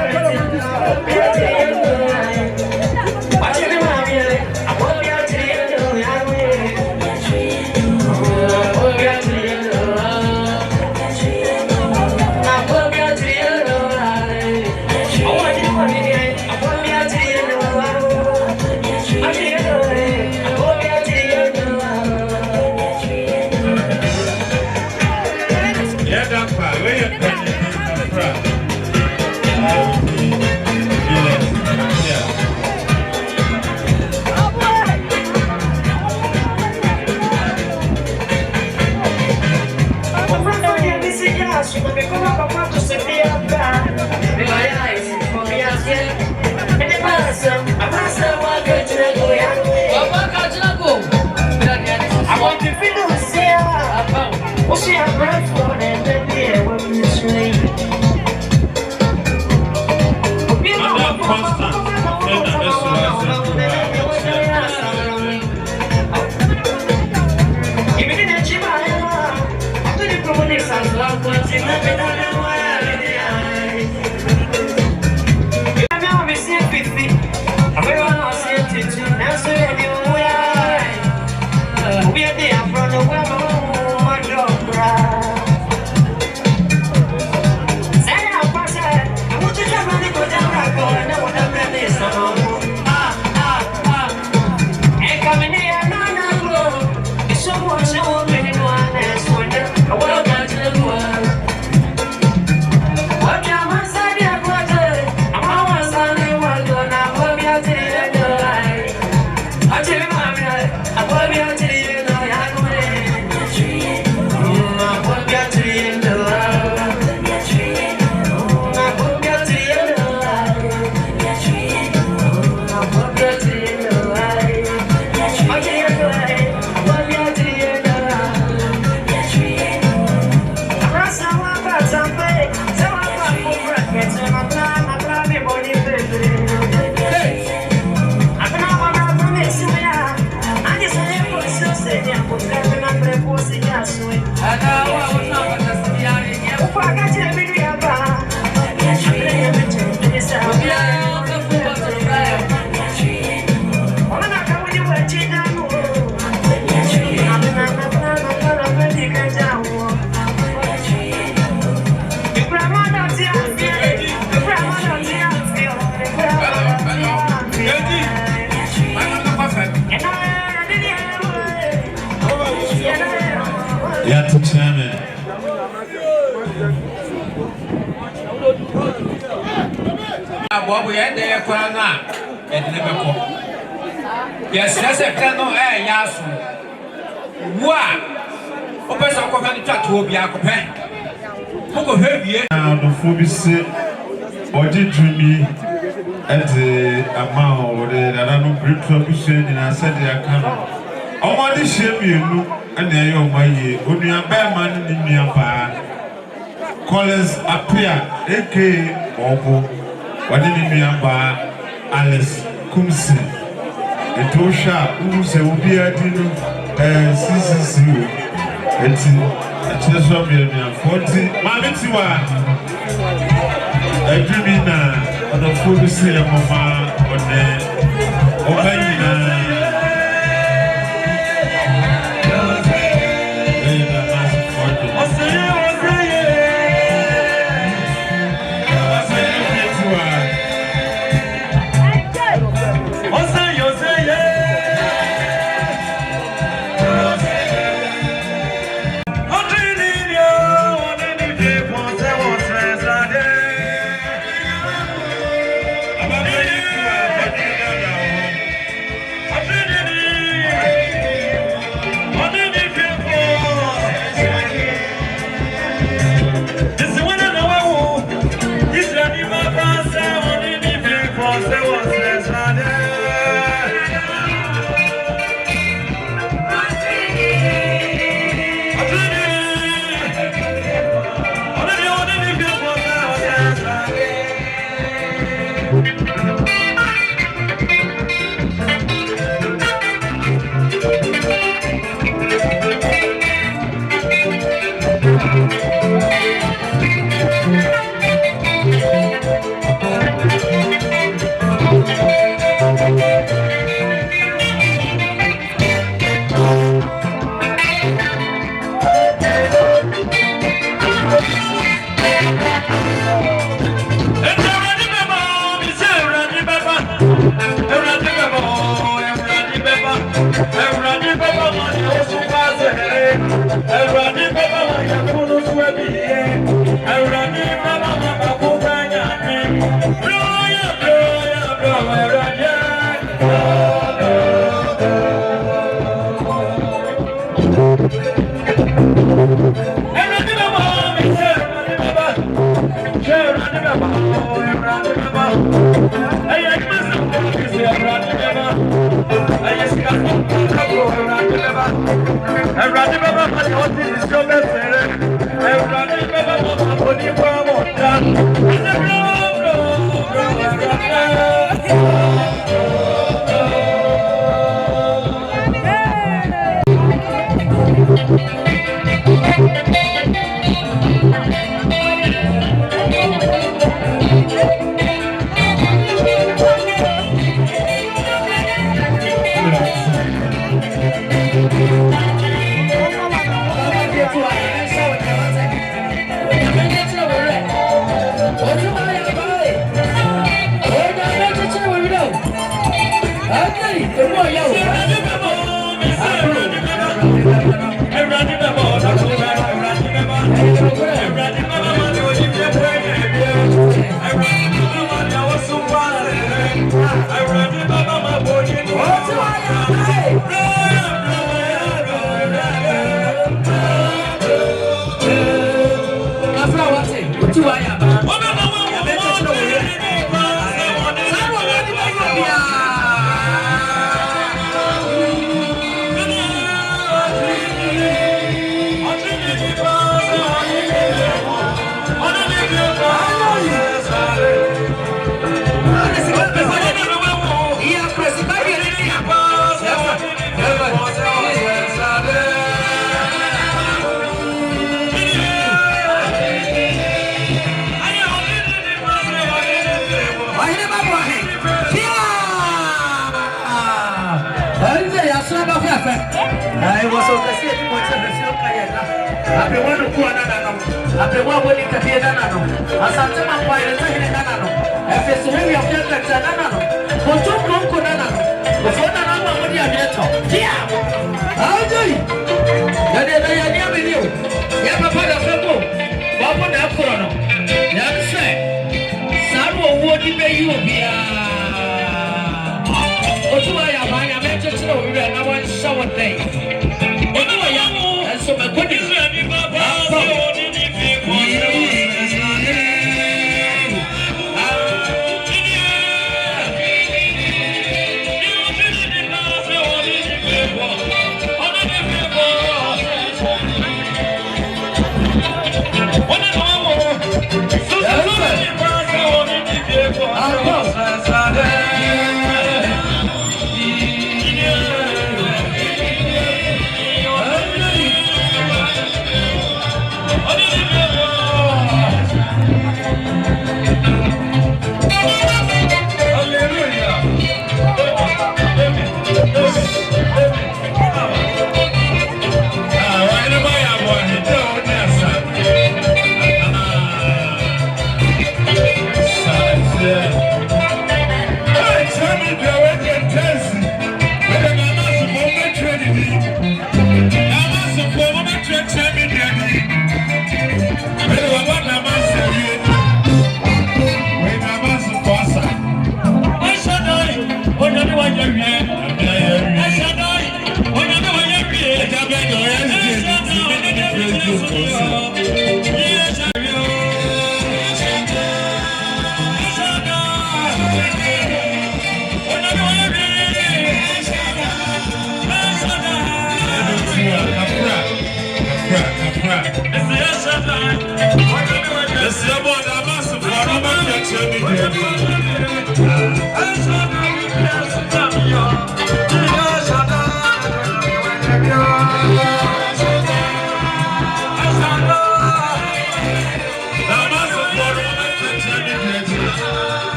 Bobo ya de kwa na edne beko yes se kano yaso wa opesa ko fa ni twatu obi akopɛ moko hwebie no fo bi se oje dwumi ete ama o de dada no breakthrough bi se ni na se de aka no omode hye mienu ane ayo maye onua ba ma ni nua pa Collins Appiah aka Obo wadi ni nua Alice Koomson etosha use obi adinu CCC eti acheso mi nua 40 ma bi ti wa edwumi na odofo bi se ya mama one obayina I was on the same point of the silk. I be one of one another. I be one willing to be another. Asante Kofiase another. If it's really of them that's another. For two months another. Before the number when you are there. Yeah. How do you? That is a young video. You have a part of the book. What would have put on? That's right. Some would be you here. What's why I'm just over there. I want to show a thing. And so my goodness.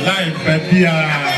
Live, Appiah.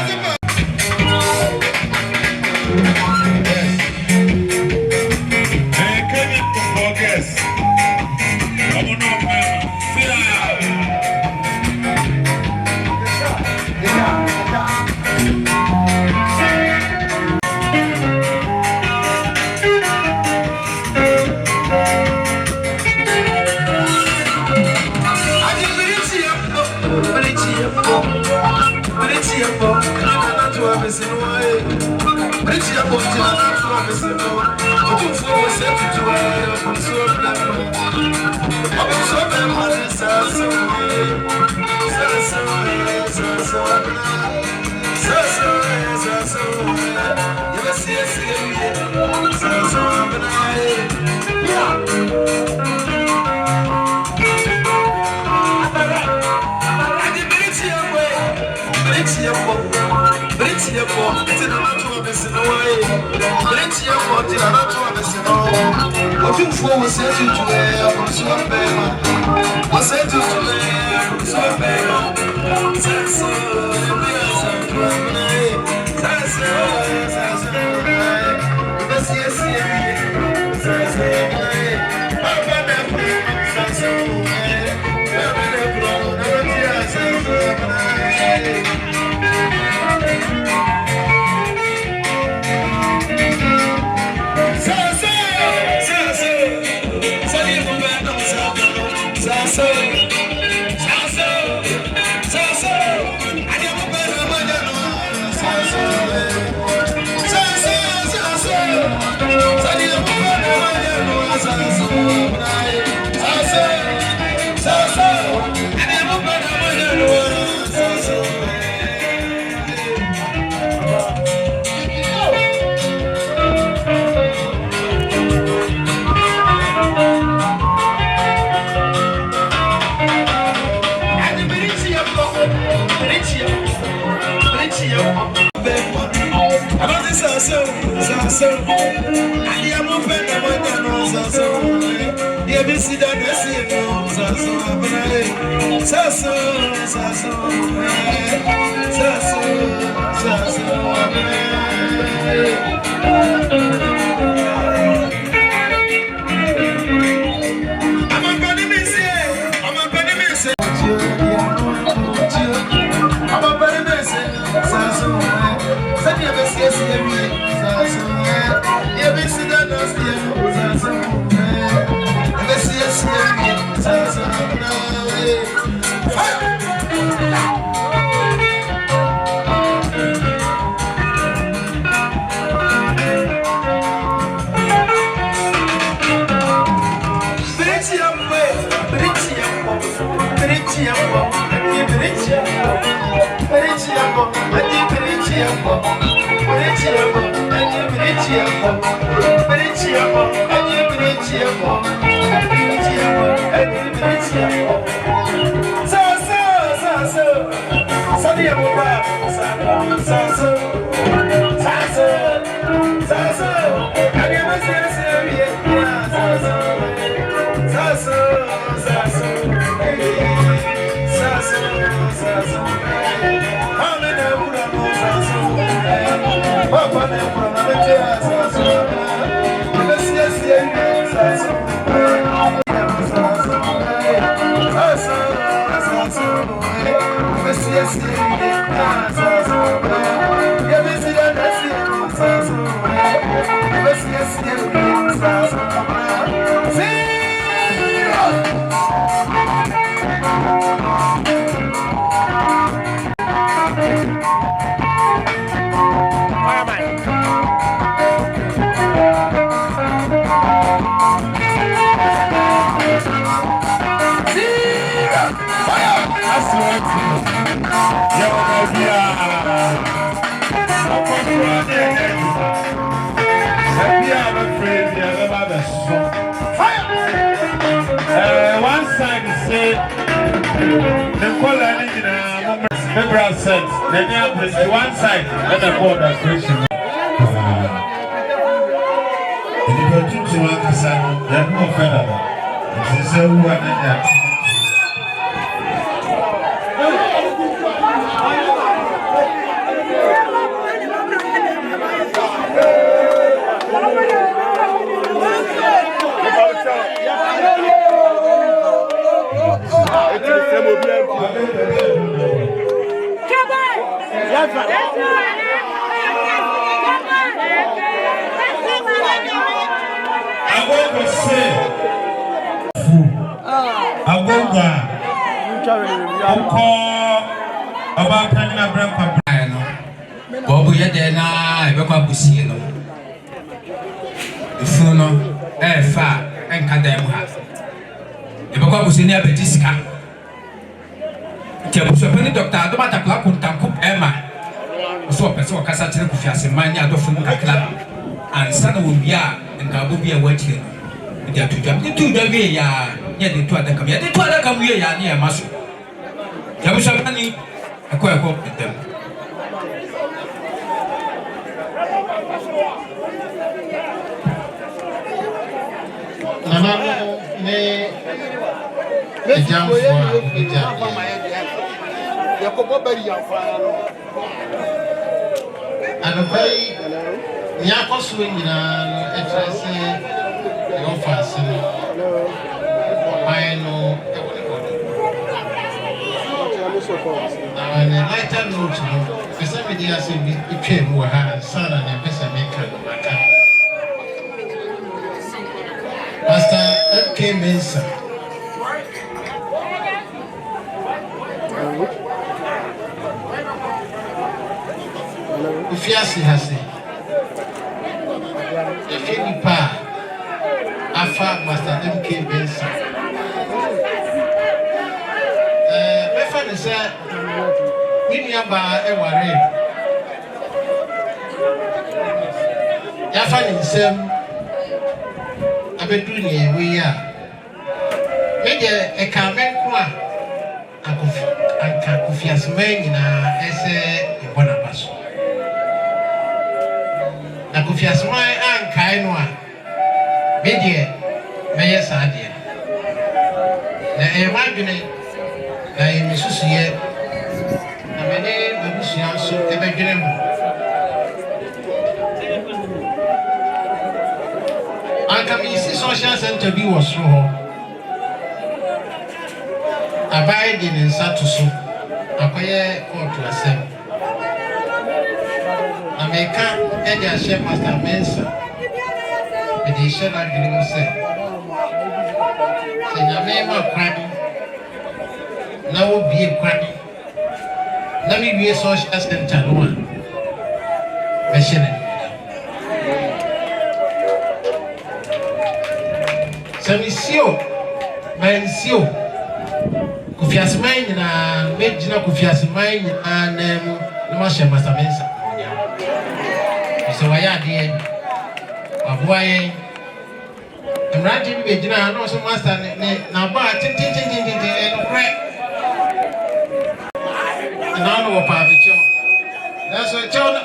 Liberal sense, then you have this one side and the border question. And if you're too much, they're more federal. This is a one and that. Bobu yede na ebekwa busie no. Ifunu no fa enka dem ha. Ebekwa busie ni abedi sika. Ke buso pani doctor adoma takla kuntanko ema. So pese wakasa tire Kofiase mani adofunu kakla. Ansa na wobia enka bobi e wachire no. Dia tudam ni tudam ye ya ye de tu adaka ye de tu adaka mu ye ya ni e maso. Ya buso pani ekọ dem. Nana ne ejamfo yakobo bari yamfana no anopai nyakoso nyina no etrese yo fase no ai no na later note no pesa media se bi twem wo ha sana na pesa meka no maka Pastor Koomson. Kofiase hase. Efeni pa afa Pastor Koomson. Me fa ne se wini aba eware. Ya fa ne nsem abedu ni ewe ya meje ekamen kwa anka Kofiase nyina ese ibona baso na Kofiase anka eno a meje meye saade na emadwene na emisusuye na mene babusuya so ebedwene mu anka mi si social center bi wo so ho abai di ne nsato so akoye court asem America ede a chef master mensa ede shela dwene se nyame ma kwani na wo bie kwani na mi bie social center no a be shene Samisio, Mansio, Kofiase nyina mejina Kofiase nyina nem no mashe masamensa. So waya de aboaye emraje bi bejina no so master ne na ba tin no kre. Na no pa bicho. Na so chon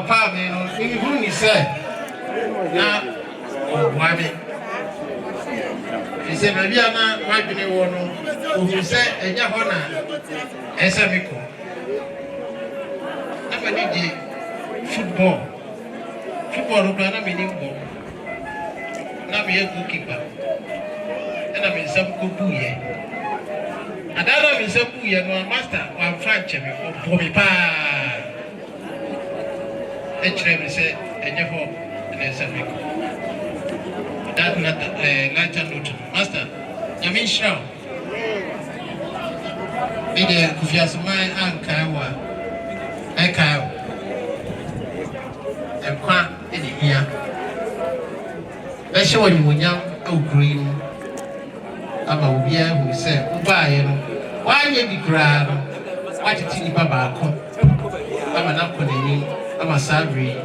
pa me no ni hu ni se. Na wa Ise baby ana wadwene wo no ohu se enya ho na ese meko na ba di football ro na me ni bo na me goalkeeper na me nsam ko buye adara me nsam buye no master wa franche me ko bo me pa e chere me se enya ho na ese meko that not lighter note master yamin shroud ide Kofiase ankawa ekayo ekwa ede hia ehye woni munyam awkuri aba obia hu se ubaaye no wanye bi kura no watiti ni baba ko aba na konani aba sabri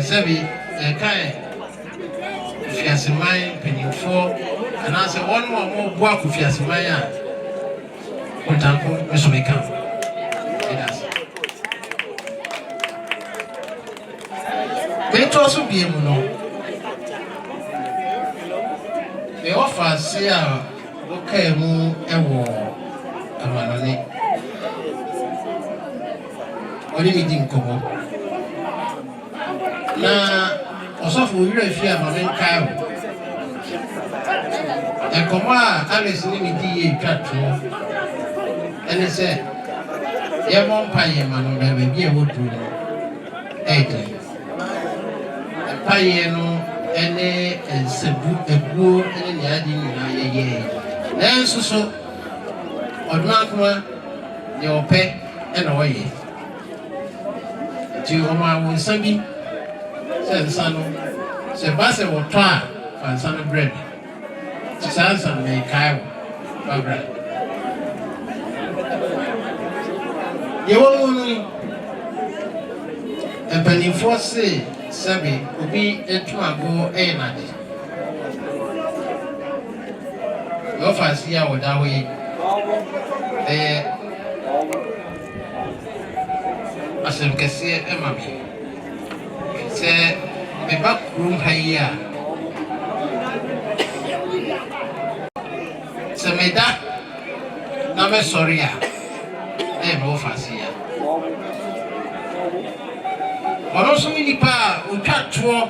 sabi kai Kofiase penifo and I say one more boa Kofiase Kotanko nso meka edas Metro so bie mu no e offer se a okay mu ewo amanone oni mi di nkomo na osofo wira fi amame nkai nkomo a Alice ni mi di ye twato ene se ye mo mpaye manu na be bia wodu no ede mpaye no ene ensebu ebuo ene ne adi nyina ye nanso so oduma kuma ye ope ene oye ti o ma won sabi se sano se base wo to a fan sano bread ti sansa me kai babra ye wo nu empani force sabi obi etu ago enadi yo fasi ya wo dawo yi asem kese emami se me ba kurum haya se me da na me sorry ya mo fasi ya ono so mi nipa utwatwo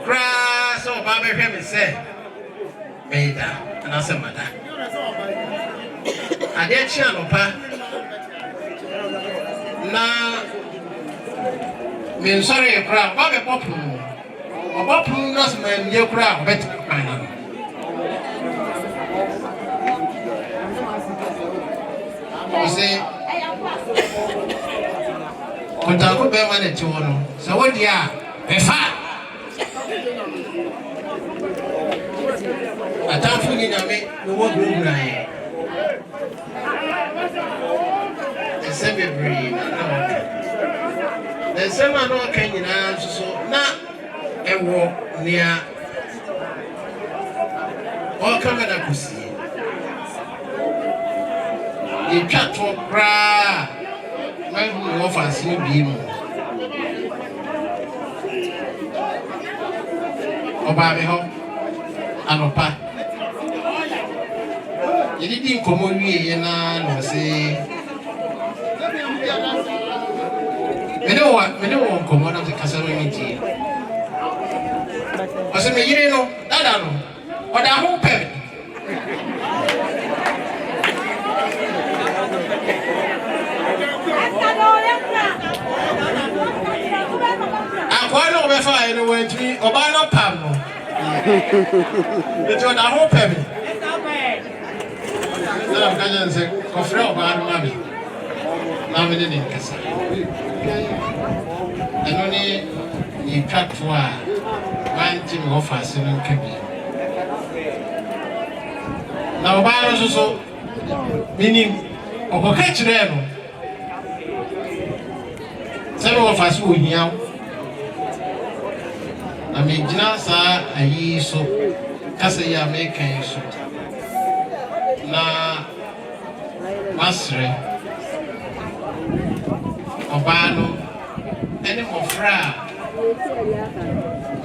kra so ba be hwe me se me da na se mada ade chi anopa na me sorry kra ba be popu obopu no se me ye kra obet kan na ose Kotanko be ma ne tiwo no se wodi a be fa atafu ni nyame no wo gro na ye ese bebre na ese ma no ka nyina so na ewo nia o kamera kusi ye twato bra Bible offers you be Obabe ho anopa Yedi di nkomo wie na no se me no nkomo na te kasaro mi ti Ose me yire no dada no oda ho pebe Akwa no be fa ene wantwi oba no pam no Beto na ho pebe Na mkanya nse kofre oba no mabi Na me ni nkasa Eno ni twatwo a manti me offers no nkabi Na oba no so minim okoka kire no Sebe offers wo hiaw na me gina sa ayi so kasa ya me kan so na masre obano ene mofra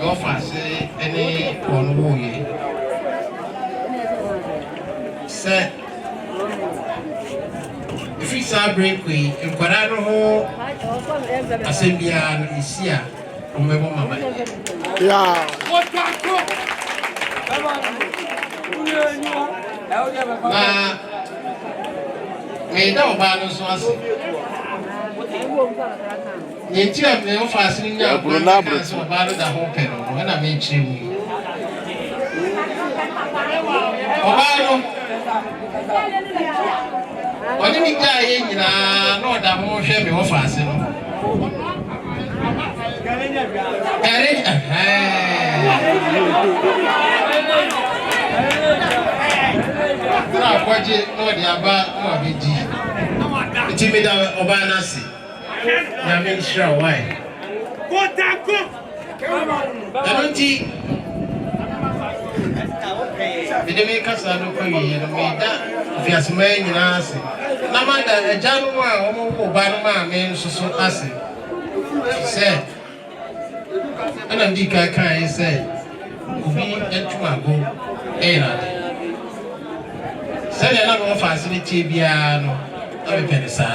offers ene onwo ye se if we break we nkwara no ho asembia no isia omebo mama Yeah. na me da oba no so ase ni ti a me offers ni nya na so oba no da ho pe no na me chire mu oba no oni mi ja ye nyina na oda ho hwe me offers no Na kwaje no de aba no abeji. Iti me da oba na si. Na me shira why. Kotanko. Anonti. Bide me kasa do ko yi no me da fi asma nyina si. Namanda a Janua or Banama means so assy. She said, and a deca can say, be into my go, Send another facility piano, I'm a penisa.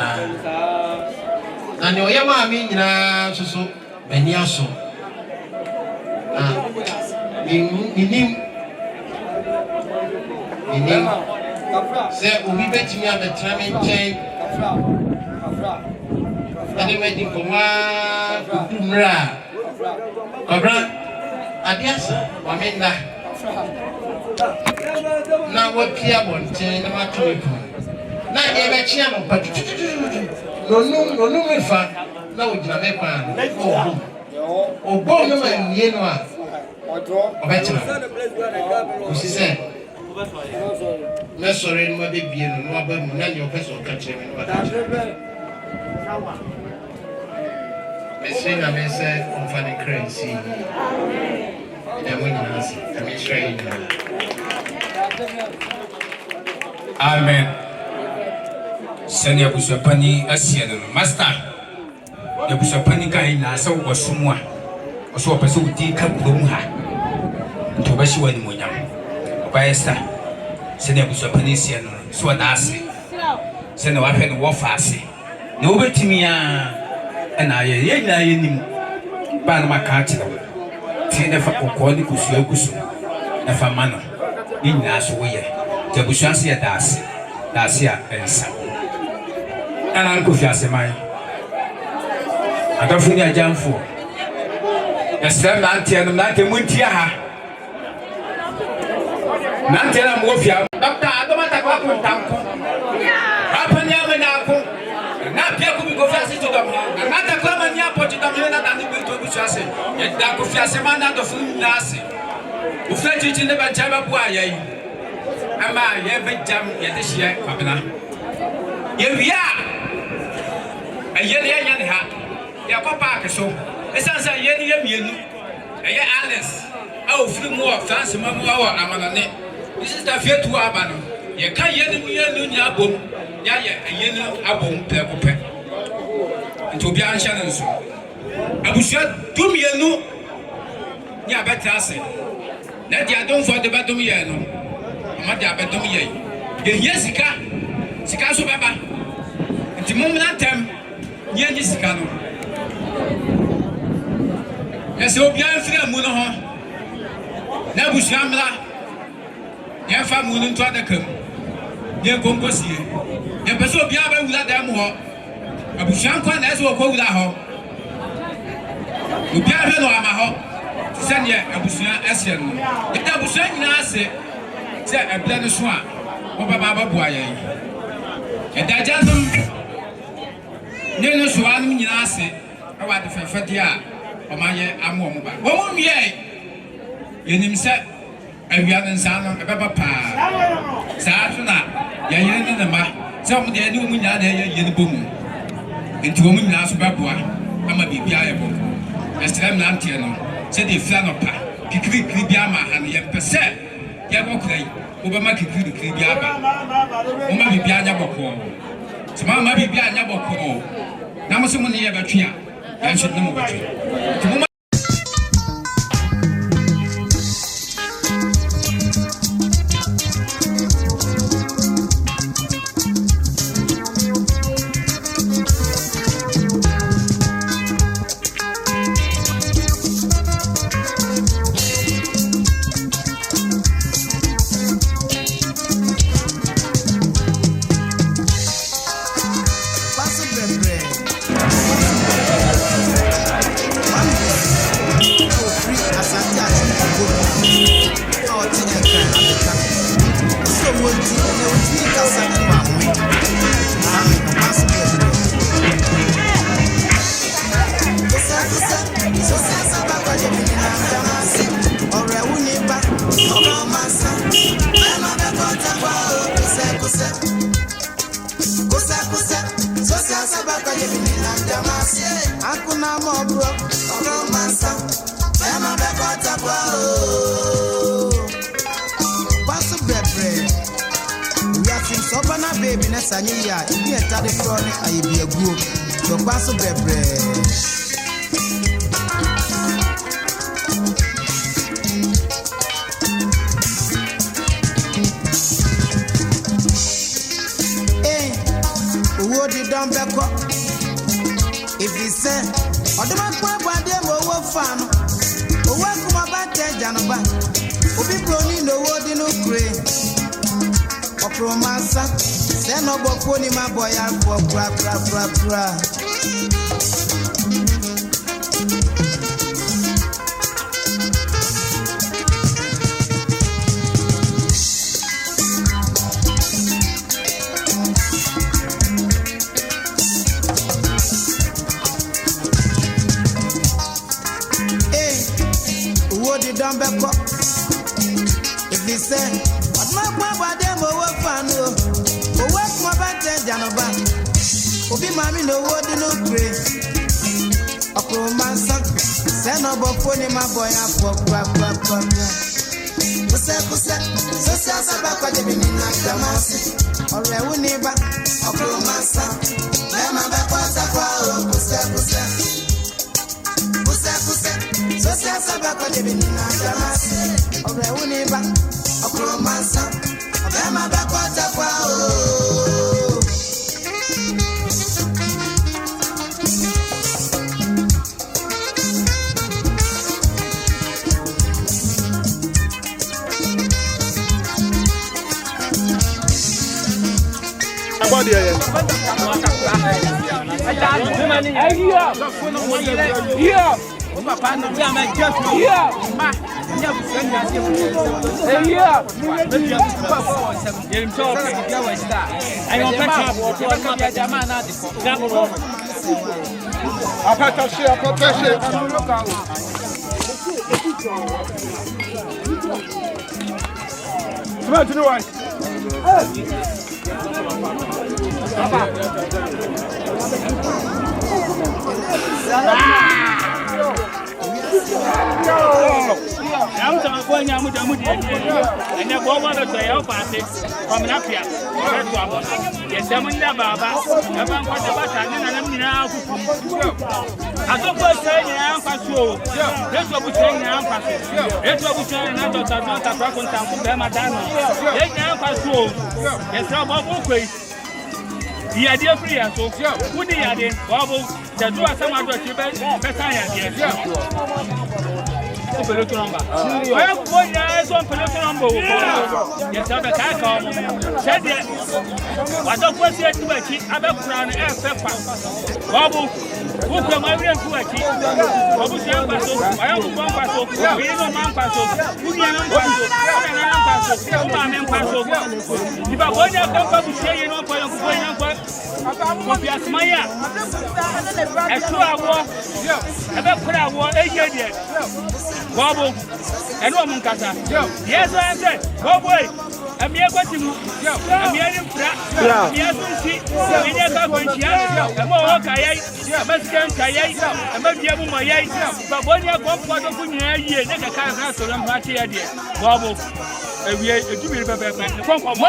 And your Yama mean so, and Yaso. Say, we bet me at the tramming chain. And you waiting for one Kumra. Adiasa, Wamenda. Now what Pia won't change my trip. Not ever channel, but no, no, Jamaica. Oh, Bono and Yenoa. She said, let's sorry, my baby, and not your person catching me. Miss Lina may say, I'm funny crazy. And when you ask, I'm trained. Amen. Send your Busapani as Master. The Busapani guy now so was someone. So a person would take up Lumha to Bashi when Munyam. Bayesta. Send your Busapanisian, so an assay. Send a weapon war fassy. No way to me, and I ain't Banama Cartel. Tina for Okoni Kusu, a famano. In Nashway, the Bushasia Dasi, Dacia and Sam. And Uncle Fiase mine. I don't think I jump for. Yes, I'm not telling Muntia. Nantela Mofia, Doctor Adomata Tanko. Apanyamanaco, Napia could go fast to them. Another common yapo to the minute and the Bushase, and Daco Fiasemana of Nasi. Who fetch it in the Bajaba Buaya. Am I every jam yet this year, Pabna? Here we are. A year, Yakopaka, so it sounds a year, a year, Alice. Oh, few more fancy Mamma, Amanane. This is the fear to Abano. You can't hear the Munya boom, Yaya, a yellow abom, Pepe. And to be unshannen so. I will shut 2 million. Ya better say. Let ya don't for the Badomiano. Madia Badomia. Yesica, Sicaso Baba. And the moment time, near Jessicano. Yes, so be unfair, Munoho. Nabushamla. Your family into other come. Dear Concosi, your person be able without them. A Bushanquan as well go without her. You can't have no amaho. Send ye a Bushan Asian. If that Bushan Nasi said a blended swan, or Baba Boye. And that gentleman, Nino Swan Nasi, about the Fatia, or my Amoba. Woman, yea. In himself. And we are in Sana, a papa. Sartuna, Yayan in the ma, some of the new Munya in the boom. Into woman last Babua, I'm a bibiable. As Tram Lantiano, said the Flanopa, Kiki Biama and Yan Percent, Yabokray, Obama Kiki Biaba, Oma Bibiana Boko, Smama Bibiana Boko, Namasumani Abatria, and should know what you. baby na sanye ya ibi etade fro ne ayebi aguo so kwaso bebre owo di don beko if he say oduma kwa bade mo wo fa no owo kuma ba te janoba obi broni no wo di no kure opromasa se no boko ni ma boya for pra Beko if he say what my papa dem wo fan o work my back janoba obi mami no wo di no pray okromansa say no bofo ni ma boy afọ pra kuse so sa ba kwa de bi na damasi ore wu ni ba okromansa me ma ba kwa ta kwa o kuse so sa ba kwa de bi na damasi ore wu ni ba okromansa me ma ba kwa ta kwa o body here. I'm going to and the woman of the party from Appiah. Yes, I'm in the Baba. I'm going to now. I don't go saying I'm for sure. That's what we're saying I'm for sure. That's what we're saying I'm not a broken town from them. I'm for sure. Yes, I'm okay. The idea free so who the idea Bobble the two are some other better peloton number. I have 4 years on peloton number. Yes, I'm a car. Said it. I don't want to see a key. I'm a crown and pepper. Bobble, who come every to a key? Bobble, I am one passo. We don't man passo. Who can passo? If I want to come to say, you know, for your Kofiase maya. Extra war. Ebe kura war ejede. Bobo. Eno mun kasa. Yes I say. Bobo. Emi egwatimu. Emi ani fra. Emi asunsi. Emi eka konchia. Emo o kayai. Mesken kayai. Ema biamu mayai. Bobo ni akompo do kunya yie ne kaka na so ram hati ya de. Bobo. Ewie ejumi bebe. Konko mo.